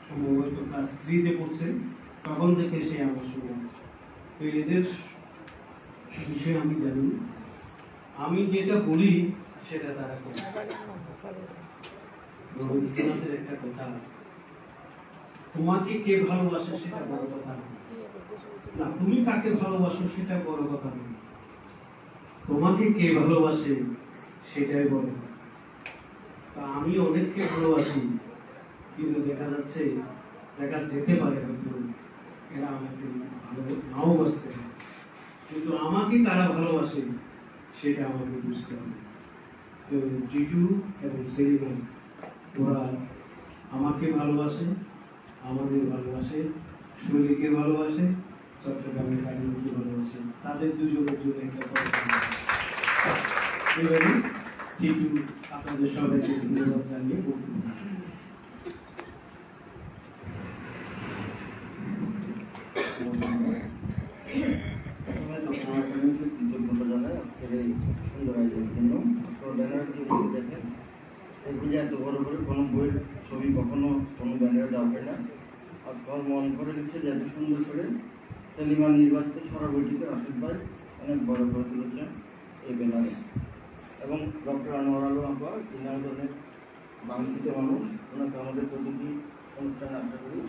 সম্ভবত ক্লাস 3-তে পড়ছে, তখন থেকে সে আমার সঙ্গে আছে। তো এদের বিষয়ে আমি জানি, আমি যেটা বলি সেটা তারা করে। রবীন্দ্রনাথের একটা কথা, তোমাকে কে ভালোবাসে সেটা বড় কথা না, তুমি কাকে ভালোবাসো সেটা বড় কথা নয়, তোমাকে কে ভালোবাসে সেটাই বড় কথা। তা আমি অনেককে ভালোবাসি, কিন্তু দেখা যেতে পারে হয়তো এরা আমাকে ভালো নাও বাসতে পারে, কিন্তু আমাকে কারা ভালোবাসে সেটা আমাকে বুঝতে হবে। তো টিটু এবং সেলিমা ওরা আমাকে ভালোবাসে, আমাদের ভালোবাসে, শৈলীকে ভালোবাসে, চট্টগ্রামের কাহিনীকে ভালোবাসে, তাদের দুজনের জন্য একটা এবারে টিটু আপনাদের সবাইকে ধন্যবাদ জানিয়ে বক্তব্য কৃতজ্ঞতা জানাই আজকের এই সুন্দর আয়োজনের জন্য। আপনারা ব্যানার দিয়ে দেখেন, এগুলি এত বড় করে কোনো বইয়ের ছবি কখনো কোনো ব্যানারে দেওয়া হয় না। আজকে আমার মন করে দিচ্ছে যে এত সুন্দর করে সেলিমা নির্বাচিত ছড়া বইটিতে রাশেদ ভাই অনেক বড় করে তুলেছেন এই ব্যানারে। এবং ডক্টর আনোয়ার আলম আপা, তিনি আমাদের অনেক বাঞ্ছিত মানুষ, ওনাকে আমাদের প্রতিটি অনুষ্ঠানে আশা করি।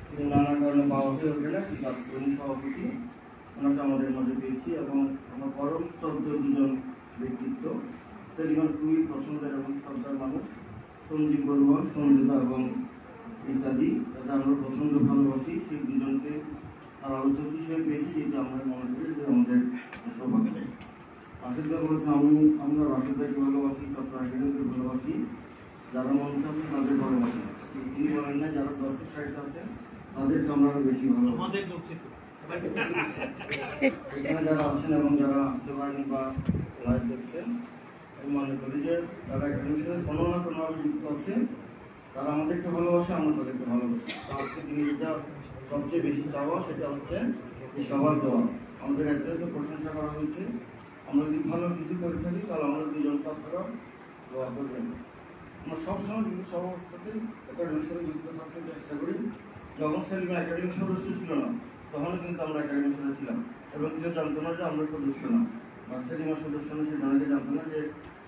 কিন্তু নানা কারণে পাওয়া হয়ে ওঠে না, কিন্তু আজকে উনি সভাপতি, ওনাকে আমাদের মাঝে পেয়েছি। এবং আমার পরম শ্রদ্ধেয় দুজন ব্যক্তিত্ব, সেলিমার খুবই পছন্দের এবং শ্রদ্ধার মানুষ, সঞ্জীব বড়ুয়া, সঞ্জিতা এবং ইত্যাদি, যাতে আমরা পছন্দ ভালোবাসি, সেই দুজনকে তার আলোচনা হিসেবে পেয়েছি, যেটা আমরা মনে করি যে আমাদের সৌভাগ্য। রাশেদ ভাই বলেছেন, আমরা রাশেদ ভাইকে ভালোবাসি, চট্টগ্রাম একাডেমিকে ভালোবাসি, যারা মঞ্চে আছে তাদের ভালোবাসি। তিনি বলেন না যারা দর্শক সাহিত্য আছে তাদেরকে আমরা আরো বেশি ভালোবাসি। এখানে যারা আছেন এবং যারা আসতে পারেনি বা লাইভ দেখছেন, আমি মনে করি যে যারা একাডেমির সাথে কোনো না কোনোভাবে যুক্ত আছে, তারা আমাদেরকে ভালোবাসে, আমরা তাদেরকে ভালোবাসি। আজকে দিনে যেটা সবচেয়ে বেশি চাওয়া সেটা হচ্ছে এই সবার দেওয়া। আমাদের একটাই তো প্রশংসা করা হয়েছে, আমরা যদি ভালো কিছু করে থাকি তাহলে আমাদের দুজনকে আপনারা দোয়া করবেন। আমরা সবসময় কিন্তু সব অবস্থাতে একাডেমির সাথে যুক্ত থাকতে চেষ্টা করি। যখন সেলিমা একাডেমির সদস্য ছিল না, তখনও কিন্তু আমরা একাডেমির সাথে ছিলাম, এবং কেউ জানতো না যে আমরা সদস্য না, বা সেলিমা সদস্য না, সেটা অনেকে জানতো না যে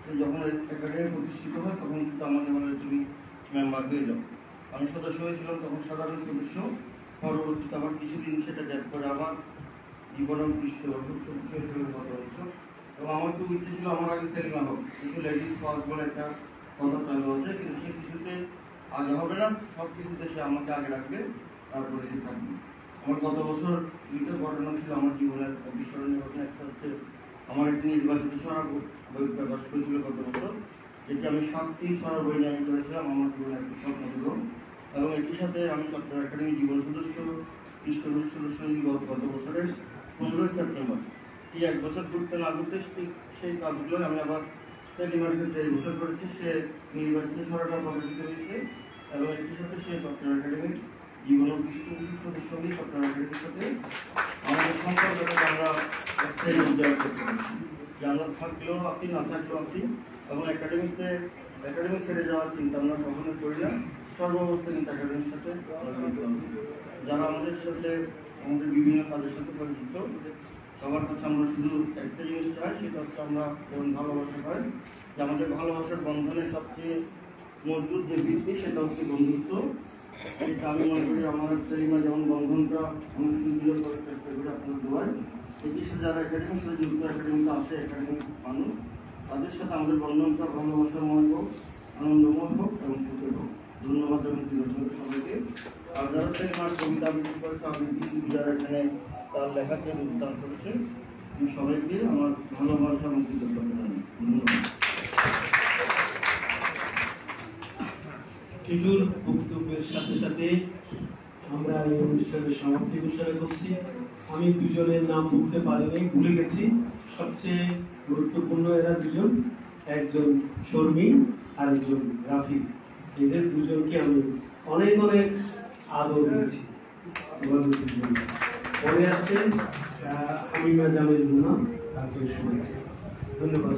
সে যখন একাডেমি প্রতিষ্ঠিত হয় তখন কিন্তু আমাকে বলে তুমি মেম্বার হয়ে যাও। আমি সদস্য হয়েছিলাম তখন সাধারণ সদস্য, পরবর্তীতে আবার কিছুদিন সেটা গ্যাপ করে আবার জীবনের পৃষ্ঠ বছর সদস্য হয়েছিলাম গত বছর। এবং আমার খুব ইচ্ছে ছিল আমার আগে সেলিমা হোক, কিছু লেডিস ফার্স্ট বলে একটা কথা চালু আছে, কিন্তু সে কিছুতে আগে হবে না, সব কিছুতে সে আমাকে আগে রাখবে, তারপরে সে থাকবে। আমার গত বছর দুইটা ঘটনা ছিল আমার জীবনের অবিস্মরণীয় ঘটনা। একটা হচ্ছে আমার একটি নির্বাচিত ছড়া বই প্রকাশ করেছিল গত বছর, যেটি আমি 7টি ছড়া বই নিয়ে আমি করেছিলাম, আমার জীবনের একটি স্বপ্ন ছিল। এবং এটির সাথে আমি চট্টগ্রাম একাডেমি জীবন সদস্য, পৃষ্ঠপোষক সদস্য গত বছরের 15 সেপ্টেম্বর, ঠিক 1 বছর ঘুরতে না ঘুরতে সেই কাজগুলো আমি আবার সেলিমার ক্ষেত্রে এই বছর করেছি। সে নির্বাচিত ছড়াটা প্রকাশিত হয়েছে, এবং এটির সাথে সে চট্টগ্রাম একাডেমির জীবন পৃষ্ঠপোষক সদস্য হয়ে চট্টগ্রাম একাডেমির সাথে আমাদের সম্পর্কটাকে আমরা একটাই উদ্যোগ করতে পারছি, যে আমরা থাকলেও আছি, না থাকলেও আছি। এবং একাডেমি ছেড়ে যাওয়ার চিন্তা আমরা কখনো করি না, সর্বাবস্থায় কিন্তু একাডেমির সাথে যারা আমাদের সাথে আমাদের বিভিন্ন কাজের সাথে পরিচিত, সবার কাছে আমরা শুধু একটা জিনিস চাই, সেটা হচ্ছে আমরা যেমন ভালোবাসা পাই, যে আমাদের ভালোবাসার বন্ধনের সবচেয়ে মজবুত যে ভিত্তি সেটা হচ্ছে বন্ধুত্ব। এটা আমি মনে করি আমার সেলিমা যেমন বন্ধনটা আমি সুদৃঢ় করার চেষ্টা করি আপনার দোয়ায়, এটির সাথে যারা একাডেমির সাথে যুক্ত, একাডেমিতে আসে, একাডেমিক মানুষ, তাদের সাথে আমাদের বন্ধনটা ভালোবাসাময় হোক, আনন্দময় হোক এবং সুখের হোক। ধন্যবাদ এবং কৃতজ্ঞতা সবাইকে। আর যারা সেলিমার কবিতা আবৃত্তি করেছে, আবৃত্তি যারা এখানে তার লেখাতে যোগদান করেছে। আমি সবাইকে আমার ভালোবাসা এবং কৃতজ্ঞতা জানাই। ধন্যবাদ। টিটুর বক্তব্যের সাথে সাথে আমরা এই অনুষ্ঠানের সমাপ্তি ঘোষণা করছি। আমি দুজনের নাম বলতে পারিনি, ভুলে গেছি। সবচেয়ে গুরুত্বপূর্ণ এরা দুজন, একজন শর্মী আর একজন রাফি। এদের দুজনকে আমি অনেক অনেক আদর দিয়েছি। পরে আসছেন হামিমা জামিল রুনা, তাকে শুনেছি। ধন্যবাদ।